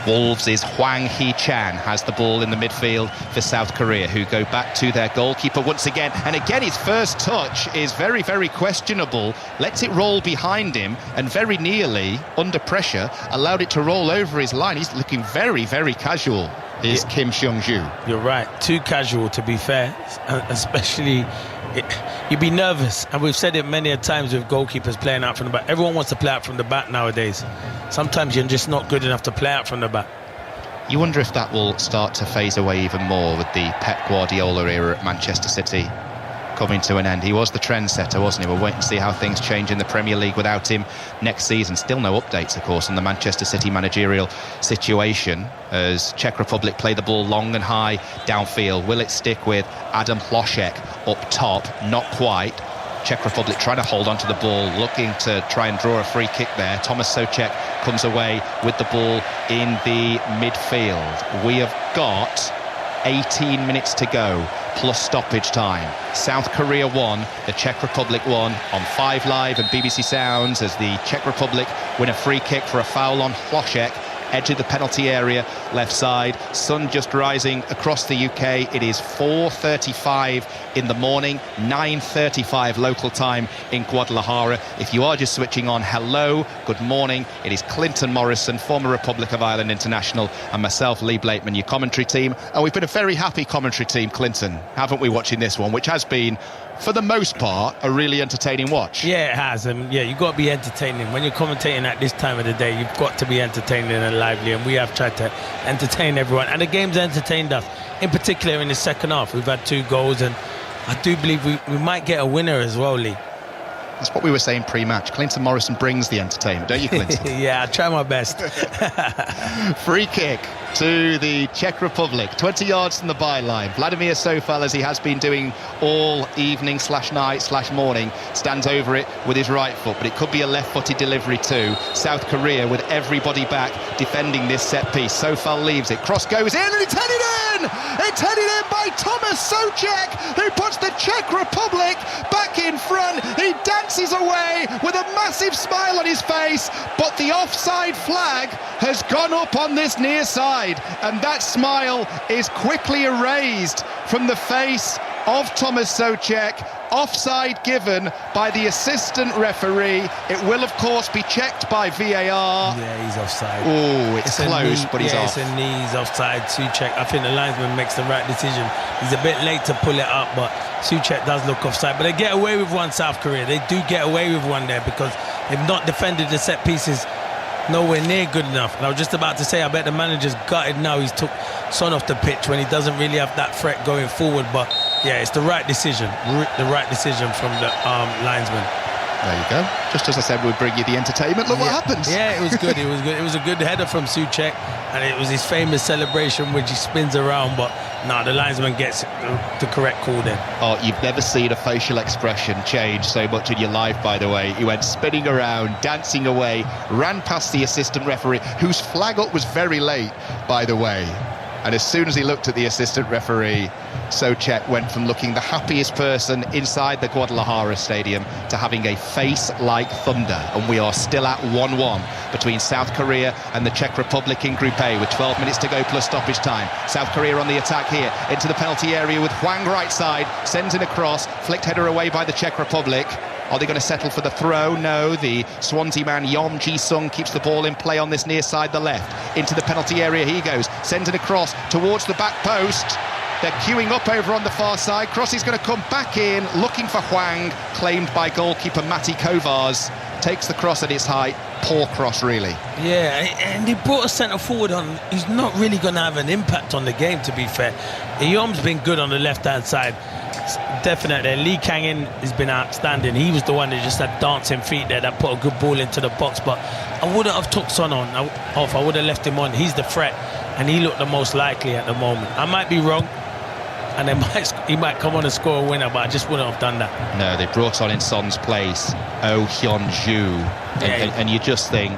Wolves' Hwang Hee-chan has the ball in the midfield for South Korea, who go back to their goalkeeper once again. And again, his first touch is very, very questionable. Lets it roll behind him and very nearly, under pressure, allowed it to roll over his line. He's looking very, very casual, is Kim Seong-ju. You're right. Too casual, to be fair. Especially, you'd be nervous. And we've said it many a times with goalkeepers playing out from the back. Everyone wants to play out from the back nowadays. Sometimes you're just not good enough to play out from the back. You wonder if that will start to phase away even more with the Pep Guardiola era at Manchester City coming to an end. He was the trendsetter, wasn't he? We'll wait and see how things change in the Premier League without him next season. Still no updates, of course, on the Manchester City managerial situation as Czech Republic play the ball long and high downfield. Will it stick with Adam Hlošek up top? Not quite. Czech Republic trying to hold on to the ball, looking to try and draw a free kick there. Tomas Souček comes away with the ball in the midfield. We have got 18 minutes to go, plus stoppage time. South Korea 1, the Czech Republic 1 on 5 Live and BBC Sounds as the Czech Republic win a free kick for a foul on Hlošek. Edge of the penalty area, left side. Sun just rising across the UK. It is 4:35 in the morning, 9:35 local time in Guadalajara. If you are just switching on, hello, good morning. It is Clinton Morrison, former Republic of Ireland international, and myself, Lee Blakeman, your commentary team. And we've been a very happy commentary team, Clinton, haven't we, watching this one, which has been, for the most part, a really entertaining watch. Yeah, it has. And yeah, you've got to be entertaining. When you're commentating at this time of the day, you've got to be entertaining and lively. And we have tried to entertain everyone. And the game's entertained us, in particular in the second half. We've had 2 goals, and I do believe we might get a winner as well, Lee. That's what we were saying pre-match. Clinton Morrison brings the entertainment, don't you, Clinton? Yeah, I try my best. Free kick to the Czech Republic, 20 yards from the byline. Vladimir Sofal, as he has been doing all evening /night /morning, stands over it with his right foot, but it could be a left-footed delivery too. South Korea with everybody back defending this set piece. Sofal leaves it, cross goes in, and it's headed in! It's headed in by Tomas Souček, who puts the Czech Republic back in front. He dances away with a massive smile on his face, but the offside flag has gone up on this near side, and that smile is quickly erased from the face of Tomas Souček. Offside given by the assistant referee. It will, of course, be checked by VAR. Yeah, he's offside. Oh, it's close, but he's off. It's a knee, he's offside. Souček, I think the linesman makes the right decision. He's a bit late to pull it up, but Souček does look offside. But they get away with one, South Korea. They do get away with one there because they've not defended the set pieces nowhere near good enough. And I was just about to say, I bet the manager's gutted now. He's took Son off the pitch when he doesn't really have that threat going forward. But yeah, it's the right decision. The right decision from the linesman. There you go. Just as I said, we'll bring you the entertainment. Look what happens. Yeah, it was good. It was good. It was a good header from Souček, and it was his famous celebration which he spins around. But no, the linesman gets the correct call then. Oh, you've never seen a facial expression change so much in your life, by the way. He went spinning around, dancing away, ran past the assistant referee, whose flag up was very late, by the way. And as soon as he looked at the assistant referee, Czech went from looking the happiest person inside the Guadalajara stadium to having a face like thunder. And we are still at 1-1 between South Korea and the Czech Republic in Group A with 12 minutes to go plus stoppage time. South Korea on the attack here into the penalty area with Hwang right side, sends in a cross, flicked header away by the Czech Republic. Are they going to settle for the throw? No, the Swansea man Yom Ji-sung keeps the ball in play on this near side, the left. Into the penalty area he goes, sends it across towards the back post. They're queuing up over on the far side. Cross is going to come back in, looking for Hwang, claimed by goalkeeper Mati Kovář. Takes the cross at its height. Poor cross, really. Yeah, and they brought a centre forward on. He's not really going to have an impact on the game, to be fair. Yom's been good on the left-hand side. Definitely. Lee Kang-in has been outstanding. He was the one that just had dancing feet there that put a good ball into the box. But I wouldn't have took Son off. I would have left him on. He's the threat, and he looked the most likely at the moment. I might be wrong, and he might come on and score a winner, but I just wouldn't have done that. No, they brought on in Son's place Oh Hyun-ju, and you just think,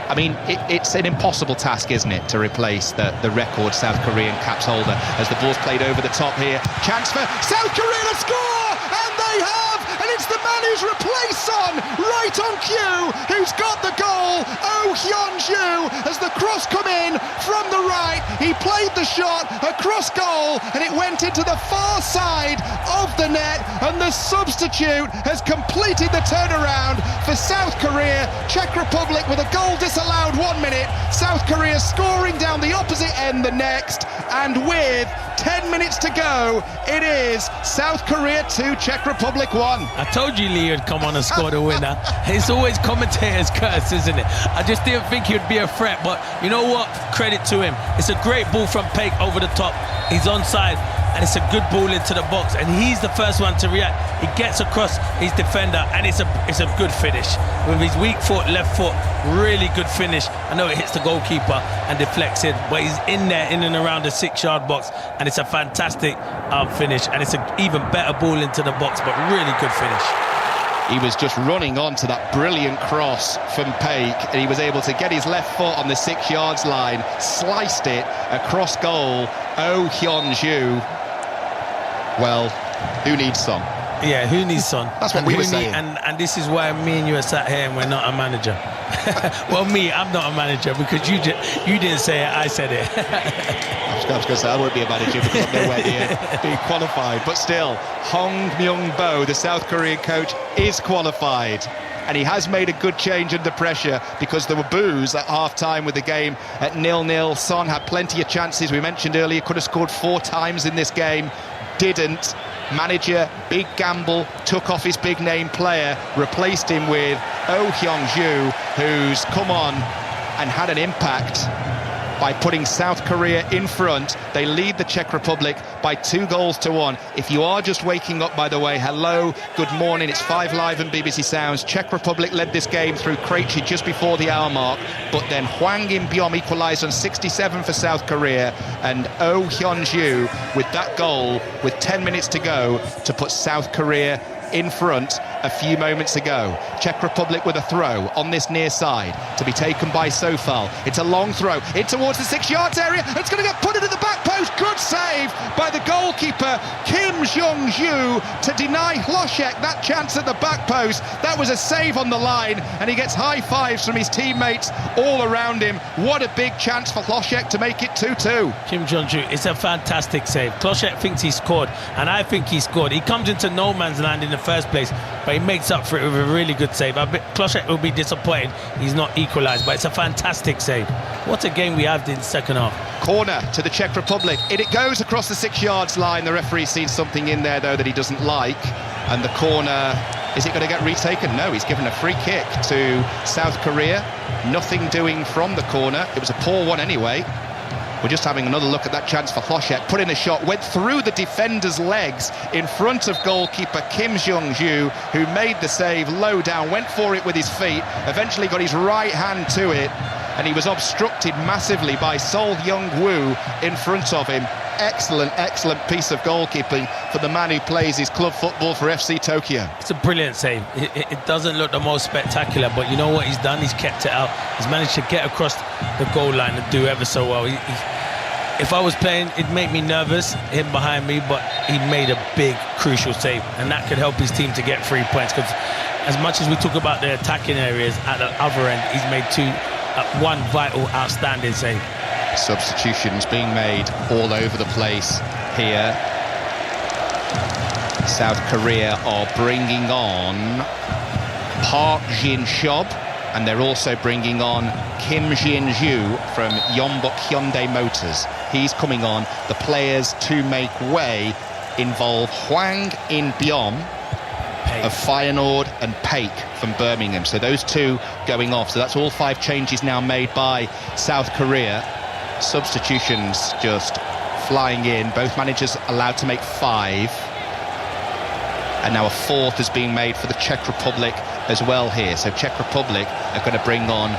I mean, it's an impossible task, isn't it, to replace the record South Korean caps holder as the ball's played over the top here. Chance for South Korea to score, and they have, and it's the man who's replaced Son right on cue, who's got the goal. Oh Hyun-ju, as the cross come in from the right, he played the shot across goal, and it went into the far side of the net, and the substitute has completed the turnaround for South Korea. Czech Republic with a goal disallowed 1 minute, South Korea scoring down the opposite end the next, and with 10 minutes to go, it is South Korea 2, Czech Republic 1. I told you Lee would come on and score the winner. It's always commentators' curse, isn't it? I just didn't think he would be a threat, but you know what? Credit to him. It's a great ball from Peck over the top. He's onside, and it's a good ball into the box, and he's the first one to react. He gets across his defender, and it's a good finish. With his weak foot, left foot, really good finish. I know it hits the goalkeeper and deflects it, but he's in there, in and around the 6-yard box, and it's a fantastic finish, and it's an even better ball into the box, but really good finish. He was just running onto that brilliant cross from Peck, and he was able to get his left foot on the 6 yards line, sliced it across goal. Oh Hyun-ju. Well, who needs Son? Yeah, who needs Son? That's what we were saying. And this is why me and you are sat here and we're not a manager. Well, I'm not a manager because you didn't say it, I said it. I was going to say I won't be a manager because I'm nowhere near being qualified. But still, Hong Myung-bo, the South Korean coach, is qualified. And he has made a good change under pressure because there were boos at half-time with the game at 0-0. Son had plenty of chances. We mentioned earlier, could have scored 4 times in this game. Didn't. Manager, big gamble, took off his big name player, replaced him with Oh Hyun-ju, who's come on and had an impact by putting South Korea in front. They lead the Czech Republic by 2-1. If you are just waking up, by the way, hello, good morning, it's 5 Live and BBC Sounds. Czech Republic led this game through Krejci just before the hour mark, but then Hwang In-byom equalised on 67 for South Korea, and Oh Hyun-ju with that goal with 10 minutes to go to put South Korea in front a few moments ago. Czech Republic with a throw on this near side to be taken by Sofal. It's a long throw in towards the 6 yards area. It's going to get put into the back post. Good save by the goalkeeper Kim Jong-ju to deny Hlošek that chance at the back post. That was a save on the line, and he gets high fives from his teammates all around him. What a big chance for Hlošek to make it 2-2. Kim Jong-ju, it's a fantastic save. Hlošek thinks he scored, and I think he scored. He comes into no man's land in the first place, but he makes up for it with a really good save. Hlošek will be disappointed he's not equalised, but it's a fantastic save. What a game we have in the second half. Corner to the Czech Republic. It goes across the 6 yards line. The referee's seen something in there, though, that he doesn't like. And the corner, is it going to get retaken? No, he's given a free kick to South Korea. Nothing doing from the corner. It was a poor one anyway. We're just having another look at that chance for Hlošek. Put in a shot, went through the defender's legs in front of goalkeeper Kim Jong-ju, who made the save low down, went for it with his feet, eventually got his right hand to it, and he was obstructed massively by Sol Young-woo in front of him. Excellent, excellent piece of goalkeeping for the man who plays his club football for FC Tokyo. It's a brilliant save. It doesn't look the most spectacular, but you know what he's done? He's kept it out. He's managed to get across the goal line and do ever so well. if I was playing, it'd make me nervous, him behind me, but he made a big, crucial save, and that could help his team to get 3 points, because as much as we talk about the attacking areas, at the other end, he's made one vital, outstanding save. Substitutions being made all over the place here. South Korea are bringing on Park Jin-shob, and they're also bringing on Kim Jin-ju from Yeonbuk Hyundai Motors. He's coming on. The players to make way involve Hwang In-byom of Feyenoord and Paik from Birmingham. So those two going off. So that's all 5 changes now made by South Korea. Substitutions just flying in. Both managers allowed to make 5. And now a 4th has been made for the Czech Republic as well here. So Czech Republic are going to bring on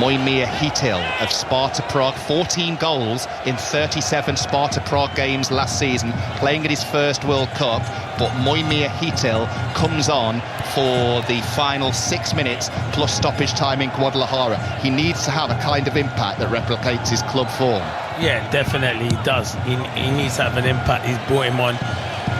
Mojmír Chytil of Sparta Prague. 14 goals in 37 Sparta Prague games last season, playing at his first World Cup. But Mojmír Chytil comes on for the final 6 minutes plus stoppage time in Guadalajara. He needs to have a kind of impact that replicates his club form. Yeah, definitely he does. He needs to have an impact. He's brought him on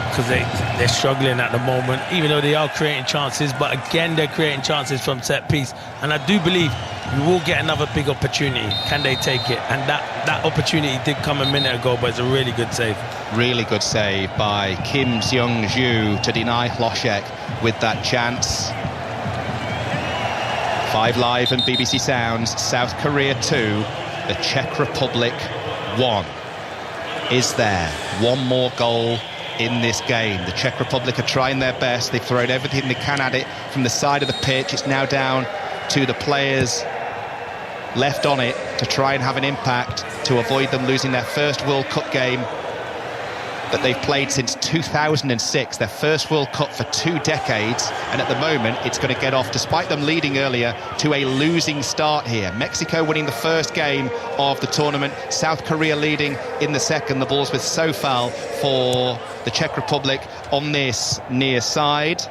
because they're struggling at the moment, even though they are creating chances. But again, they're creating chances from set piece. And I do believe we will get another big opportunity. Can they take it? And that opportunity did come a minute ago, but it's a really good save. Really good save by Kim Jung-ju to deny Hlošek with that chance. 5 Live and BBC Sounds. South Korea 2, the Czech Republic 1. Is there one more goal in this game? The Czech Republic are trying their best. They've thrown everything they can at it from the side of the pitch. It's now down to the players left on it to try and have an impact to avoid them losing their first World Cup game that they've played since 2006, their first World Cup for 2 decades, and at the moment it's going to get off, despite them leading earlier, to a losing start here. Mexico winning the first game of the tournament, South Korea leading in the second. The ball's with Sofal for the Czech Republic on this near side,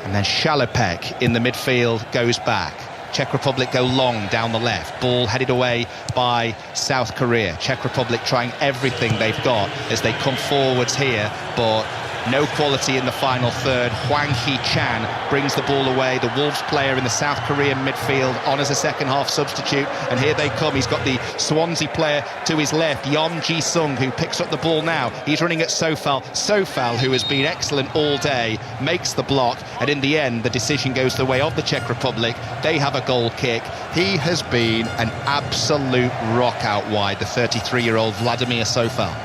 and then Shalopek in the midfield goes back. Czech Republic go long down the left. Ball headed away by South Korea. Czech Republic trying everything they've got as they come forwards here, but no quality in the final third. Hwang Hee-chan brings the ball away. The Wolves player in the South Korean midfield on as a second-half substitute. And here they come. He's got the Swansea player to his left, Yeon Ji-sung, who picks up the ball now. He's running at Sofal. Sofal, who has been excellent all day, makes the block. And in the end, the decision goes the way of the Czech Republic. They have a goal kick. He has been an absolute rock out wide, the 33-year-old Vladimir Sofal.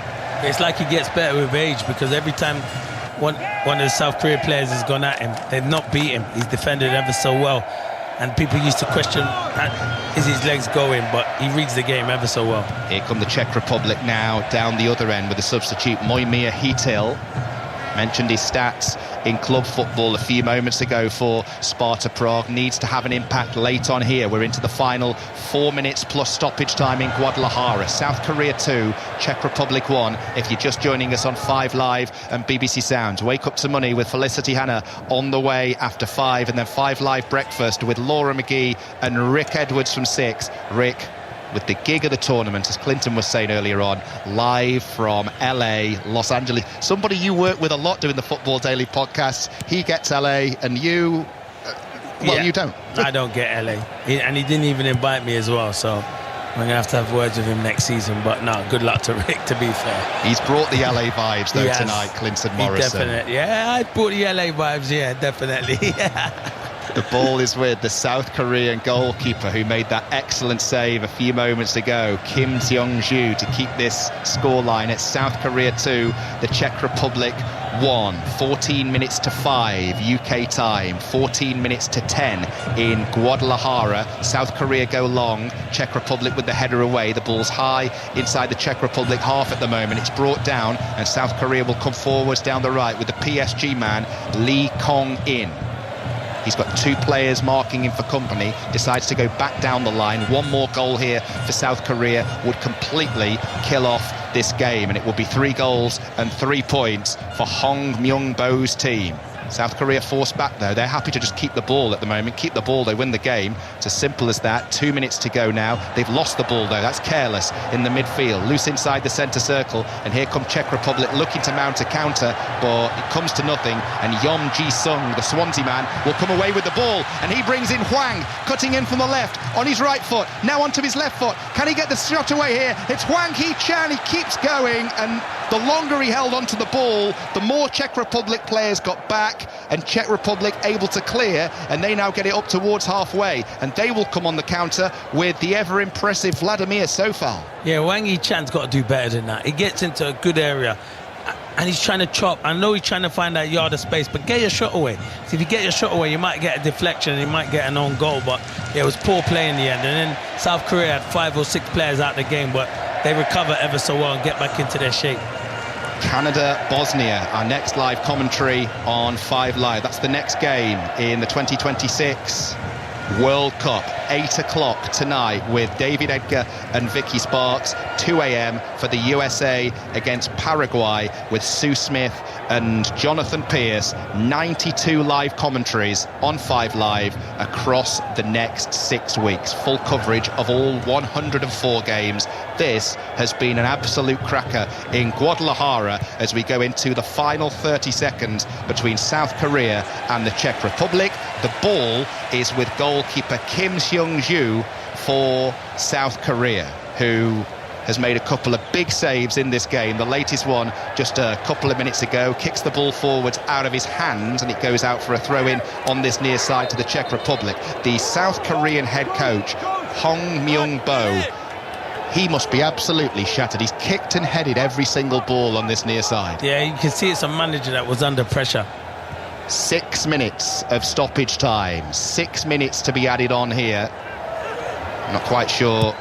It's like he gets better with age, because every time one of the South Korea players has gone at him, they've not beat him. He's defended ever so well. And people used to question, is his legs going? But he reads the game ever so well. Here come the Czech Republic now, down the other end with the substitute, Mojmír Chytil. Mentioned his stats in club football a few moments ago for Sparta Prague. Needs to have an impact late on here. We're into the final 4 minutes plus stoppage time in Guadalajara. South Korea 2, Czech Republic 1. If you're just joining us on 5 Live and BBC Sounds, Wake Up to Money with Felicity Hanna on the way after 5, and then 5 Live Breakfast with Laura McGee and Rick Edwards from 6. Rick, with the gig of the tournament, as Clinton was saying earlier on, live from LA, Los Angeles. Somebody you work with a lot doing the Football Daily podcast. He gets LA, and you, you don't. I don't get LA. And he didn't even invite me as well, so I'm going to have words with him next season. But no, good luck to Rick, to be fair. He's brought the LA vibes, though, tonight, Clinton Morrison. Definitely. Yeah, I brought the LA vibes, yeah, definitely. The ball is with the South Korean goalkeeper who made that excellent save a few moments ago, Kim Jung-ju, to keep this scoreline at South Korea 2, the Czech Republic 1. 14 minutes to 5 UK time, 14 minutes to 10 in Guadalajara. South Korea go long, Czech Republic with the header away. The ball's high inside the Czech Republic half at the moment. It's brought down, and South Korea will come forwards down the right with the PSG man Lee Kong-in. He's got 2 players marking him for company, decides to go back down the line. One more goal here for South Korea would completely kill off this game, and it will be 3 goals and 3 points for Hong Myung-bo's team. South Korea forced back though. They're happy to just keep the ball at the moment. Keep the ball, they win the game. It's as simple as that. 2 minutes to go now. They've lost the ball though. That's careless in the midfield. Loose inside the centre circle. And here come Czech Republic looking to mount a counter, but it comes to nothing. And Yom Ji-sung, the Swansea man, will come away with the ball. And he brings in Hwang, cutting in from the left, on his right foot, now onto his left foot. Can he get the shot away here? It's Hwang Hee-chan. He keeps going, and the longer he held onto the ball, the more Czech Republic players got back, and Czech Republic able to clear, and they now get it up towards halfway, and they will come on the counter with the ever-impressive Vladimir Sofal. Yeah, Hwang Hee-chan's got to do better than that. He gets into a good area, and he's trying to chop. I know he's trying to find that yard of space, but get your shot away. So if you get your shot away, you might get a deflection, and you might get an own goal, but yeah, it was poor play in the end. And then South Korea had 5 or 6 players out the game, but they recover ever so well and get back into their shape. Canada-Bosnia, our next live commentary on 5 Live. That's the next game in the 2026 World Cup. 8 o'clock tonight with David Edgar and Vicky Sparks. 2 a.m. for the USA against Paraguay with Sue Smith and Jonathan Pierce. 92 live commentaries on 5 Live across the next 6 weeks. Full coverage of all 104 games. This has been an absolute cracker in Guadalajara as we go into the final 30 seconds between South Korea and the Czech Republic. The ball is with goalkeeper Kim Seung-ju for South Korea, who has made a couple of big saves in this game. The latest one just a couple of minutes ago, kicks the ball forwards out of his hands, and it goes out for a throw-in on this near side to the Czech Republic. The South Korean head coach, Hong Myung-bo, he must be absolutely shattered. He's kicked and headed every single ball on this near side. Yeah, you can see it's a manager that was under pressure. 6 minutes of stoppage time, 6 minutes to be added on here. I'm not quite sure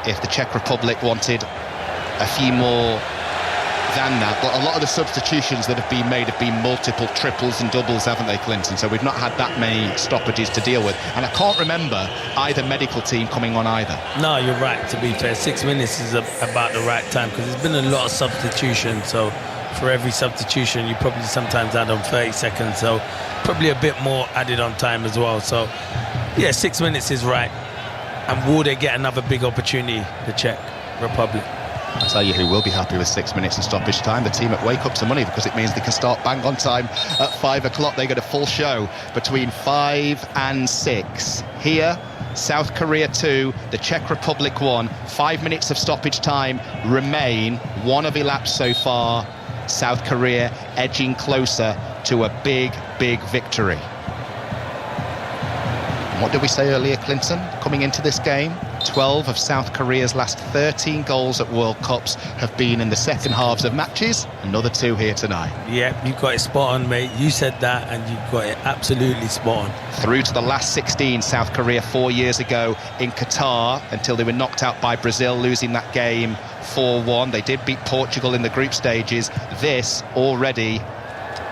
if the Czech Republic wanted a few more than that, but a lot of the substitutions that have been made have been multiple triples and doubles, haven't they, Clinton? So we've not had that many stoppages to deal with, and I can't remember either medical team coming on either. No, you're right, to be fair. 6 minutes is about the right time, because there's been a lot of substitutions, so for every substitution you probably sometimes add on 30 seconds, so probably a bit more added on time as well. So yeah, 6 minutes is right. And will they get another big opportunity, the Czech Republic? I'll tell you who will be happy with 6 minutes in stoppage time: the team at Wake Up to Money, because it means they can start bang on time at 5 o'clock. They get a full show between 5 and 6. Here, South Korea 2, the Czech Republic 1. 5 minutes of stoppage time remain. 1 have elapsed so far. South Korea edging closer to a big, big victory. What did we say earlier, Clinton, coming into this game? 12 of South Korea's last 13 goals at World Cups have been in the second halves of matches. Another 2 here tonight. Yeah, you got it spot on, mate. You said that, and you got it absolutely spot on. Through to the last 16, South Korea 4 years ago in Qatar, until they were knocked out by Brazil, losing that game 4-1. They did beat Portugal in the group stages. This already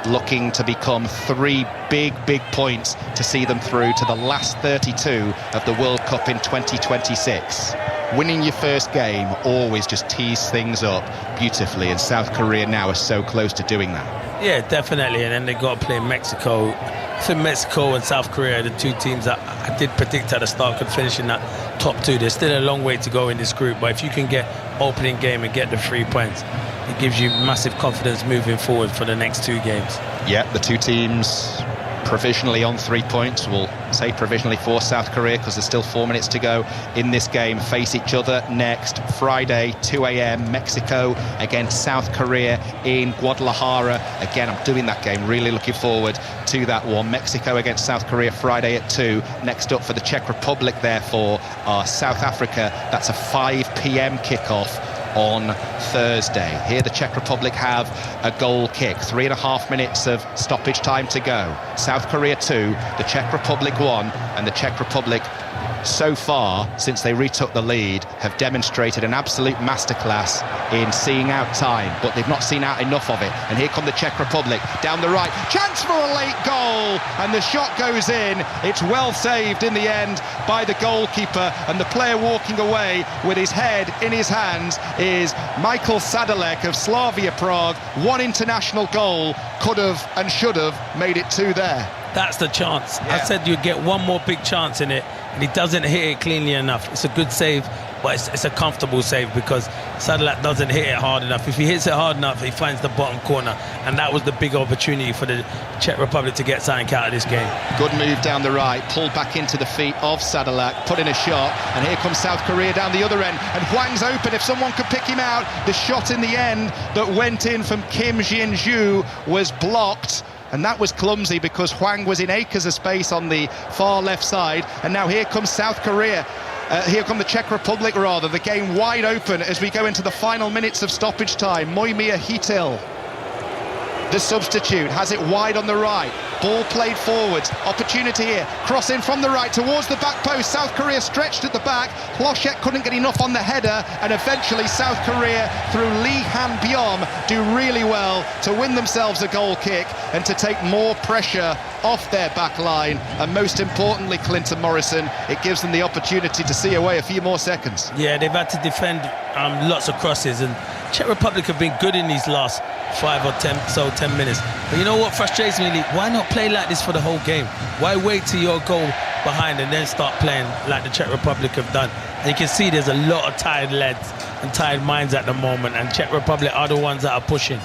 looking to become 3 big points to see them through to the last 32 of the World Cup in 2026. Winning your first game always just tees things up beautifully, and South Korea now are so close to doing that. Yeah, definitely. And then they got to play Mexico. I think Mexico and South Korea are the 2 teams that I did predict at the start could finish in that top 2. There's still a long way to go in this group, but if you can get opening game and get the 3 points, it gives you massive confidence moving forward for the next 2 games. Yeah, the 2 teams provisionally on 3 points. We'll say provisionally for South Korea, because there's still 4 minutes to go in this game. Face each other next Friday, 2 a.m. Mexico against South Korea in Guadalajara. Again, I'm doing that game, really looking forward to that one. Mexico against South Korea Friday at 2. Next up for the Czech Republic, therefore, are South Africa. That's a 5 p.m. kickoff on Thursday. Here the Czech Republic have a goal kick. 3.5 minutes of stoppage time to go. South Korea 2, the Czech Republic 1, and the Czech Republic so far, since they retook the lead, have demonstrated an absolute masterclass in seeing out time, but they've not seen out enough of it. And here come the Czech Republic down the right, chance for a late goal, and the shot goes in. It's well saved in the end by the goalkeeper, and the player walking away with his head in his hands is Michael Sadalek of Slavia Prague. One international goal, could have and should have made it 2 there. That's the chance. Yeah. I said you'd get one more big chance in it, and he doesn't hit it cleanly enough. It's a good save, but it's a comfortable save because Sadalek doesn't hit it hard enough. If he hits it hard enough, he finds the bottom corner, and that was the big opportunity for the Czech Republic to get something out of this game. Good move down the right, pulled back into the feet of Sadalek, put in a shot, and here comes South Korea down the other end, and Hwang's open if someone could pick him out. The shot in the end that went in from Kim Jin-ju was blocked, and that was clumsy because Hwang was in acres of space on the far left side. And now here comes South Korea. Here come the Czech Republic, rather. The game wide open as we go into the final minutes of stoppage time. Moimir Hitil, the substitute, has it wide on the right. Ball played forwards. Opportunity here. Cross in from the right towards the back post. South Korea stretched at the back. Hloshek couldn't get enough on the header, and eventually South Korea, through Lee Han-byom, do really well to win themselves a goal kick and to take more pressure off their back line. And most importantly, Clinton Morrison, it gives them the opportunity to see away a few more seconds. Yeah, they've had to defend lots of crosses, and Czech Republic have been good in these last 5 or 10 minutes. But you know what frustrates me, Lee? Why not play like this for the whole game? Why wait till you're goal behind and then start playing like the Czech Republic have done? And you can see there's a lot of tired legs and tired minds at the moment, and Czech Republic are the ones that are pushing.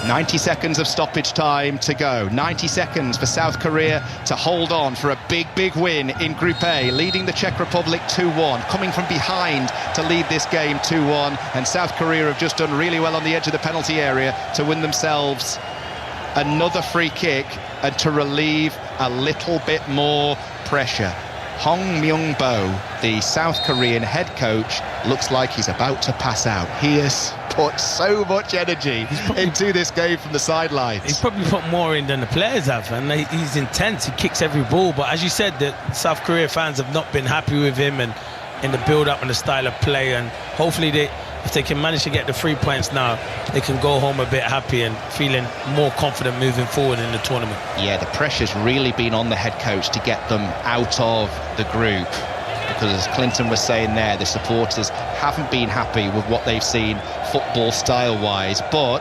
90 seconds of stoppage time to go. 90 seconds for South Korea to hold on for a big win in Group A, leading the Czech Republic 2-1, coming from behind to lead this game 2-1. And South Korea have just done really well on the edge of the penalty area to win themselves another free kick and to relieve a little bit more pressure. Hong Myung-bo, the South Korean head coach, looks like he's about to pass out. He has put so much energy into this game from the sidelines. He's probably put more in than the players have, and he's intense. He kicks every ball, but as you said, the South Korea fans have not been happy with him and in the build-up and the style of play, and hopefully if they can manage to get the 3 points now, they can go home a bit happy and feeling more confident moving forward in the tournament. Yeah, the pressure's really been on the head coach to get them out of the group, because as Clinton was saying there, the supporters haven't been happy with what they've seen football style-wise, but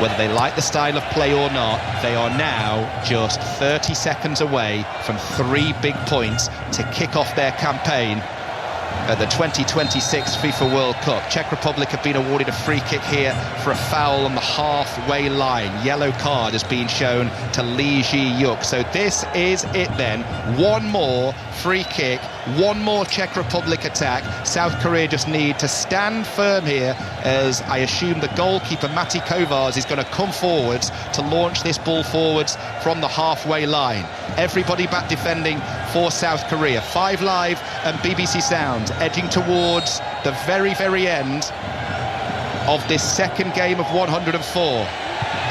whether they like the style of play or not, they are now just 30 seconds away from 3 big points to kick off their campaign at the 2026 FIFA World Cup. Czech Republic have been awarded a free kick here for a foul on the halfway line. Yellow card has been shown to Lee Ji-yuk. So this is it then. One more free kick, one more Czech Republic attack. South Korea just need to stand firm here, as I assume the goalkeeper Mati Kovář is going to come forwards to launch this ball forwards from the halfway line. Everybody back defending for South Korea. 5 Live and BBC Sound edging towards the very end of this second game of 104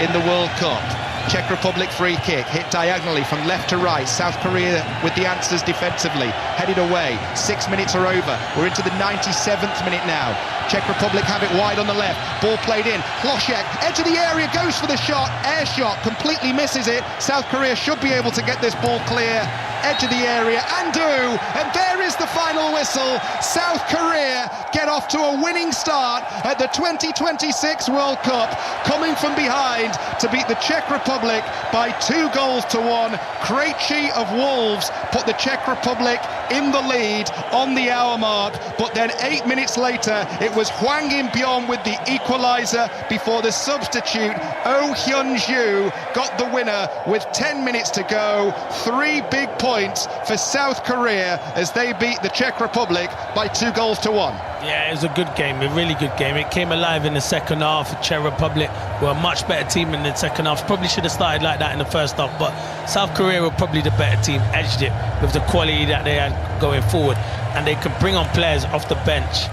in the World Cup. Czech Republic free kick, hit diagonally from left to right. South Korea with the answers defensively, headed away. 6 minutes are over. We're into the 97th minute now. Czech Republic have it wide on the left. Ball played in. Hloshek, edge of the area, goes for the shot. Air shot, completely misses it. South Korea should be able to get this ball clear. Edge of the area, and do. And there is the final whistle. South Korea get off to a winning start at the 2026 World Cup, coming from behind to beat the Czech Republic by 2-1. Krejci of Wolves put the Czech Republic in the lead on the hour mark, but then 8 minutes later it was Hwang In-byom with the equaliser before the substitute Oh Hyun-ju got the winner with 10 minutes to go. 3 big points for South Korea as they beat the Czech Republic by 2-1. Yeah, it was a good game, a really good game. It came alive in the second half. Czech Republic were a much better team in the second half. Probably should have started like that in the first half, but South Korea were probably the better team, edged it with the quality that they had going forward, and they can bring on players off the bench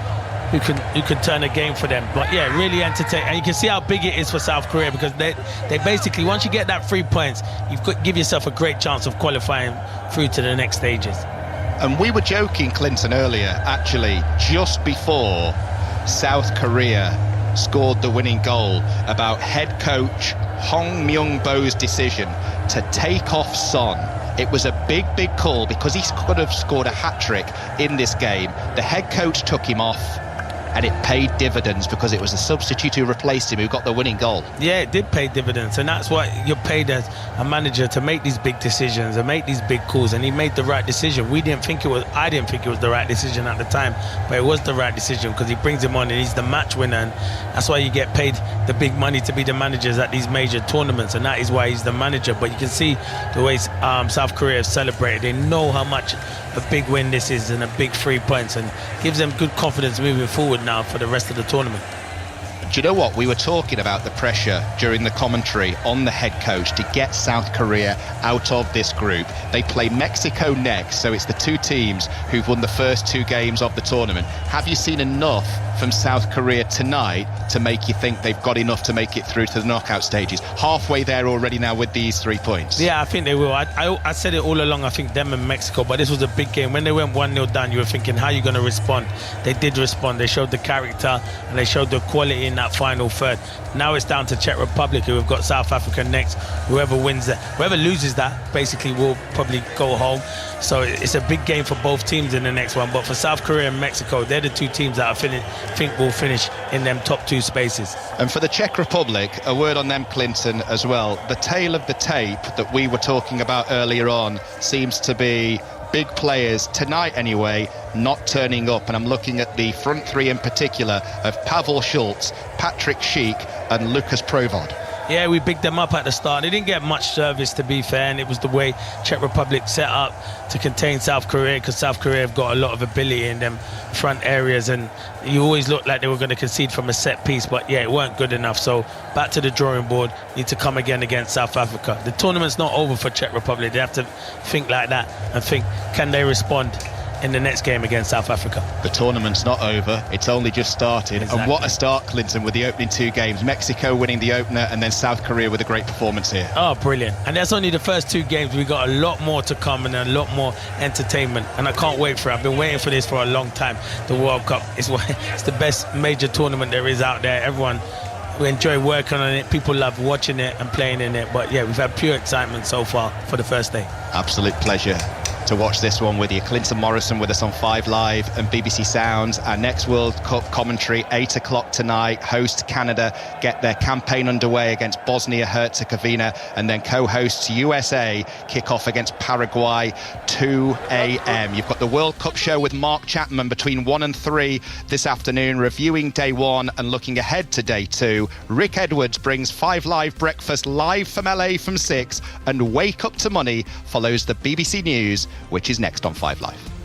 who can turn a game for them. But yeah, really entertaining, and you can see how big it is for South Korea, because they basically, once you get that 3 points, you've got give yourself a great chance of qualifying through to the next stages. And we were joking, Clinton, earlier, actually, just before South Korea scored the winning goal, about head coach Hong Myung-bo's decision to take off Son. It was a big call because he could have scored a hat-trick in this game. The head coach took him off, and it paid dividends because it was the substitute who replaced him who got the winning goal. Yeah, it did pay dividends, and that's why you're paid as a manager to make these big decisions and make these big calls, and he made the right decision. I didn't think it was the right decision at the time, but it was the right decision because he brings him on and he's the match winner, and that's why you get paid the big money to be the managers at these major tournaments, and that is why he's the manager. But you can see the way South Korea have celebrated. They know how much a big win this is and a big 3 points, and gives them good confidence moving forward now for the rest of the tournament. Do you know what? We were talking about the pressure during the commentary on the head coach to get South Korea out of this group. They play Mexico next, so it's the two teams who've won the first two games of the tournament. Have you seen enough from South Korea tonight to make you think they've got enough to make it through to the knockout stages? Halfway there already now with these 3 points. Yeah, I think they will. I said it all along, I think them and Mexico, but this was a big game. When they went 1-0 down, you were thinking, how are you going to respond? They did respond. They showed the character and they showed the quality in that final third. Now it's down to Czech Republic, who have got South Africa next. Whoever wins that, whoever loses that, basically will probably go home. So it's a big game for both teams in the next one. But for South Korea and Mexico, they're the two teams that I think will finish in them top two spaces. And for the Czech Republic, a word on them, Clinton, as well. The tail of the tape that we were talking about earlier on seems to be big players, tonight anyway, not turning up. And I'm looking at the front three in particular of Pavel Schultz, Patrick Schick and Lucas Provod. Yeah, we bigged them up at the start. They didn't get much service, to be fair, and it was the way Czech Republic set up to contain South Korea, because South Korea have got a lot of ability in them front areas, and you always looked like they were going to concede from a set piece, but yeah, it weren't good enough. So back to the drawing board, need to come again against South Africa. The tournament's not over for Czech Republic. They have to think like that and think, can they respond in the next game against South Africa? The tournament's not over, it's only just started. Exactly. And what a start, Clinton, with the opening two games. Mexico winning the opener and then South Korea with a great performance here. Oh, brilliant. And that's only the first two games. We got a lot more to come and a lot more entertainment, and I can't wait for it. I've been waiting for this for a long time. The World Cup is it's the best major tournament there is out there. Everyone, we enjoy working on it. People love watching it and playing in it. But yeah, we've had pure excitement so far for the first day. Absolute pleasure to watch this one with you. Clinton Morrison with us on 5 Live and BBC Sounds. Our next World Cup commentary, 8 o'clock tonight. Host Canada get their campaign underway against Bosnia-Herzegovina, and then co-hosts USA kick off against Paraguay 2 a.m. You've got the World Cup show with Mark Chapman between 1 and 3 this afternoon, reviewing day 1 and looking ahead to day 2. Rick Edwards brings 5 Live breakfast live from LA from 6, and Wake Up to Money follows the BBC News, which is next on 5 Live.